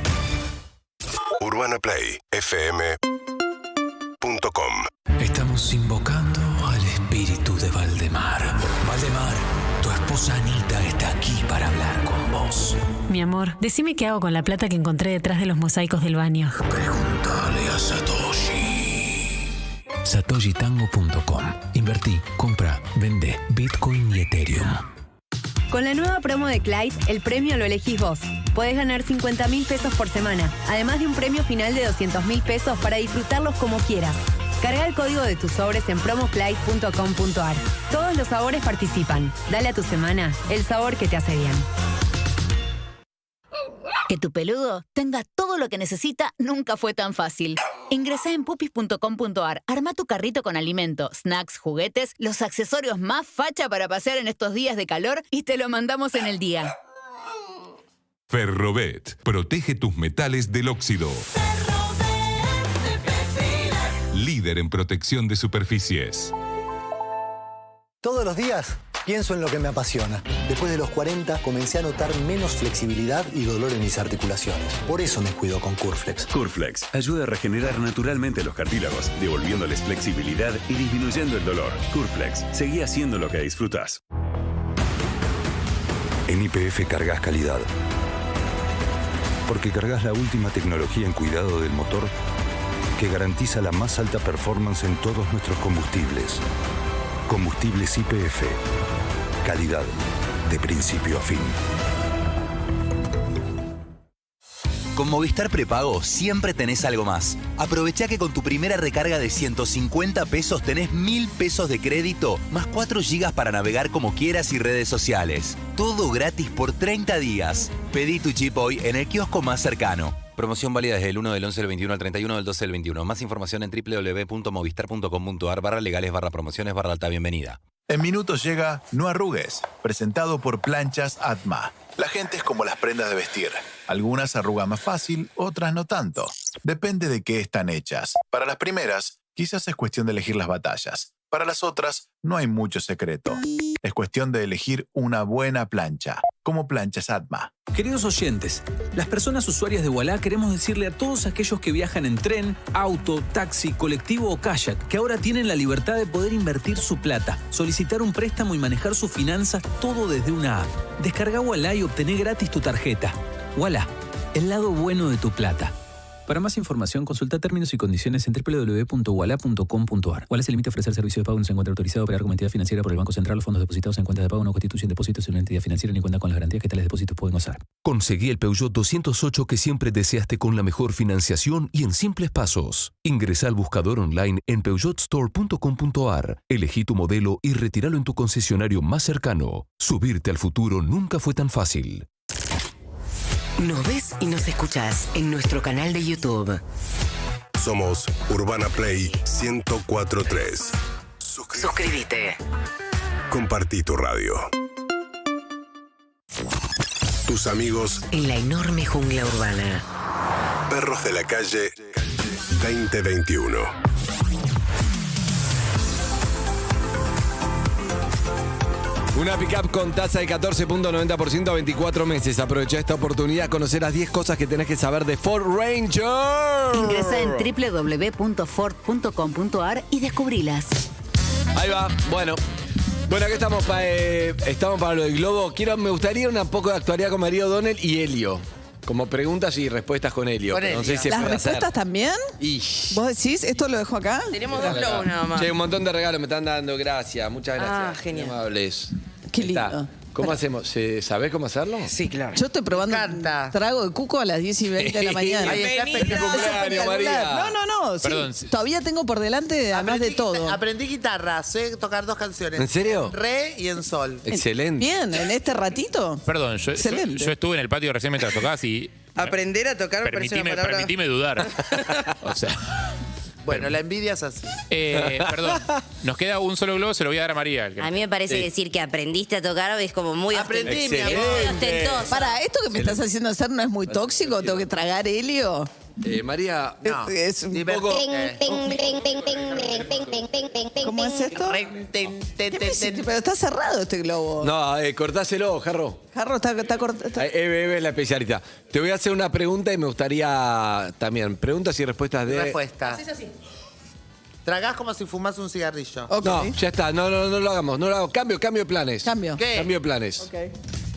UrbanaPlayFM.com. Estamos invocando al espíritu de Valdemar. Valdemar, tu esposa Anita está aquí para hablar con vos. Mi amor, decime qué hago con la plata que encontré detrás de los mosaicos del baño. Pregúntale a Satoshi. SatoshiTango.com. Invertí, compra, vende Bitcoin y Ethereum. Con la nueva promo de Clyde, el premio lo elegís vos. Podés ganar 50.000 pesos por semana, además de un premio final de 200.000 pesos para disfrutarlos como quieras. Carga el código de tus sobres en promoclyde.com.ar. Todos los sabores participan. Dale a tu semana el sabor que te hace bien. Que tu peludo tenga todo lo que necesita nunca fue tan fácil. Ingresá en pupis.com.ar, arma tu carrito con alimento, snacks, juguetes, los accesorios más facha para pasear en estos días de calor y te lo mandamos en el día. Ferrobet, protege tus metales del óxido. Líder en protección de superficies. Todos los días pienso en lo que me apasiona. Después de los 40 comencé a notar menos flexibilidad y dolor en mis articulaciones. Por eso me cuido con Curflex. Curflex ayuda a regenerar naturalmente los cartílagos, devolviéndoles flexibilidad y disminuyendo el dolor. Curflex, seguí haciendo lo que disfrutas. En YPF cargas calidad. Porque cargas la última tecnología en cuidado del motor que garantiza la más alta performance en todos nuestros combustibles. Combustibles YPF. Calidad de principio a fin. Con Movistar Prepago siempre tenés algo más. Aprovechá que con tu primera recarga de 150 pesos tenés 1.000 pesos de crédito más 4 gigas para navegar como quieras y redes sociales. Todo gratis por 30 días. Pedí tu chip hoy en el kiosco más cercano. Promoción válida desde el 1 del 11 del 21 al 31 del 12 del 21. Más información en www.movistar.com.ar/legales/promociones/alta bienvenida. En minutos llega No Arrugues, presentado por Planchas Atma. La gente es como las prendas de vestir. Algunas arrugan más fácil, otras no tanto. Depende de qué están hechas. Para las primeras, quizás es cuestión de elegir las batallas. Para las otras, no hay mucho secreto. Es cuestión de elegir una buena plancha, como Planchas Atma. Queridos oyentes, las personas usuarias de Ualá queremos decirle a todos aquellos que viajan en tren, auto, taxi, colectivo o kayak que ahora tienen la libertad de poder invertir su plata, solicitar un préstamo y manejar sus finanzas todo desde una app. Descarga Ualá y obtené gratis tu tarjeta. Ualá, el lado bueno de tu plata. Para más información, consulta términos y condiciones en www.ualá.com.ar. ¿Cuál es el límite a ofrecer servicio de pago? No se encuentra autorizado a operar como entidad financiera por el Banco Central. Los fondos depositados en cuentas de pago no constituyen depósitos en una entidad financiera ni cuentan con las garantías que tales depósitos pueden gozar. Conseguí el Peugeot 208 que siempre deseaste con la mejor financiación y en simples pasos. Ingresá al buscador online en peugeotstore.com.ar. Elegí tu modelo y retíralo en tu concesionario más cercano. Subirte al futuro nunca fue tan fácil. Nos ves y nos escuchás en nuestro canal de YouTube. Somos Urbana Play 104.3. Suscríbete. Compartí tu radio. Tus amigos en la enorme jungla urbana. Perros de la calle 2021. Una pick-up con tasa de 14.90% a 24 meses. Aprovecha esta oportunidad a conocer las 10 cosas que tenés que saber de Ford Ranger. Ingresa en www.ford.com.ar y descubrilas. Ahí va. Bueno, aquí estamos, estamos para lo del globo. Me gustaría un poco de actualidad con María O'Donnell y Helio. Como preguntas y respuestas con Helio. No sé si ¿Las respuestas hacer también? ¿Vos decís? ¿Esto lo dejo acá? Tenemos 2 globos nada más. Che, un montón de regalos me están dando. Gracias, muchas gracias. Genial. Qué amables. Qué lindo. ¿Cómo hacemos? ¿Sabés cómo hacerlo? Sí, claro. Yo estoy probando un trago de cuco a las 10:20 de la mañana. Ay, está ¡Feliz cumpleaños, María! No. Perdón. Sí, todavía tengo por delante, además de todo. Aprendí guitarra, sé tocar 2 canciones. ¿En serio? En re y en sol. Excelente. Bien, en este ratito. Perdón, yo estuve en el patio recién mientras tocabas y... Aprender a tocar me parece una palabra... Permitime dudar. O sea... Bueno, la envidia es así. Perdón, nos queda un solo globo, se lo voy a dar a María. A mí me parece decir que aprendiste a tocar es como muy Aprendí, mi amor. ostentoso. Para, ¿esto que me estás haciendo hacer no es muy tóxico? ¿Tengo que tragar helio? María, no. Es un poco... ¿Cómo es esto? Pero está cerrado este globo. No, cortáselo, Jarro. Jarro está cortado. Eve es la especialista. Te voy a hacer una pregunta y me gustaría también preguntas y respuestas de... Respuesta. Así. Tragás como si fumas un cigarrillo. Okay. No, ya está. No lo hagamos. No lo hago. Cambio de planes. ¿Qué? Cambio de planes. Okay.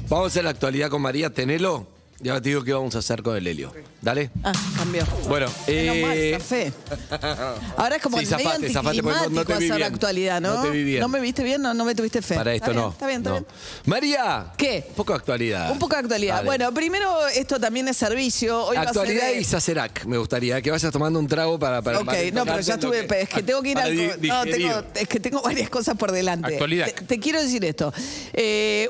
Vamos a hacer la actualidad con María. Tenelo. Ya te digo qué vamos a hacer con el helio. Dale. Cambió. Bueno, Menos mal, zafé. Ahora es como sí, medio anticlimático no te vi hacer bien. la actualidad, ¿no? No te vi bien. ¿No me viste bien? No me tuviste fe. Para esto no. Está bien. María. ¿Qué? Un poco de actualidad. Un poco de actualidad. Dale. Bueno, primero, esto también es servicio. Hoy actualidad va a ser y Sacerac. Me gustaría que vayas tomando un trago para ok, no, pero ya estuve. Es que tengo que ir es que tengo varias cosas por delante. Actualidad. Te quiero decir esto.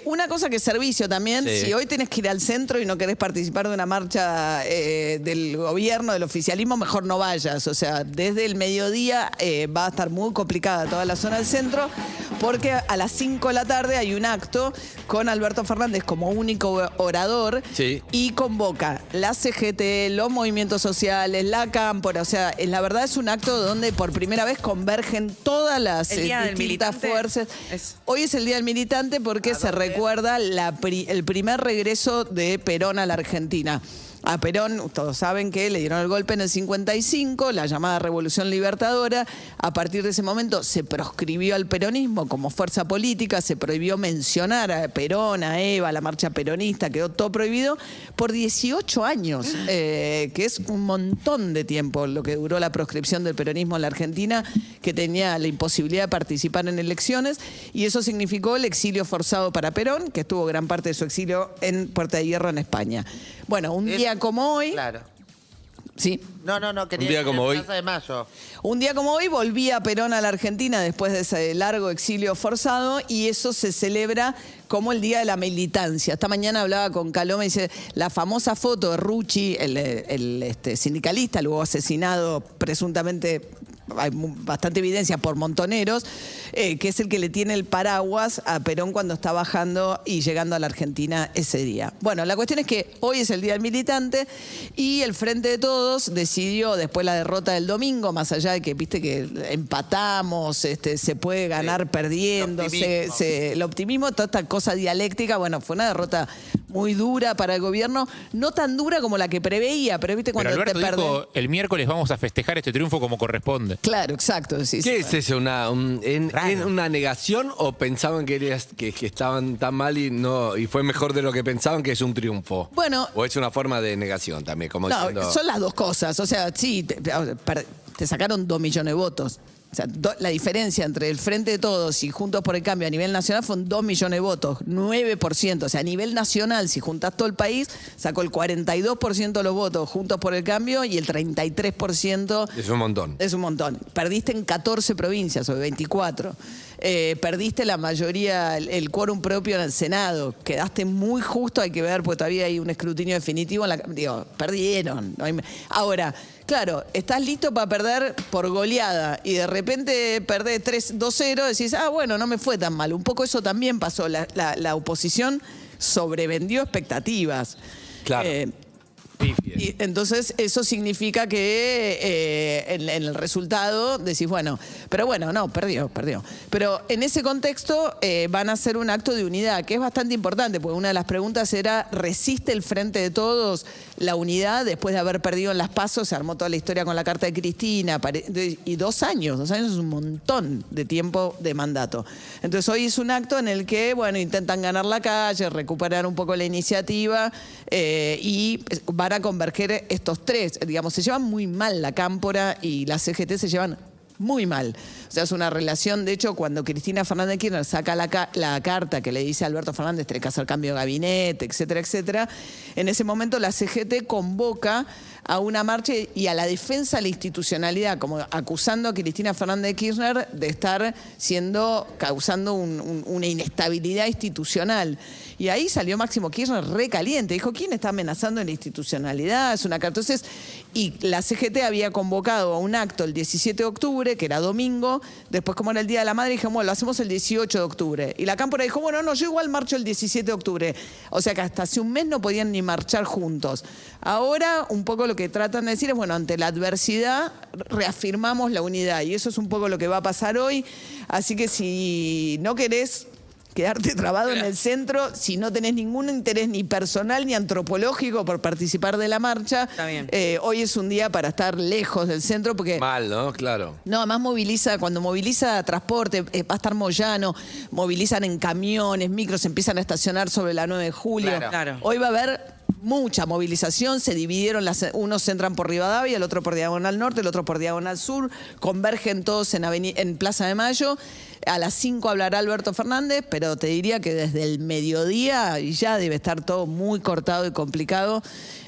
Una cosa que es servicio también. Sí. Si hoy tenés que ir al centro y no querés participar de una marcha del gobierno, del oficialismo, mejor no vayas. O sea, desde el mediodía va a estar muy complicada toda la zona del centro, porque a las 5 de la tarde hay un acto con Alberto Fernández como único orador y convoca la CGT, los movimientos sociales, la Cámpora. O sea, la verdad es un acto donde por primera vez convergen todas las distintas fuerzas. Hoy es el Día del Militante porque se recuerda el primer regreso de Perón a la Argentina. A Perón, todos saben que le dieron el golpe en el 55, la llamada Revolución Libertadora. A partir de ese momento se proscribió al peronismo como fuerza política, se prohibió mencionar a Perón, a Eva, a la marcha peronista, quedó todo prohibido por 18 años, que es un montón de tiempo lo que duró la proscripción del peronismo en la Argentina, que tenía la imposibilidad de participar en elecciones, y eso significó el exilio forzado para Perón, que estuvo gran parte de su exilio en Puerta de Hierro en España. Bueno, un día como hoy... Claro. Sí. No, quería Un día como hoy. Plaza de Mayo. Un día como hoy volvía Perón a la Argentina después de ese largo exilio forzado, y eso se celebra como el Día de la Militancia. Esta mañana hablaba con Caloma y dice, la famosa foto de Rucci, el sindicalista, luego asesinado presuntamente, hay bastante evidencia por Montoneros, que es el que le tiene el paraguas a Perón cuando está bajando y llegando a la Argentina ese día. Bueno, la cuestión es que hoy es el Día del Militante y el Frente de Todos decidió, después de la derrota del domingo, más allá de que viste que empatamos, se puede ganar perdiendo, el optimismo, toda esta cosa dialéctica, bueno, fue una derrota muy dura para el gobierno, no tan dura como la que preveía, pero viste cuando Alberto te perdés. dijo, el miércoles vamos a festejar este triunfo como corresponde. Claro, exacto. Sí, ¿Qué es eso? ¿Una negación o pensaban que estaban tan mal y fue mejor de lo que pensaban, que es un triunfo? Bueno. ¿O es una forma de negación también? Como No, diciendo... son las dos cosas. O sea, sí, te sacaron 2 millones de votos. O sea, la diferencia entre el Frente de Todos y Juntos por el Cambio a nivel nacional fueron 2 millones de votos, 9%. O sea, a nivel nacional, si juntás todo el país, sacó el 42% de los votos Juntos por el Cambio y el 33%... Es un montón. Es un montón. Perdiste en 14 provincias, o 24. Perdiste la mayoría, el quórum propio en el Senado. Quedaste muy justo, hay que ver, porque todavía hay un escrutinio definitivo. Perdieron. Ahora... Claro, estás listo para perder por goleada y de repente perdés 2-0, decís, bueno, no me fue tan mal. Un poco eso también pasó. La oposición sobrevendió expectativas. Claro. Y entonces eso significa que en el resultado decís, bueno, pero bueno, no, perdió. Pero en ese contexto van a hacer un acto de unidad, que es bastante importante, porque una de las preguntas era, ¿resiste el Frente de Todos la unidad después de haber perdido en las PASO? Se armó toda la historia con la carta de Cristina, y 2 años es un montón de tiempo de mandato. Entonces hoy es un acto en el que, bueno, intentan ganar la calle, recuperar un poco la iniciativa y van a converger estos tres. Digamos, se llevan muy mal la Cámpora y la CGT se llevan muy mal. O sea, es una relación, de hecho, cuando Cristina Fernández de Kirchner saca la carta que le dice a Alberto Fernández, tenés que hacer cambio de gabinete, etcétera, etcétera, en ese momento la CGT convoca a una marcha y a la defensa de la institucionalidad, como acusando a Cristina Fernández de Kirchner de estar causando una inestabilidad institucional. Y ahí salió Máximo Kirchner recaliente. Dijo, ¿quién está amenazando en la institucionalidad? Es una carta. Entonces, y la CGT había convocado a un acto el 17 de octubre, que era domingo. Después, como era el Día de la Madre, dijeron, bueno, lo hacemos el 18 de octubre. Y la Cámpora dijo, bueno, no, yo igual marcho el 17 de octubre. O sea que hasta hace un mes no podían ni marchar juntos. Ahora, un poco lo que tratan de decir es, bueno, ante la adversidad reafirmamos la unidad. Y eso es un poco lo que va a pasar hoy. Así que si no querés quedarte trabado en el centro, si no tenés ningún interés ni personal ni antropológico por participar de la marcha, hoy es un día para estar lejos del centro porque... Mal, ¿no? Claro. No, además cuando moviliza transporte, va a estar Moyano, movilizan en camiones, micros, empiezan a estacionar sobre la 9 de julio. Claro. Hoy va a haber mucha movilización, se dividieron, unos entran por Rivadavia, el otro por Diagonal Norte, el otro por Diagonal Sur, convergen todos en Plaza de Mayo. A las 5 hablará Alberto Fernández, pero te diría que desde el mediodía ya debe estar todo muy cortado y complicado.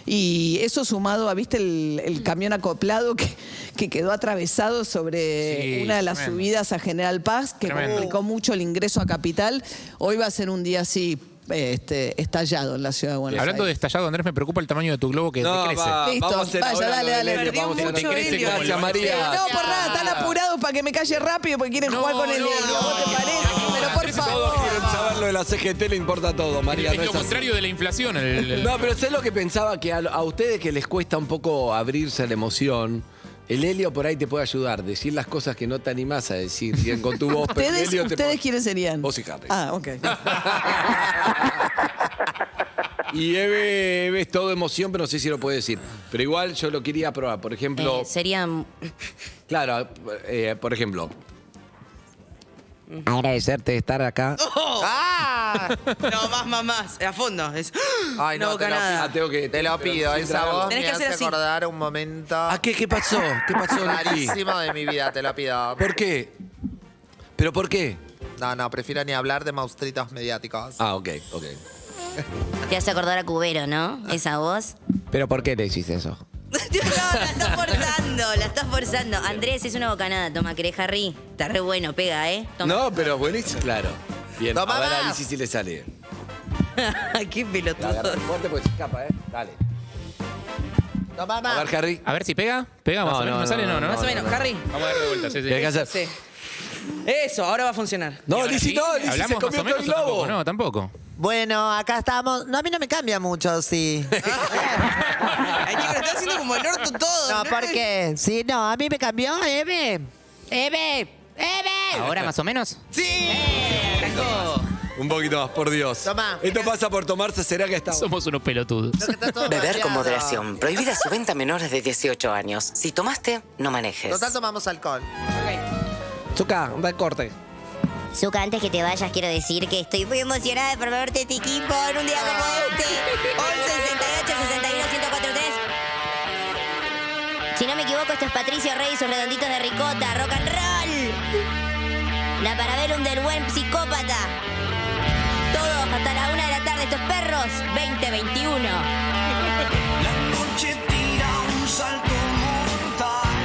Y eso sumado a, ¿viste el camión acoplado que quedó atravesado sobre una de las subidas a General Paz, que complicó mucho el ingreso a Capital? Hoy va a ser un día así estallado en la ciudad de Buenos Hablando de Aires. estallado, Andrés, me preocupa el tamaño de tu globo que te crece. Listo, vamos a hacer vaya, ahora dale, lo del dale. helio, vamos a hacer Te crece helio. como el Gracias, baño. María. No, por nada, están apurados para que me calle rápido porque quieren jugar con el helio. ¿Vos te parece? Pero por Todos favor. quieren saber lo de la CGT, le importa todo, María. Es no lo es así. contrario de la inflación. No, pero sé lo que pensaba, que a ustedes que les cuesta un poco abrirse a la emoción, el helio por ahí te puede ayudar, decir las cosas que no te animás a decir bien con tu voz. Pero el helio te ¿Ustedes quiénes serían? Vos y Harry. Ah, ok. Y Eve es todo emoción, pero no sé si lo puede decir. Pero igual yo lo quería probar. Por ejemplo. Serían. Claro, por ejemplo. Agradecerte de estar acá. No, más. A fondo. Ay, no, te lo pido. Esa voz Tenés me que hacer hace así. acordar un momento ¿Qué pasó? ¿Qué pasó, Luqui? rarísimo de mi vida, te lo pido. ¿Por qué? ¿Pero por qué? No, prefiero ni hablar de monstruitos mediáticos. Ah, ok. Te hace acordar a Cubero, ¿no? Esa voz. ¿Pero por qué le hiciste eso? No, la estás forzando. Andrés, es una bocanada. Toma, ¿querés, Harry? Está re bueno, pega, ¿eh? Toma. No, pero buenísimo. Claro. Bien, Toma a ver, más. Alicia, si le sale. Qué pelotudo. Agarra fuerte porque se escapa, ¿eh? Dale. Toma A ver, Harry. A ver si pega. ¿Pega más o menos? ¿No sale? No. Más o menos, Harry. Vamos a darle de vuelta. Sí. Tiene que hacer. Sí. Eso, ahora va a funcionar. No, Lizzy, no, Lizzy se ¿Hablamos comió más o todo el menos o globo. tampoco? No, tampoco. Bueno, acá estamos. No, a mí no me cambia mucho, sí. Ay, chicos, lo está haciendo como el orto todo. No, ¿por qué? Sí, no, a mí me cambió, Eve. ¿Ahora más o menos? ¡Sí! Un poquito más, por Dios. Toma. Esto pasa por tomarse, será que estamos. Somos unos pelotudos. Beber con moderación. Prohibida su venta a menores de 18 años. Si tomaste, no manejes. Total, tomamos alcohol. Zucca, da el corte. Zucca, antes que te vayas, quiero decir que estoy muy emocionada por verte este equipo en un día como este. 11 68 61 1043. Si no me equivoco, esto es Patricio Rey y sus redonditos de ricota. Rock and roll. La Parabellum del buen psicópata. Todos hasta la 1 de la tarde, estos perros. 2021. La noche tira un salto mortal,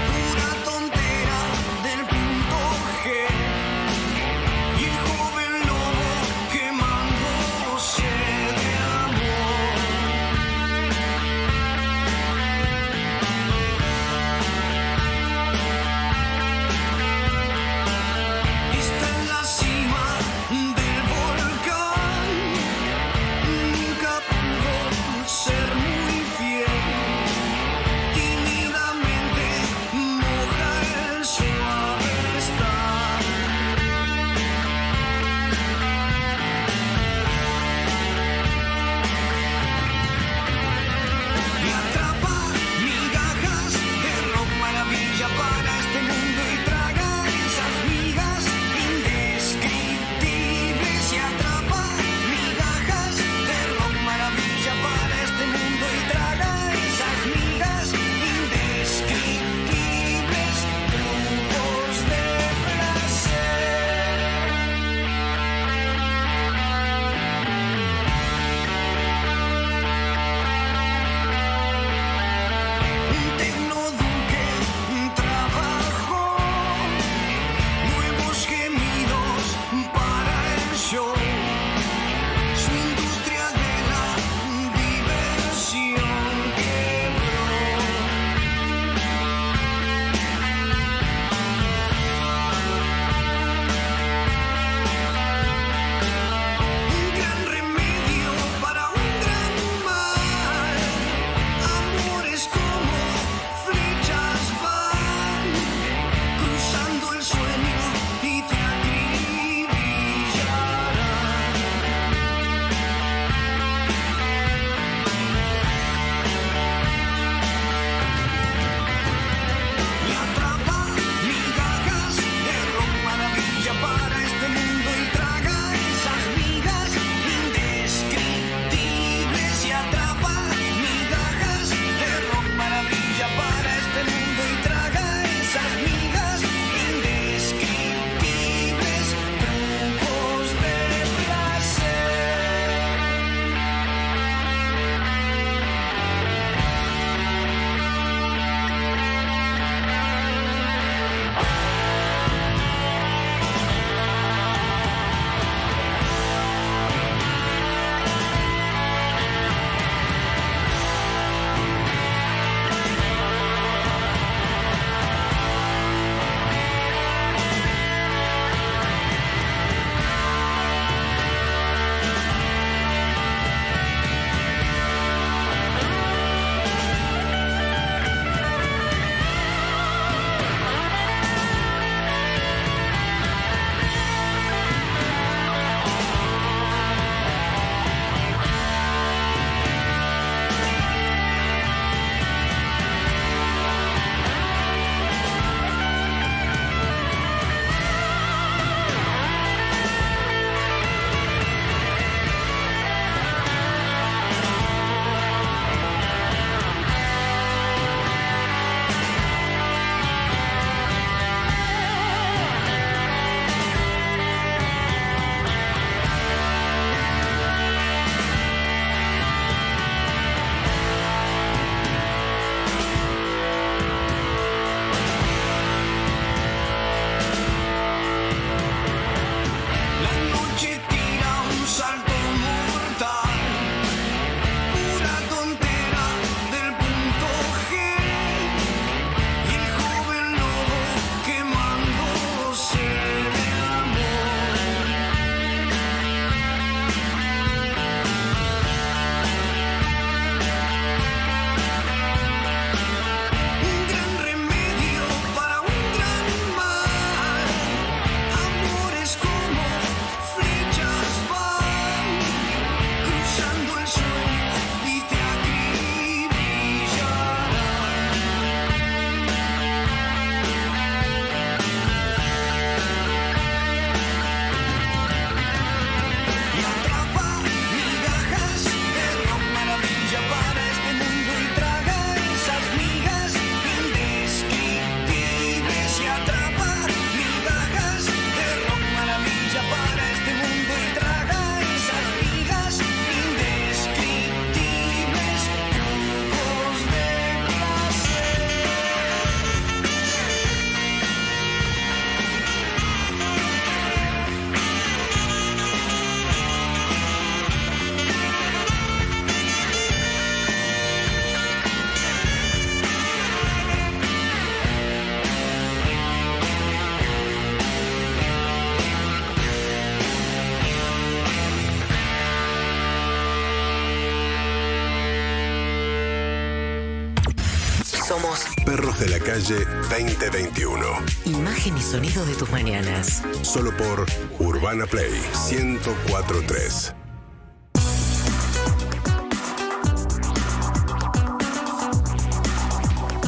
pura tontera del punto G, y el joven lobo quemándose de amor. Está en la cima del volcán, nunca Somos Perros de la Calle 2021. imagen y sonido de tus mañanas. Solo por Urbana Play 104.3.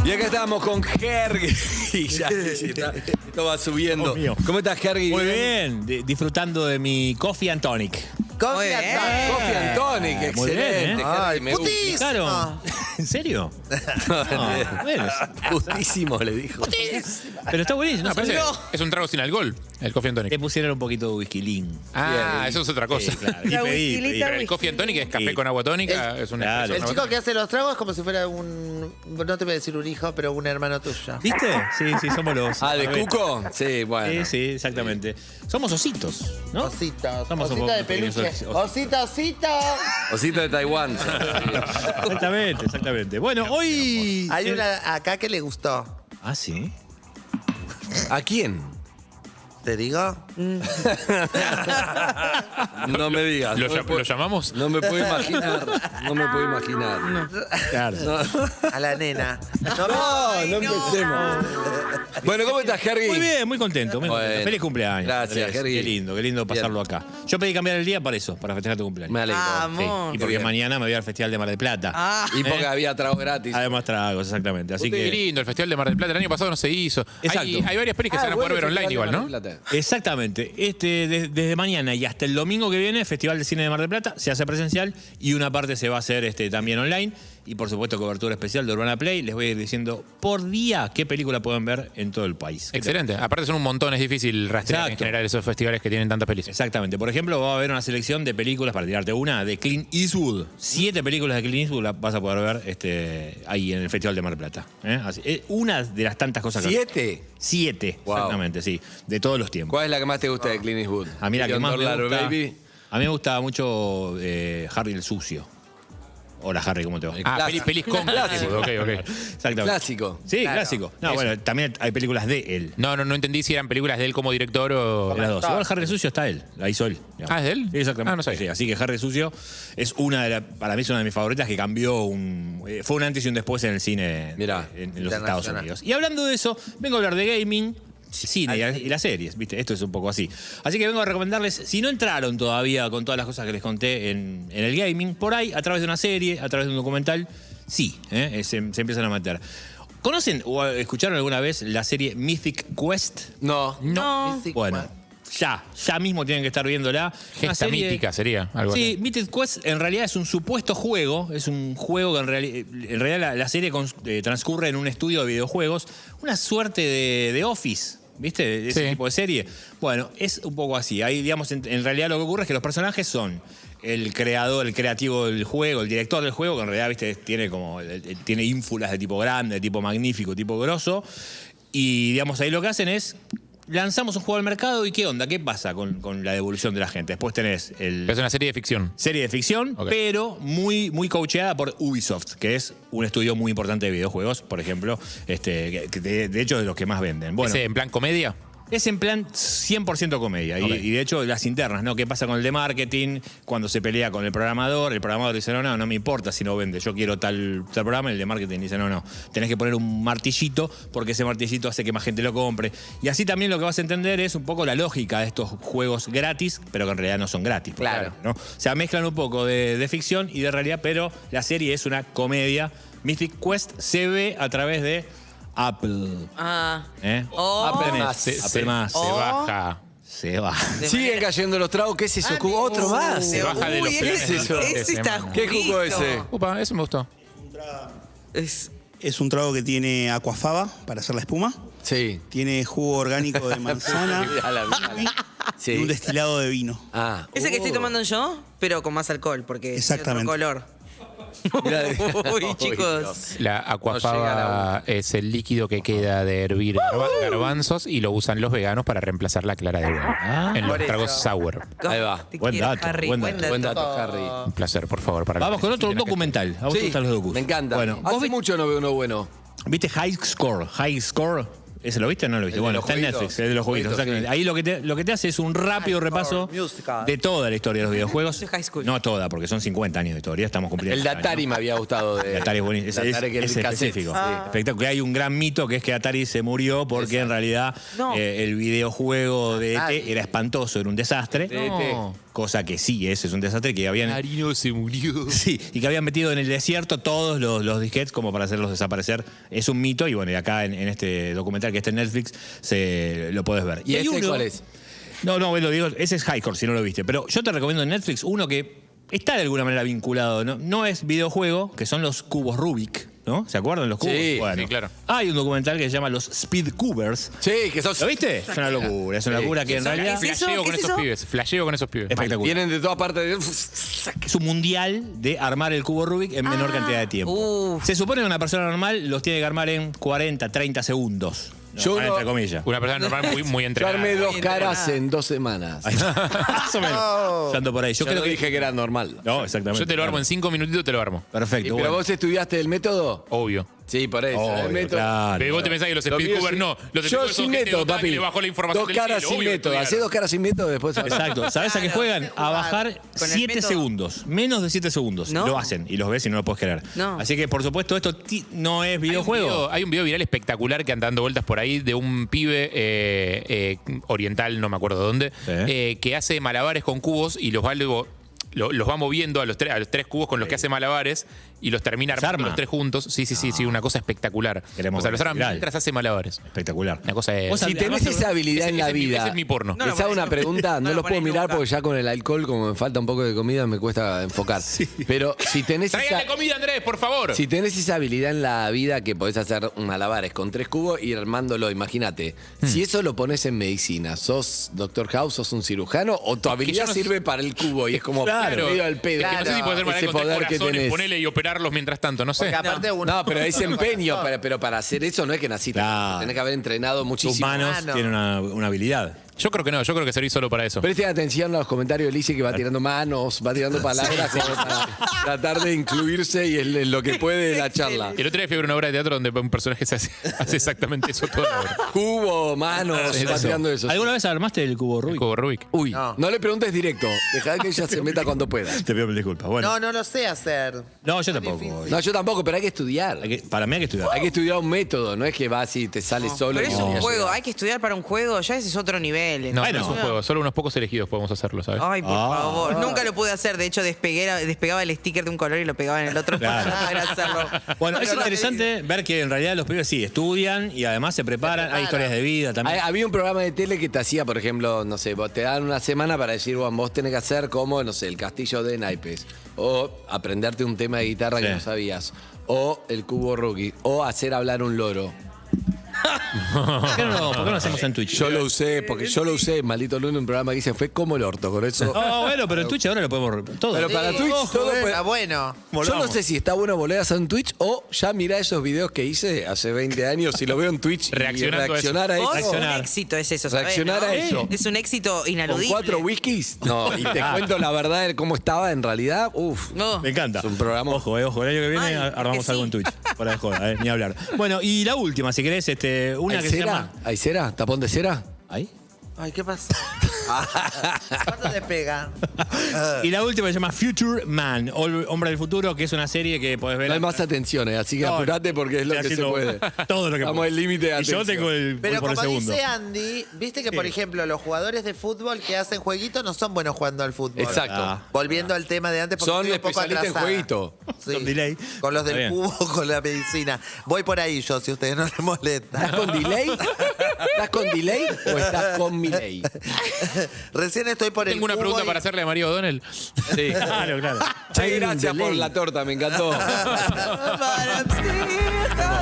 Y acá estamos con Hergy. Y ya esto va subiendo. ¿Cómo estás, Hergy? Muy bien, disfrutando de mi Coffee and Tonic. Coffee and Tonic. Coffee and Tonic, Muy bien, excelente. Ay, Me gusta. putísimo. Claro. ¿En serio? No, bueno, Justísimo, le dijo. pero está buenísimo. No, parece, es un trago sin alcohol, el Coffee and Tonic. Le pusieron un poquito de whisky lean. Ah, eso es otra cosa. Sí, claro. Y La pedí. whisky Pero el Coffee and Tonic es café con agua tónica, es una Claro. El chico que hace los tragos es como si fuera un... No te voy a decir un hijo, pero un hermano tuyo. ¿Viste? Sí, somos los... Ah, ¿de Cuco? Sí, bueno. Sí, exactamente. Somos ositos, ¿no? Ositos. Somos Osita de pequeños peluche. ositos. Osita, osita. Osito de Taiwán. Exactamente. Bueno, hoy... Hay una acá que le gustó. Ah, ¿sí? ¿A quién? ¿Te digo? No me digas. ¿Lo llamamos? No me puedo imaginar. No me puedo imaginar. Claro. A la nena. No empecemos. Bueno, ¿cómo estás, Hergy? Muy bien, muy contento. Bueno. Feliz cumpleaños. Gracias, Andrés. Hergy. Qué lindo pasarlo acá. Yo pedí cambiar el día para eso, para festejar tu cumpleaños. Me alegro. Sí, y porque mañana me voy al Festival de Mar del Plata. Y porque había trago gratis. Además tragos, exactamente. Así Qué que... lindo, el Festival de Mar del Plata el año pasado no se hizo. Exacto. Hay varias pelis que se van a poder ver online igual, ¿no? Exactamente. Desde mañana y hasta el domingo que viene, Festival de Cine de Mar del Plata, se hace presencial y una parte se va a hacer también online. Y por supuesto, cobertura especial de Urbana Play. Les voy a ir diciendo por día qué película pueden ver en todo el país. Excelente. Aparte son un montón, es difícil rastrear en general esos festivales que tienen tantas pelis. Exactamente. Por ejemplo, va a haber una selección de películas, para tirarte una, de Clint Eastwood. 7 películas de Clint Eastwood las vas a poder ver ahí en el Festival de Mar del Plata. Una de las tantas cosas que... ¿7? 7, Wow. Exactamente, sí. De todos los tiempos. ¿Cuál es la que más te gusta de Clint Eastwood? A mí la que más me $1, gusta... baby. A mí me gusta mucho Harry el Sucio. Hola, Harry, ¿cómo te va? Pelis con Clásico. Ok. Exactamente. Clásico. Sí, Claro. clásico. No, Eso. bueno, también hay películas de él. No entendí si eran películas de él como director o... De las dos. Igual Harry el Sucio está él. La hizo él. Ah, ¿es de él? Sí, exactamente. No sabía. Sí, así que Harry el Sucio es para mí es una de mis favoritas que cambió fue un antes y un después en el cine en los Estados Unidos. Y hablando de eso, vengo a hablar de gaming, cine y las series, ¿viste? Esto es un poco así. Así que vengo a recomendarles, si no entraron todavía con todas las cosas que les conté en el gaming, por ahí, a través de una serie, a través de un documental, sí, se empiezan a meter. ¿Conocen o escucharon alguna vez la serie Mythic Quest? No. Bueno, ya mismo tienen que estar viéndola. Gesta mítica sería algo Sí, así. Mythic Quest en realidad es un supuesto juego, es un juego que en realidad la serie transcurre en un estudio de videojuegos, una suerte de Office. ¿Viste? Ese tipo de serie. Bueno, es un poco así. Ahí, digamos, en realidad lo que ocurre es que los personajes son el creador, el creativo del juego, el director del juego, que en realidad, ¿viste? Tiene ínfulas de tipo grande, de tipo magnífico, tipo grosso. Y, digamos, ahí lo que hacen es... Lanzamos un juego al mercado y ¿qué onda? ¿Qué pasa con la devolución de la gente? Después tenés Es una serie de ficción. Serie de ficción, pero muy, muy coacheada por Ubisoft, que es un estudio muy importante de videojuegos, por ejemplo, que de hecho de los que más venden. Bueno, ¿Es en plan comedia? Es en plan 100% comedia. Y de hecho, las internas, ¿no? ¿Qué pasa con el de marketing? Cuando se pelea con el programador dice, no me importa si no vende, yo quiero tal programa. El de marketing dice, no, tenés que poner un martillito porque ese martillito hace que más gente lo compre. Y así también lo que vas a entender es un poco la lógica de estos juegos gratis, pero que en realidad no son gratis. Claro. ¿No? O sea, mezclan un poco de ficción y de realidad, pero la serie es una comedia. Mythic Quest se ve a través de Apple. Apple más. Apple más. Se baja. Siguen cayendo los tragos. ¿Qué es eso? ¿Otro más? Se baja de los planes. Ese está ¿Qué jugo ese? Upa, eso me gustó. Es un trago que tiene aquafaba para hacer la espuma. Sí. Tiene jugo orgánico de manzana. Sí. Y un destilado de vino. Ese que estoy tomando yo, pero con más alcohol, porque es otro color. Uy, chicos. La aquafaba es el líquido que queda de hervir garbanzos y lo usan los veganos para reemplazar la clara de huevo en los tragos sour. Ahí va. Buen dato, Harry, buen dato, Harry. Un placer, por favor. Vamos con otro documental. A vos te gustan los docus. Me encanta. Bueno, Hace mucho no veo uno bueno. ¿Viste High Score? High Score. ¿Ese lo viste o no lo viste? Bueno, está en Netflix, el de los jueguitos. Exactamente. Ahí lo que te hace es un rápido repaso de toda la historia de los videojuegos. No toda, porque son 50 años de historia, estamos cumpliendo. El de Atari me había gustado. El de Atari es buenísimo. Es específico. Espectacular. Hay un gran mito que es que Atari se murió porque en realidad el videojuego de ET era espantoso, era un desastre. Cosa que sí es un desastre, que habían... Marino se murió. Sí, y que habían metido en el desierto todos los disquetes como para hacerlos desaparecer. Es un mito y bueno, y acá en este documental que está en Netflix lo podés ver. ¿Y este cuál es? No, lo digo, ese es Highcore, si no lo viste. Pero yo te recomiendo en Netflix uno que está de alguna manera vinculado, no es videojuego, que son los cubos Rubik. ¿No? ¿Se acuerdan los cubos? Sí, bueno, sí, claro. Hay un documental que se llama Los Speed Cubers. Sí, que sos... ¿Lo viste? Es una locura, es una locura que en realidad... Flasheo con esos pibes. Espectacular. Vienen de todas partes. Es un mundial de armar el cubo Rubik en menor cantidad de tiempo. Se supone que una persona normal los tiene que armar en 40, 30 segundos. Entre comillas. Una persona normal muy entrenada. Yo armé 2 caras en 2 semanas. Más o menos. Yo ando por ahí. Yo creo que dije que era normal. No, exactamente. Yo te lo armo en 5 minutitos, te lo armo. Perfecto. ¿Pero vos estudiaste el método? Obvio. Sí, por eso. Obvio, el método. claro. Pero vos te pensás que los speedcubers no. Los yo speedcubers sin son gente método, dotada papi. que le bajó la información 2 caras del cielo, sin obvio que método. estudiaron. Hacé 2 caras sin método después. Exacto. ¿Sabes a qué juegan? A bajar 7 segundos. Menos de 7 segundos. No. Lo hacen y los ves y no lo puedes creer. No. Así que, por supuesto, esto no es videojuego. Hay un video viral espectacular que anda dando vueltas por ahí de un pibe oriental, no me acuerdo dónde, que hace malabares con cubos y los va moviendo a los tres cubos con los que hace malabares y los termina armando los 3 juntos. Sí, una cosa espectacular. O sea, los arma mientras hace malabares. Espectacular. Una cosa de... Si tenés esa habilidad en la vida... Ese es mi porno. Les hago una pregunta, no lo puedo mirar porque ya con el alcohol, como me falta un poco de comida, me cuesta enfocar. Pero si tenés ¡Tráigale comida, Andrés, por favor! Si tenés esa habilidad en la vida que podés hacer malabares con 3 cubos y ir armándolo, imagínate. Si eso lo pones en medicina, ¿sos Dr. House, sos un cirujano o tu habilidad sirve para el cubo y es como medio al pedo? No sé si puedes hacer malabares con 3 corazones, ponele y operarlos mientras tanto, no sé. No, pero es empeño. Pero para hacer eso no es que naciste. Tenés que haber entrenado muchísimo. Tus manos tienen una habilidad. Yo creo que no, yo creo que serví solo para eso. Presten atención a los comentarios de Lice que va tirando manos, va tirando palabras como para tratar de incluirse y en lo que puede de la charla. El otro día fui a ver una obra de teatro donde un personaje hace exactamente eso toda la hora. Cubo, manos, va tirando eso. ¿Alguna vez armaste el cubo Rubik? El cubo Rubik. Uy, no le preguntes directo. Dejá que ella se meta cuando pueda. Te pido disculpas. Bueno. No lo sé hacer. No, yo tampoco. No, yo tampoco, pero hay que estudiar. Para mí hay que estudiar. Hay que estudiar un método, no es que vas y te sale solo. Pero es un juego, hay que estudiar para un juego, ya ese es otro nivel. No, no es un juego, solo unos pocos elegidos podemos hacerlo, ¿sabes? Ay, por favor. Nunca lo pude hacer. De hecho, despegaba el sticker de un color y lo pegaba en el otro para no poder hacerlo. Bueno, es interesante ver que en realidad los pibes sí estudian y además se preparan. Hay historias de vida también. Había un programa de tele que te hacía, por ejemplo, no sé, te dan una semana para decir, bueno, vos tenés que hacer como, no sé, el castillo de naipes. O aprenderte un tema de guitarra que no sabías. O el cubo Rubik. O hacer hablar un loro. ¿Por qué no lo hacemos en Twitch? Yo lo usé, maldito lunes, un programa que hice, fue como el orto, con eso. Bueno, pero en Twitch ahora lo podemos todo. Pero para Twitch todo está bueno. Yo no sé si está bueno volver a hacer en Twitch o ya mirá esos videos que hice hace 20 años y lo veo en Twitch y reaccionar a eso. Un éxito es eso, ¿sabes? Reaccionar a eso. Es un éxito inaludible. ¿Con 4 whiskies? No, y te cuento la verdad de cómo estaba en realidad. Me encanta. Es un programa. Ojo, el año que viene armamos algo en Twitch. Fuera de joda, ni hablar. Bueno, y la última, si querés, una que se llama... ¿Hay cera? ¿Tapón de cera? ¿Ahí? Ay, ¿qué pasa? ¿Cuánto te pega? Y la última se llama Future Man, Hombre del Futuro, que es una serie que podés ver. No hay más atenciones, así que apurate porque es lo que se puede. Todo lo que Estamos al límite de y atención. yo tengo el Pero por el como segundo. dice Andy, viste que, por ejemplo, los jugadores de fútbol que hacen jueguitos no son buenos jugando al fútbol. Exacto. Volviendo al tema de antes, porque Son estoy un poco especialistas en atrasada. jueguito. Sí. Con delay. Con los Está del bien. cubo, con la medicina. Voy por ahí yo, si a ustedes no les molesta. ¿Estás con delay? ¿Estás con delay o estás con Milei? Recién estoy por el Tengo una cubo pregunta y- para hacerle a María O'Donnell. Sí. Claro. Che, gracias por la torta, me encantó.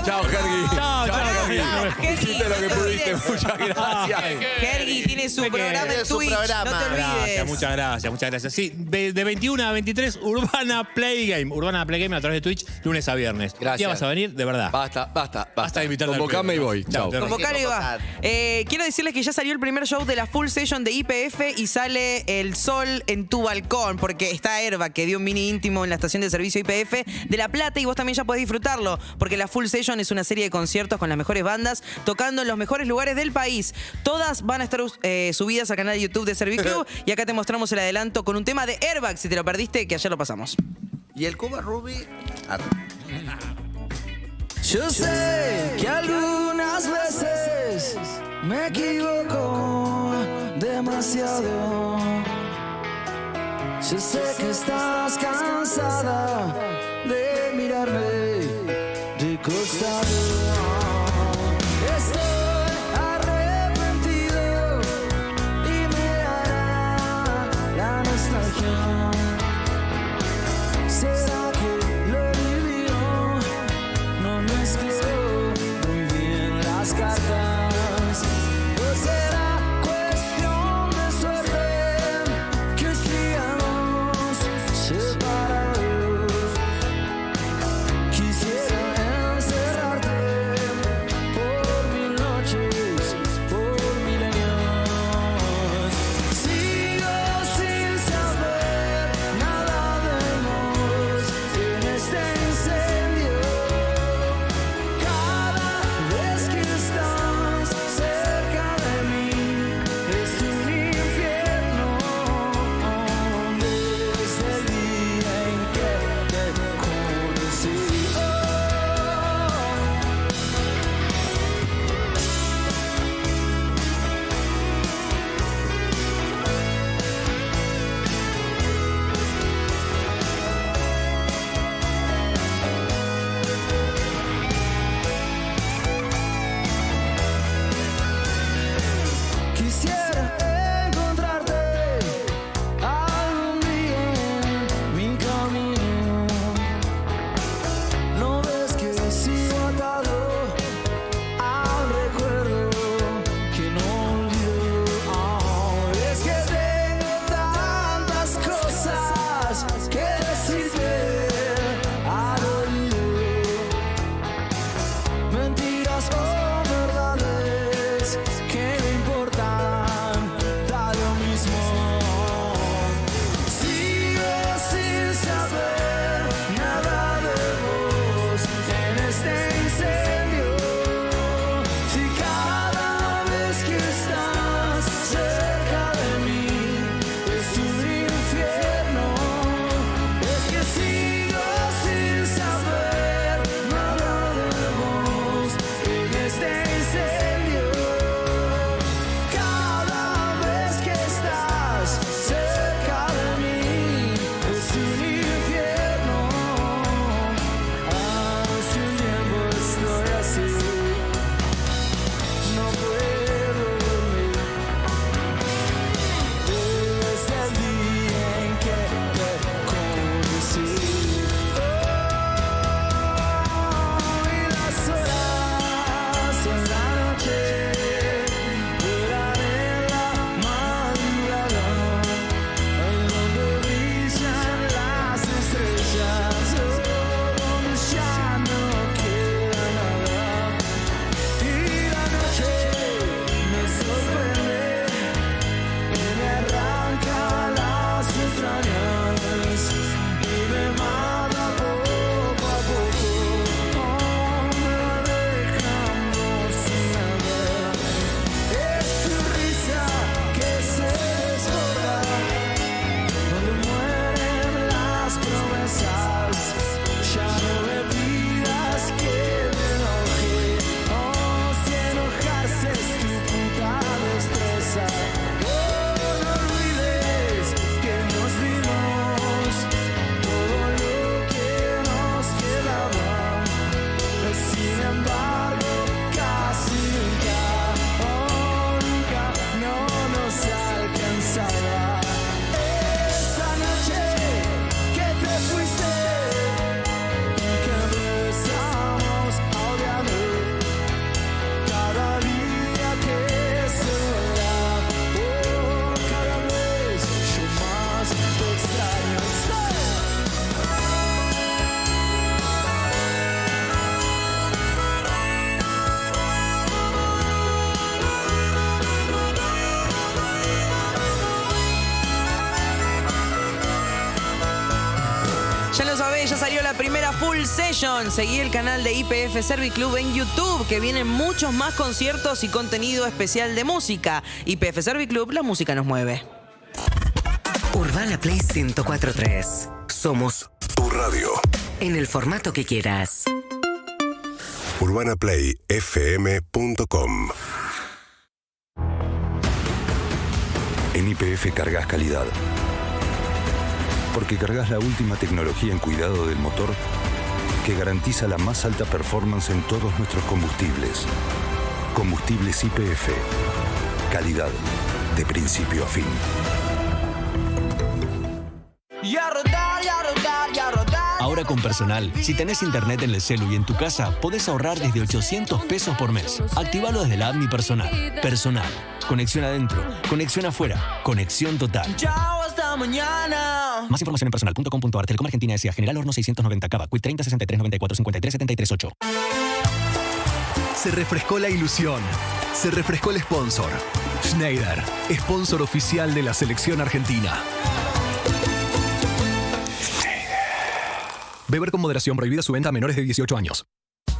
Chao, Hergy. Chao, Hergy. Hiciste lo que pudiste, muchas gracias. Hergy tiene su programa en Tiene su Twitch, programa. no te olvides. Muchas gracias. Sí, de 21 a 23, Urbana Play Game a través de Twitch, lunes a viernes. Gracias. ¿Ya vas a venir? De verdad. Basta de invitarme al Convocame y pedo. voy. Chao. Convocar y va. Quiero decirles que ya salió el primer show de la Full Session de YPF y sale El Sol en tu balcón, porque está Herba, que dio un mini íntimo en la estación de servicio YPF de La Plata, y vos también ya podés disfrutarlo, porque la Full Full Session es una serie de conciertos con las mejores bandas tocando en los mejores lugares del país. Todas van a estar subidas al canal de YouTube de Serviclub y acá te mostramos el adelanto con un tema de Airbag, si te lo perdiste, que ayer lo pasamos. Y el Cuba Ruby... Yo sé que algunas veces me equivoco demasiado. Yo sé que estás cansada de mirarme de costado. Estoy arrepentido y me hará la nostalgia. ¿Será que lo divino no mezcló muy bien las cartas? ¿O será cuestión de suerte que sigamos separados? Quisiera encerrarte por 1000 noches, por milenios. Sigo sin saber nada de vos en este incendio. Cada vez que estás cerca de mí es un infierno. Desde el día en que te conocí. Quisiera encontrarte algún día en mi camino. No ves que sigo atado al recuerdo que no olvido. Es que tengo tantas cosas que decirte al oído. Mentiras o verdades que no importan, da lo mismo. Sigo sin saber nada de vos en este incendio. Si cada vez que estás cerca de mí es un infierno. Es que sigo sin saber nada de vos en este incendio. Cada vez que estás cerca de mí es un infierno. Hace un tiempo estoy así, no puedo dormir. Desde el día en que te conocí. Y las horas en la noche vuelan en la madrugada, en donde brillan las estrellas, donde ya no queda nada. Y la noche me sorprende y me arranca las entrañas y me mata poco a poco. Me va dejando sin nada. Es tu risa que se desborda, donde mueren las promesas. Ya no me pidas que me enoje, si enojarse es tu puta destreza. No olvides que nos dimos todo lo que nos quedaba. Sin embargo, casi nunca, nunca no nos alcanzaba. Esa noche que te fuiste y que empezamos a odiarnos, cada día que se va, cada vez yo más te extraño. Ya lo sabés, ya salió la primera Full Session. Seguí el canal de IPF Service Club en YouTube, que vienen muchos más conciertos y contenido especial de música. IPF Service Club, la música nos mueve. Urbana Play 104.3. Somos tu radio. En el formato que quieras. UrbanaPlayFM.com. En YPF cargas calidad. Porque cargas la última tecnología en cuidado del motor que garantiza la más alta performance en todos nuestros combustibles. Combustibles YPF. Calidad de principio a fin. Y a rodar, y a rodar, y a rodar. Ahora con Personal, si tenés internet en el celu y en tu casa, podés ahorrar desde 800 pesos por mes. Activalo desde la app Mi Personal. Personal. Conexión adentro, conexión afuera, conexión total. Chao, hasta mañana. Más información en personal.com.ar. Telecom Argentina S.A. General Horno 690 Cava. Quit 30 63 94 53 73 8. Se refrescó la ilusión. Se refrescó el sponsor. Schneider, sponsor oficial de la selección argentina. Beber con moderación, prohibida su venta a menores de 18 años.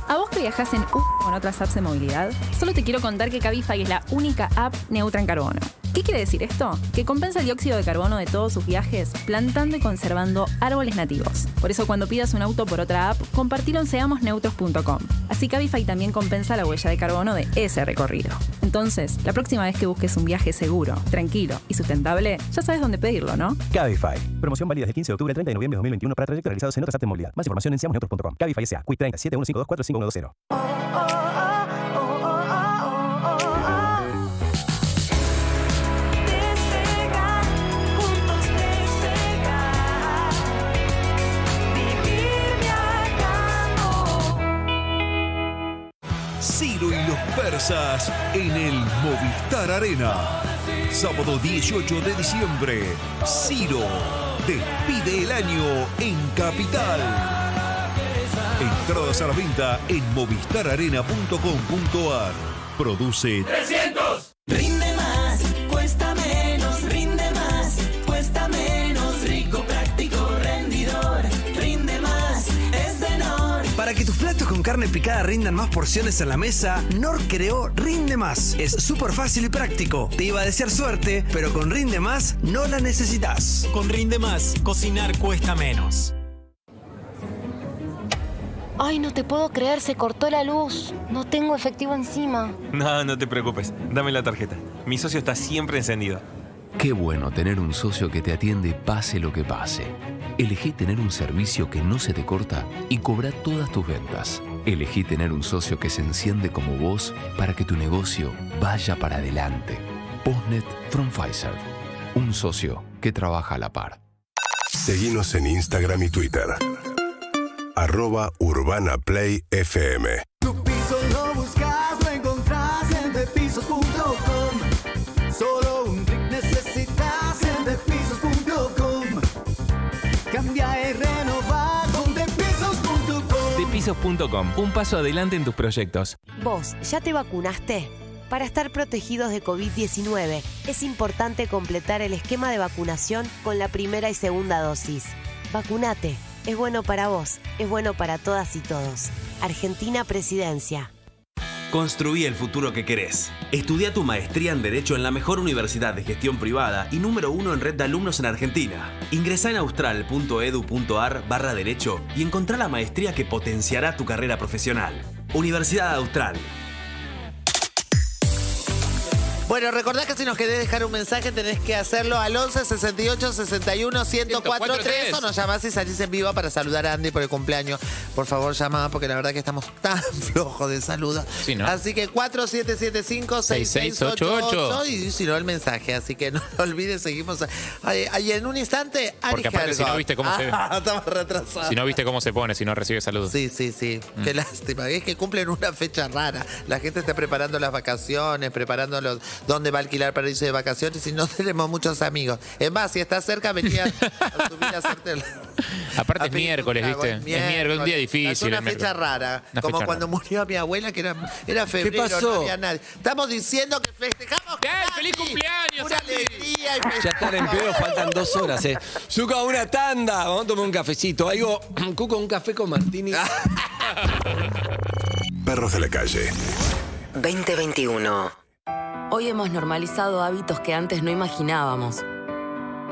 ¿A vos que viajás en con otras apps de movilidad? Solo te quiero contar que Cabify es la única app neutra en carbono. ¿Qué quiere decir esto? Que compensa el dióxido de carbono de todos sus viajes plantando y conservando árboles nativos. Por eso cuando pidas un auto por otra app, compartilo en seamosneutros.com. Así Cabify también compensa la huella de carbono de ese recorrido. Entonces, la próxima vez que busques un viaje seguro, tranquilo y sustentable, ya sabes dónde pedirlo, ¿no? Cabify. Promoción válida del 15 de octubre al 30 de noviembre de 2021 para trayectos realizados en otras apps de movilidad. Más información en seamosneutros.com. Cabify S.A. Quit 30 7152 4510. Ciro y los persas en el Movistar Arena. Sábado 18 de diciembre, Ciro despide el año en Capital. Entradas a la venta en movistararena.com.ar. Produce 300. Rinde más, cuesta menos, rinde más, cuesta menos, rico, práctico, rendidor, rinde más, es de Nor. Para que tus platos con carne picada rindan más porciones en la mesa, Nor creó Rinde Más. Es súper fácil y práctico. Te iba a desear suerte, pero con Rinde Más no la necesitas. Con Rinde Más, cocinar cuesta menos. Ay, no te puedo creer, se cortó la luz. No tengo efectivo encima. No te preocupes. Dame la tarjeta. Mi socio está siempre encendido. Qué bueno tener un socio que te atiende pase lo que pase. Elegí tener un servicio que no se te corta y cobra todas tus ventas. Elegí tener un socio que se enciende como vos para que tu negocio vaya para adelante. Postnet from Pfizer. Un socio que trabaja a la par. Seguinos en Instagram y Twitter. @UrbanaPlayFM. Tu piso lo buscas, lo encontrás en depisos.com. Solo un clic necesitas en depisos.com. Cambia y renova con depisos.com. Depisos.com. Un paso adelante en tus proyectos. ¿Vos ya te vacunaste? Para estar protegidos de COVID-19, es importante completar el esquema de vacunación con la primera y segunda dosis. Vacunate. Es bueno para vos, es bueno para todas y todos. Argentina Presidencia. Construí el futuro que querés. Estudia tu maestría en Derecho en la mejor universidad de gestión privada y número 1 en red de alumnos en Argentina. Ingresá en austral.edu.ar/derecho y encontrá la maestría que potenciará tu carrera profesional. Universidad Austral. Bueno, recordad que si nos querés dejar un mensaje tenés que hacerlo al 11 68 61 1043 o nos llamás y salís en vivo para saludar a Andy por el cumpleaños. Por favor, llama porque la verdad que estamos tan flojos de saludos. Sí, ¿no? Así que 4775-6688 y si no el mensaje. Así que no lo olvides, seguimos. Y en un instante, Ari Porque aparte si no viste cómo se ve. Estamos retrasados. Si no viste cómo se pone, si no recibe saludos. Sí. Qué lástima. Es que cumplen una fecha rara. La gente está preparando las vacaciones, preparando dónde va a alquilar para irse de vacaciones y no tenemos muchos amigos. Es más, si estás cerca, venía a subir a hacerte Aparte es miércoles, ¿viste? Es miércoles, un día difícil. Es una fecha rara. Como cuando murió mi abuela, que era febrero, ¿Qué pasó? no había nadie. Estamos diciendo que festejamos. ¡Feliz cumpleaños! Una alegría. día. Y Ya están en pedo, faltan 2 horas, Zucca, una tanda. Vamos a tomar un cafecito. Algo, Cuco, un café con Martini. Perros de la calle. 2021. Hoy hemos normalizado hábitos que antes no imaginábamos.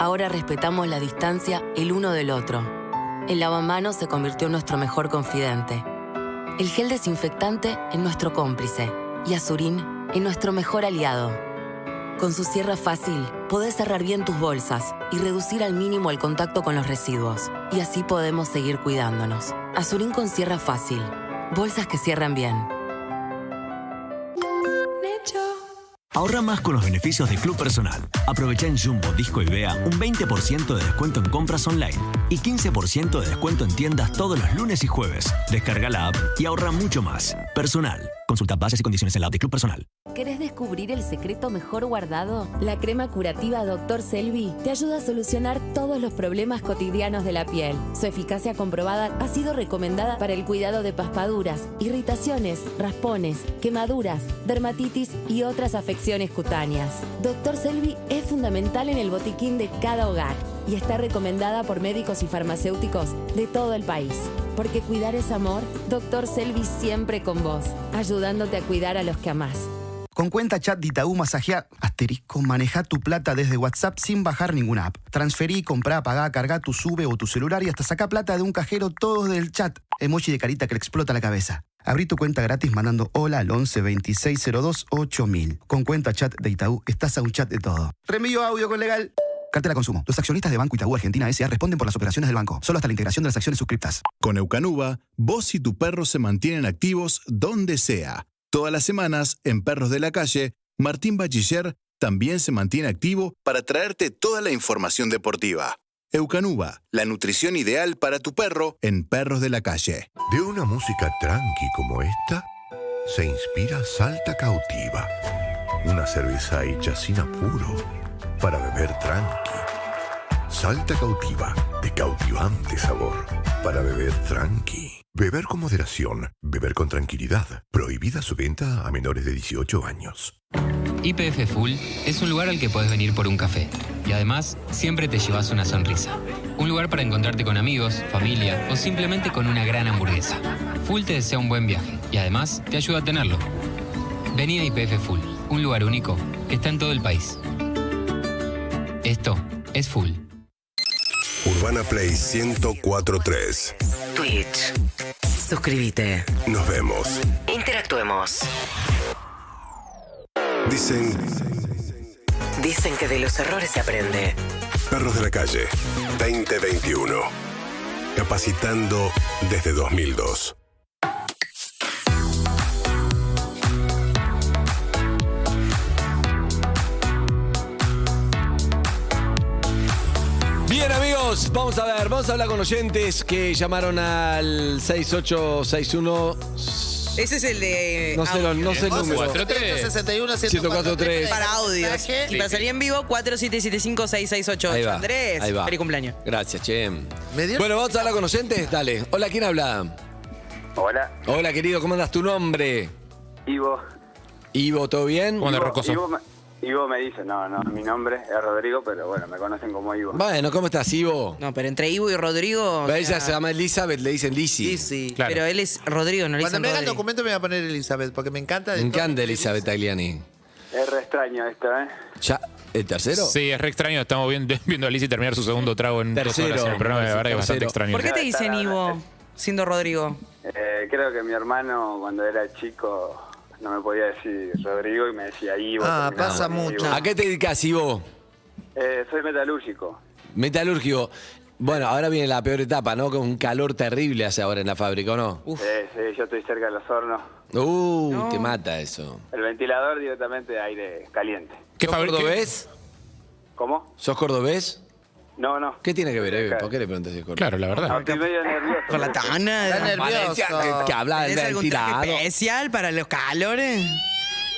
Ahora respetamos la distancia el uno del otro. El lavamanos se convirtió en nuestro mejor confidente. El gel desinfectante en nuestro cómplice. Y Azurín en nuestro mejor aliado. Con su cierre fácil, podés cerrar bien tus bolsas y reducir al mínimo el contacto con los residuos. Y así podemos seguir cuidándonos. Azurín con cierre fácil. Bolsas que cierran bien. Ahorra más con los beneficios de Club Personal. Aprovecha en Jumbo, Disco y Bea un 20% de descuento en compras online y 15% de descuento en tiendas todos los lunes y jueves. Descarga la app y ahorra mucho más. Personal. Consulta bases y condiciones en la app de Club Personal. ¿Querés descubrir el secreto mejor guardado? La crema curativa Dr. Selvi te ayuda a solucionar todos los problemas cotidianos de la piel. Su eficacia comprobada ha sido recomendada para el cuidado de paspaduras, irritaciones, raspones, quemaduras, dermatitis y otras afecciones cutáneas. Dr. Selvi es fundamental en el botiquín de cada hogar y está recomendada por médicos y farmacéuticos de todo el país. Porque cuidar es amor, Dr. Selvi siempre con vos, ayudándote a cuidar a los que amás. Con cuenta chat de Itaú Masajea, maneja tu plata desde WhatsApp sin bajar ninguna app. Transferí, comprá, pagá, cargá tu sube o tu celular y hasta sacá plata de un cajero todo del chat. Emoji de carita que le explota la cabeza. Abrí tu cuenta gratis mandando hola al 11 26 02 8000. Con cuenta chat de Itaú, estás a un chat de todo. Reenvío audio con legal. Cartela Consumo. Los accionistas de Banco Itaú Argentina S.A. responden por las operaciones del banco, solo hasta la integración de las acciones suscriptas. Con Eukanuba, vos y tu perro se mantienen activos donde sea. Todas las semanas, en Perros de la Calle, Martín Bachiller también se mantiene activo para traerte toda la información deportiva. Eukanuba, la nutrición ideal para tu perro en Perros de la Calle. De una música tranqui como esta, se inspira Salta Cautiva. Una cerveza hecha sin apuro para beber tranqui. Salta Cautiva, de cautivante sabor, para beber tranqui. Beber con moderación, beber con tranquilidad. Prohibida su venta a menores de 18 años. YPF Full es un lugar al que podés venir por un café. Y además, siempre te llevas una sonrisa. Un lugar para encontrarte con amigos, familia o simplemente con una gran hamburguesa. Full te desea un buen viaje y además te ayuda a tenerlo. Vení a YPF Full, un lugar único que está en todo el país. Esto es Full. Urbana Play 104.3. Twitch. Suscríbete. Nos vemos. Interactuemos. Dicen que de los errores se aprende. Perros de la Calle 2021. Capacitando desde 2002. Bien, amigos, vamos a hablar con oyentes que llamaron al 6861. Ese es el de. No sé el número. 161-104.3. Para audios. Y para salir en vivo, 4775-6688. Ahí va. Andrés, ahí va. feliz cumpleaños. Gracias, che. Bueno, vamos a hablar con oyentes. Dale. Hola, ¿quién habla? Hola. Hola, querido, ¿cómo andas? ¿Tu nombre? Ivo. Ivo, ¿todo bien? Ivo me dice, no, mi nombre es Rodrigo, pero bueno, me conocen como Ivo. Bueno, ¿cómo estás, Ivo? No, pero entre Ivo y Rodrigo. Ella se llama Elizabeth, le dicen Lizzy. Sí, claro. Pero él es Rodrigo, no le Cuando dicen me haga el Rodrigo. documento me voy a poner Elizabeth, porque me encanta. Me encanta Elizabeth Tagliani. Es re extraño esto, ¿eh? ¿Ya? ¿El tercero? Sí, es re extraño. Estamos viendo a Lizzy terminar su segundo trago en 2 horas en el programa. De verdad que es bastante extraño. ¿Por qué te dicen Ivo siendo Rodrigo? Creo que mi hermano, cuando era chico, no me podía decir Rodrigo y me decía Ivo. Pasa mucho. ¿A qué te dedicas, Ivo? Soy metalúrgico. Metalúrgico. Bueno, ahora viene la peor etapa, ¿no? Con un calor terrible hace ahora en la fábrica, ¿o no? Sí, yo estoy cerca de los hornos. Te mata eso. El ventilador directamente de aire caliente. ¿Sos cordobés? ¿Cómo? ¿Sos cordobés? No. ¿Qué tiene que ver, Eve? ¿Por qué le preguntas si es cordobés? Claro, la verdad. No, estoy medio nervioso. Con la tana. Está nervioso. Que habla del ¿Tenés algún traje ventilador. especial para los calores?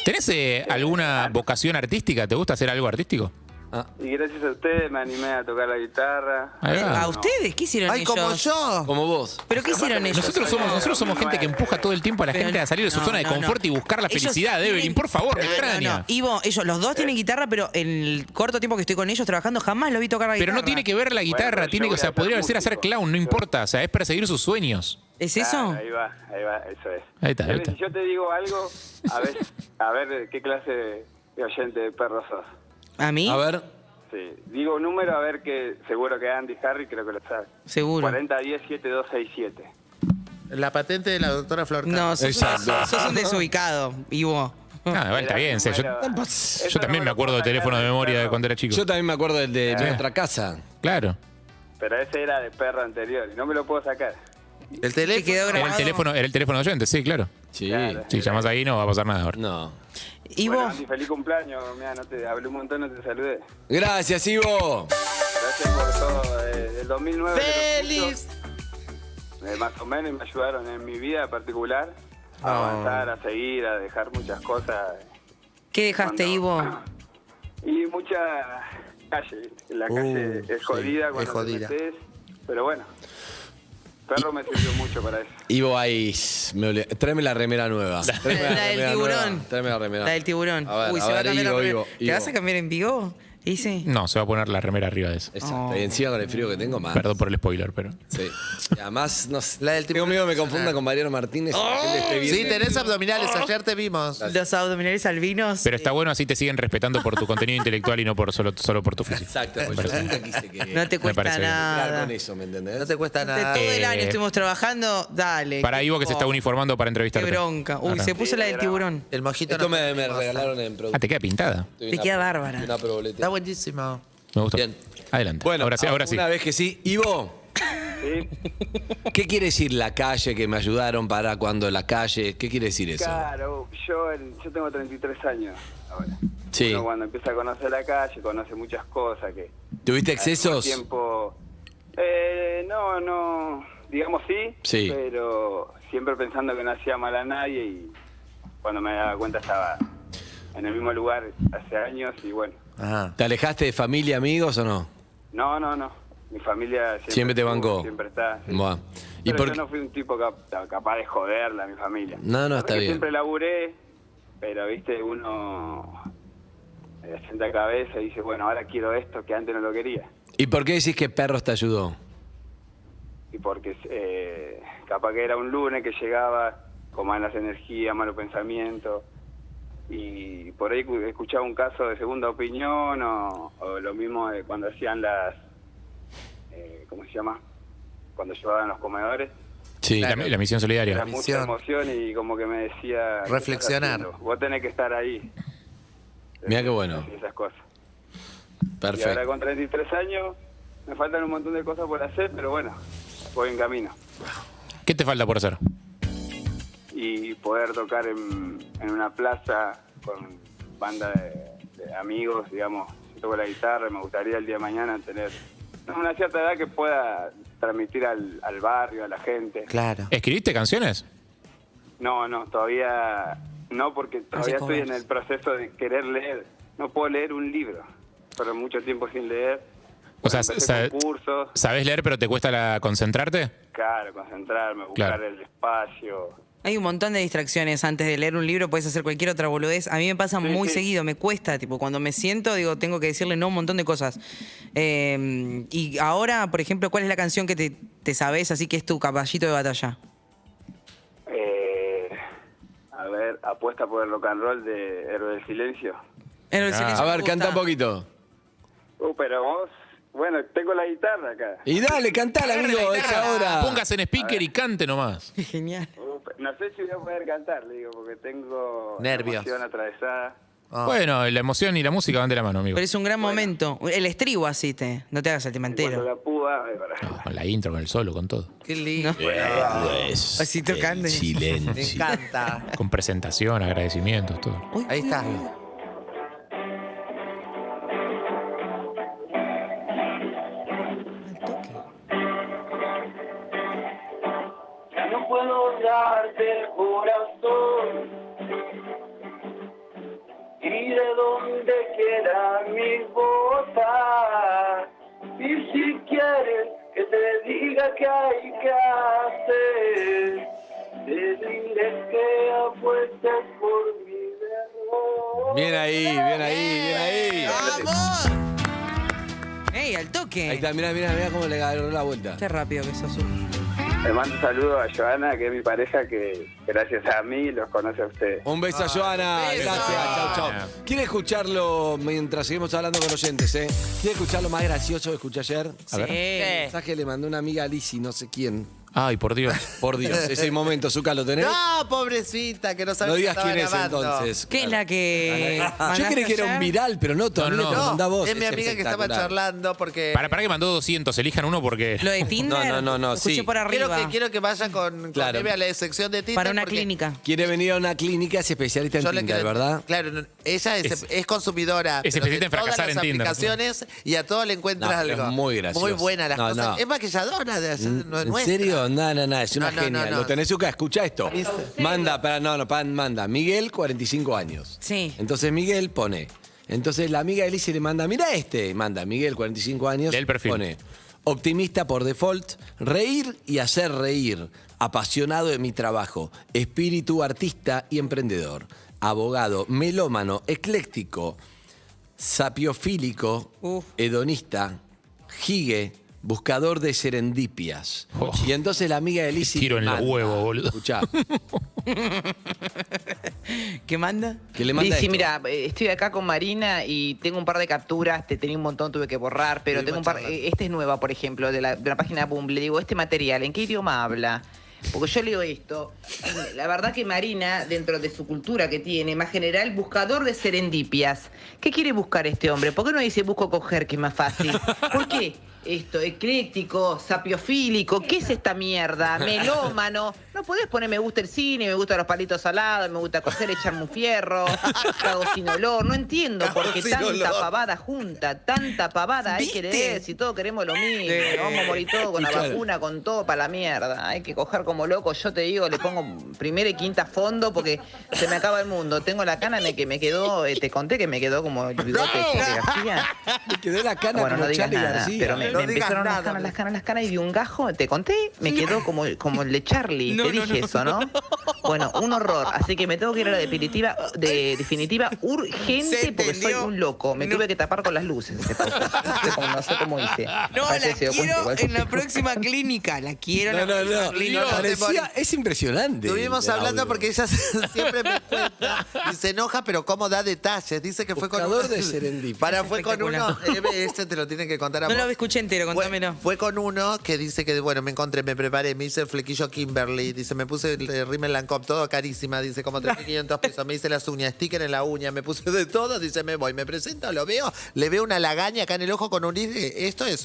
¿Tenés alguna vocación artística? ¿Te gusta hacer algo artístico? Y gracias a ustedes me animé a tocar la guitarra. ¿A ustedes? ¿Qué hicieron Ay, ellos? como yo. Como vos. ¿Pero qué hicieron ellos? Nosotros somos gente que empuja todo el tiempo a la gente a salir de su zona de confort y buscar la Ellos felicidad, tienen- Evelyn. Por favor, me extraña. No. Ivo, ellos, los dos tienen guitarra, pero en el corto tiempo que estoy con ellos trabajando jamás los vi tocar la Pero guitarra. no tiene que ver la guitarra, tiene que, o sea, podría ser hacer clown, no importa, o sea, es para seguir sus sueños. ¿Es eso? Ahí va, eso es. Ahí está, ahí está. Si yo te digo algo, a ver qué clase de oyente de perro sos. ¿A mí? A ver. Sí, digo un número, a ver que seguro que Andy Harry creo que lo sabe. Seguro. 4010-7267. La patente de la doctora Flor. No, sos un desubicado, Ivo. Igual está bien, yo también me acuerdo del teléfono de memoria de cuando era chico. Yo también me acuerdo del de nuestra casa. Claro. Pero ese era de perro anterior y no me lo puedo sacar. El teléfono. Era el teléfono de oyente, sí, claro. Sí. Claro. Si llamás ahí no va a pasar nada ahora. No. Ivo. Bueno, Andy, feliz cumpleaños. Mirá, no te hablé un montón, no te saludé. Gracias, Ivo. Gracias por todo. Del 2009. ¡Feliz! Más o menos me ayudaron en mi vida particular a avanzar, a seguir, a dejar muchas cosas. ¿Qué dejaste, Ivo? Y mucha calle. La calle es jodida sí, cuando es jodida. te metés, pero bueno, perro me sirvió mucho para eso. Ivo, ahí. Tráeme la remera nueva. Tráeme La del remera tiburón. nueva. Tráeme la remera. La del tiburón. A ver, Uy, se va a cambiar la remera. Ivo. ¿Te vas a cambiar en vivo? ¿Dice? No, se va a poner la remera arriba de eso. Exacto. Y encima con el frío que tengo más. Perdón por el spoiler, pero. Sí. Y además, no sé. Tengo miedo que me confunda con Mariano Martínez. Sí, tenés abdominales. Ayer te vimos. Los abdominales albinos. Pero está bueno, así te siguen respetando por tu contenido intelectual y no por solo por tu físico. Exacto. Me parece Yo bien. nunca quise que. No te Me cuesta parece bien. nada. Con eso, ¿me entendés? No te cuesta nada. Todo el año estuvimos trabajando, dale. Para Ivo que se está uniformando para Qué entrevistarte. bronca. Uy, Ahora. se puso la del tiburón. El mojito Esto no me regalaron en producto. Ah, te queda pintada. Te queda bárbara. Una proboleta. Está buenísimo. Me gustó. Bien. Adelante. Bueno, ahora sí. Una vez que sí. Ivo, ¿Sí? ¿qué quiere decir la calle que me ayudaron para cuando la calle? ¿Qué quiere decir eso? Claro, yo tengo 33 años ahora. Sí. Uno cuando empieza a conocer la calle, conoce muchas cosas que... ¿Tuviste al mismo excesos? tiempo, no, digamos sí, Sí. pero siempre pensando que no hacía mal a nadie y cuando me daba cuenta estaba en el mismo lugar hace años y bueno. Ajá. ¿Te alejaste de familia, amigos o no? No. Mi familia Siempre te bancó. Siempre está. Sí. Buah. ¿Y Pero por yo qué? no fui un tipo capaz de joderla a mi familia. No, La está verdad que bien. Siempre laburé, pero viste, uno sienta cabeza y dice, bueno, ahora quiero esto que antes no lo quería. ¿Y por qué decís que Perros te ayudó? Y porque capaz que era un lunes que llegaba con malas energías, malos pensamientos, y por ahí escuchaba un caso de segunda opinión o lo mismo de cuando hacían las, ¿cómo se llama? Cuando llevaban los comedores. Sí, Claro. la misión solidaria. Era mucha emoción y como que me decía... ¿qué Reflexionar. estás haciendo? Vos tenés que estar ahí. Mirá qué bueno. Y esas cosas. Y Perfecto. ahora con 33 años me faltan un montón de cosas por hacer, pero bueno, voy en camino. ¿Qué te falta por hacer? Y poder tocar en una plaza con banda de amigos, digamos. Yo toco la guitarra, me gustaría el día de mañana tener una cierta edad que pueda transmitir al barrio, a la gente. Claro. ¿Escribiste canciones? No, todavía no, porque todavía estoy en el proceso de querer leer. No puedo leer un libro, pero mucho tiempo sin leer. O sea, Empecé con cursos, ¿sabés leer pero te cuesta concentrarte? claro, concentrarme, buscar Claro. el espacio. Hay un montón de distracciones antes de leer un libro, puedes hacer cualquier otra boludez. A mí me pasa muy seguido, me cuesta, tipo, cuando me siento, digo, tengo que decirle no a un montón de cosas. Y ahora, por ejemplo, ¿cuál es la canción que te sabés así que es tu caballito de batalla? A ver, apuesta por el rock and roll de Héroe del Silencio. A ver, canta un poquito. Pero vos, bueno, tengo la guitarra acá. Y dale, cantala, amigo, es ahora. Póngase en speaker y cante nomás. Genial. No sé si voy a poder cantar, le digo, porque tengo Nervios. emoción atravesada. Bueno, la emoción y la música van de la mano, amigo. Pero es un gran momento. El estribo así no te hagas el tema Cuando entero. la puda, Con la intro, con el solo, con todo. Qué lindo. Así tocando. Silencio. Me encanta. Con presentación, agradecimientos, todo. Ahí está. Ya no puedo darte el corazón. ¿Y de dónde queda mi voz? papá. Y si quieres que te diga qué hay que hacer, te diré que apuestes por mi error. Bien ahí, bien ahí, bien ahí. ¡Vamos! ¡Ey, al toque! Ahí está, mirá cómo le agarró la vuelta. Qué rápido que sos. Le mando un saludo a Joana, que es mi pareja, que gracias a mí los conoce a ustedes. Un beso a Joana, beso. gracias, chau. ¿Quiere escucharlo mientras seguimos hablando con oyentes, ¿Quiere escuchar lo más gracioso que escuché ayer? A ver. Sí. Mensaje le mandó una amiga a Lizzy, no sé quién. Ay, por Dios. Por Dios, ese momento, Zucca, ¿lo tenés? No, pobrecita, que no sabe No que digas estaba quién es grabando. entonces. ¿Qué es la que Yo creí que era un viral, pero no, todavía te lo mandá vos. Es mi amiga que estaba espectacular. charlando porque... Para que mandó 200, elijan uno porque... ¿Lo de Tinder? No, Escuché sí. por arriba. Quiero que vaya con Claro. Eve a la sección de Tinder. Para una porque clínica. Quiere venir a una clínica, es especialista en yo le Tinder, quiero- ¿verdad? Claro, ella es consumidora. es pero de especialista en todas fracasar las en Tinder. aplicaciones y a todo le encuentras No, pero algo. es muy gracioso. Muy buena las No, cosas. no. Es maquilladora de allá, no es ¿En nuestra. serio? No, es una No, genia. no. Lo tenés, Zucca, escucha esto. Manda, manda. Miguel, 45 años. Sí. Entonces Miguel pone. Entonces la amiga de Lizzy le manda, mira este. Manda, Miguel, 45 años. Lee el perfil. Pone, optimista por default, reír y hacer reír, apasionado de mi trabajo, espíritu artista y emprendedor, abogado, melómano, ecléctico, sapiofílico, hedonista, gigue, buscador de serendipias. Y entonces la amiga de Lizzy Tiro en los manda, huevos, boludo. Escuchá, ¿Qué manda? que le manda Lizzy, esto. mira, estoy acá con Marina y tengo un par de capturas, te tenía un montón, tuve que borrar, pero tengo un par, esta es nueva, por ejemplo, de la página Boom. Le digo, este material, ¿en qué idioma habla? Porque yo leo esto. La verdad que Marina, dentro de su cultura que tiene, más general, buscador de serendipias. ¿Qué quiere buscar este hombre? ¿Por qué no dice busco coger, que es más fácil? ¿Por qué? Esto, ecléctico, sapiofílico, ¿qué es esta mierda? Melómano. No podés poner me gusta el cine, me gustan los palitos salados, me gusta coser, echarme un fierro, cago sin olor. No entiendo por qué sin tanta olor. pavada junta, tanta pavada. Hay que leer, si todos queremos lo mismo. Nos vamos a morir todos con la Claro. vacuna, con todo para la mierda. Hay que coger como loco. Yo te digo, le pongo primera y quinta fondo porque se me acaba el mundo. Tengo la cana que me quedó, te conté que me quedó como el bigote de Charly García. Me quedó la cana Bueno, como no digas Charly nada, García. pero me No digas empezaron nada. las canas y de un gajo, te conté, me quedó como el de Charlie, te dije eso, ¿no? Bueno, un horror, así que me tengo que ir a la definitiva urgente porque soy un loco, me tuve que tapar con las luces, no sé cómo hice. No, Parece la que se dio cuenta, quiero igual. en la próxima clínica. La quiero en la próxima clínica. Parecía, es impresionante. Estuvimos el hablando audio. porque ella siempre me cuenta y se enoja, pero cómo da detalles. Dice que fue con Buscador uno. de serendipia. Fue con uno. Este te lo tienen que contar a No vos. lo escuché entero, contámelo. Fue con uno que dice que, bueno, me encontré, me preparé, me hice el flequillo Kimberly, dice, me puse el rímel Lancôme, todo carísima, dice, como 3.500 pesos, me hice las uñas, sticker en la uña, me puse de todo, dice, me voy, me presento, lo veo, le veo una lagaña acá en el ojo con un esto es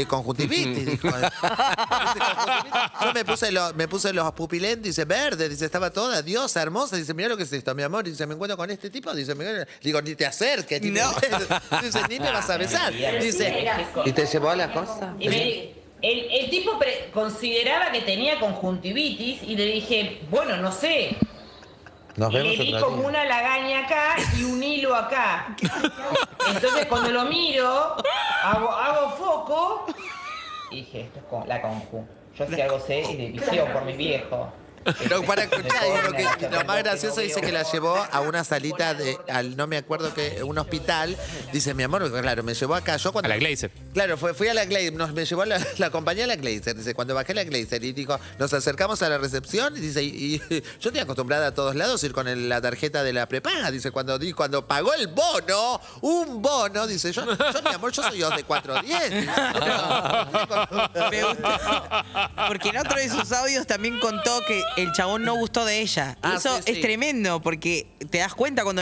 conjuntivitis, dijo. Dice, conjuntivitis. Yo me puse los pupilentes, dice, verde, dice, estaba toda diosa, hermosa, dice, mira lo que es esto, mi amor, dice, me encuentro con este tipo, dice, digo, ni te acerques, ni dice, ni me vas a besar, dice, ¿y te llevó a la cosa? Y el tipo consideraba que tenía conjuntivitis y le dije, bueno, no sé. Nos Y vemos le vi otro como día. una lagaña acá y un hilo acá. Entonces cuando lo miro, hago foco y dije, esto es la conju. Yo si algo sé es de visión por mi viejo. No, para escuchar, lo más gracioso dice que la llevó a una salita no me acuerdo qué, un hospital. Dice, mi amor, claro, me llevó acá. Yo cuando, A la Glazer. Claro, fui a la Glazer, me llevó la compañía a la Glazer. Dice, cuando bajé a la Glazer y dijo, nos acercamos a la recepción, y dice, y yo estoy acostumbrada a todos lados ir con la tarjeta de la prepaga. Dice, cuando pagó el bono, un bono, dice, yo mi amor, yo soy 2 de 410. Me gusta. Porque en otro de sus audios también contó que el chabón no gustó de ella. Ah, Eso sí, sí. es tremendo porque te das cuenta cuando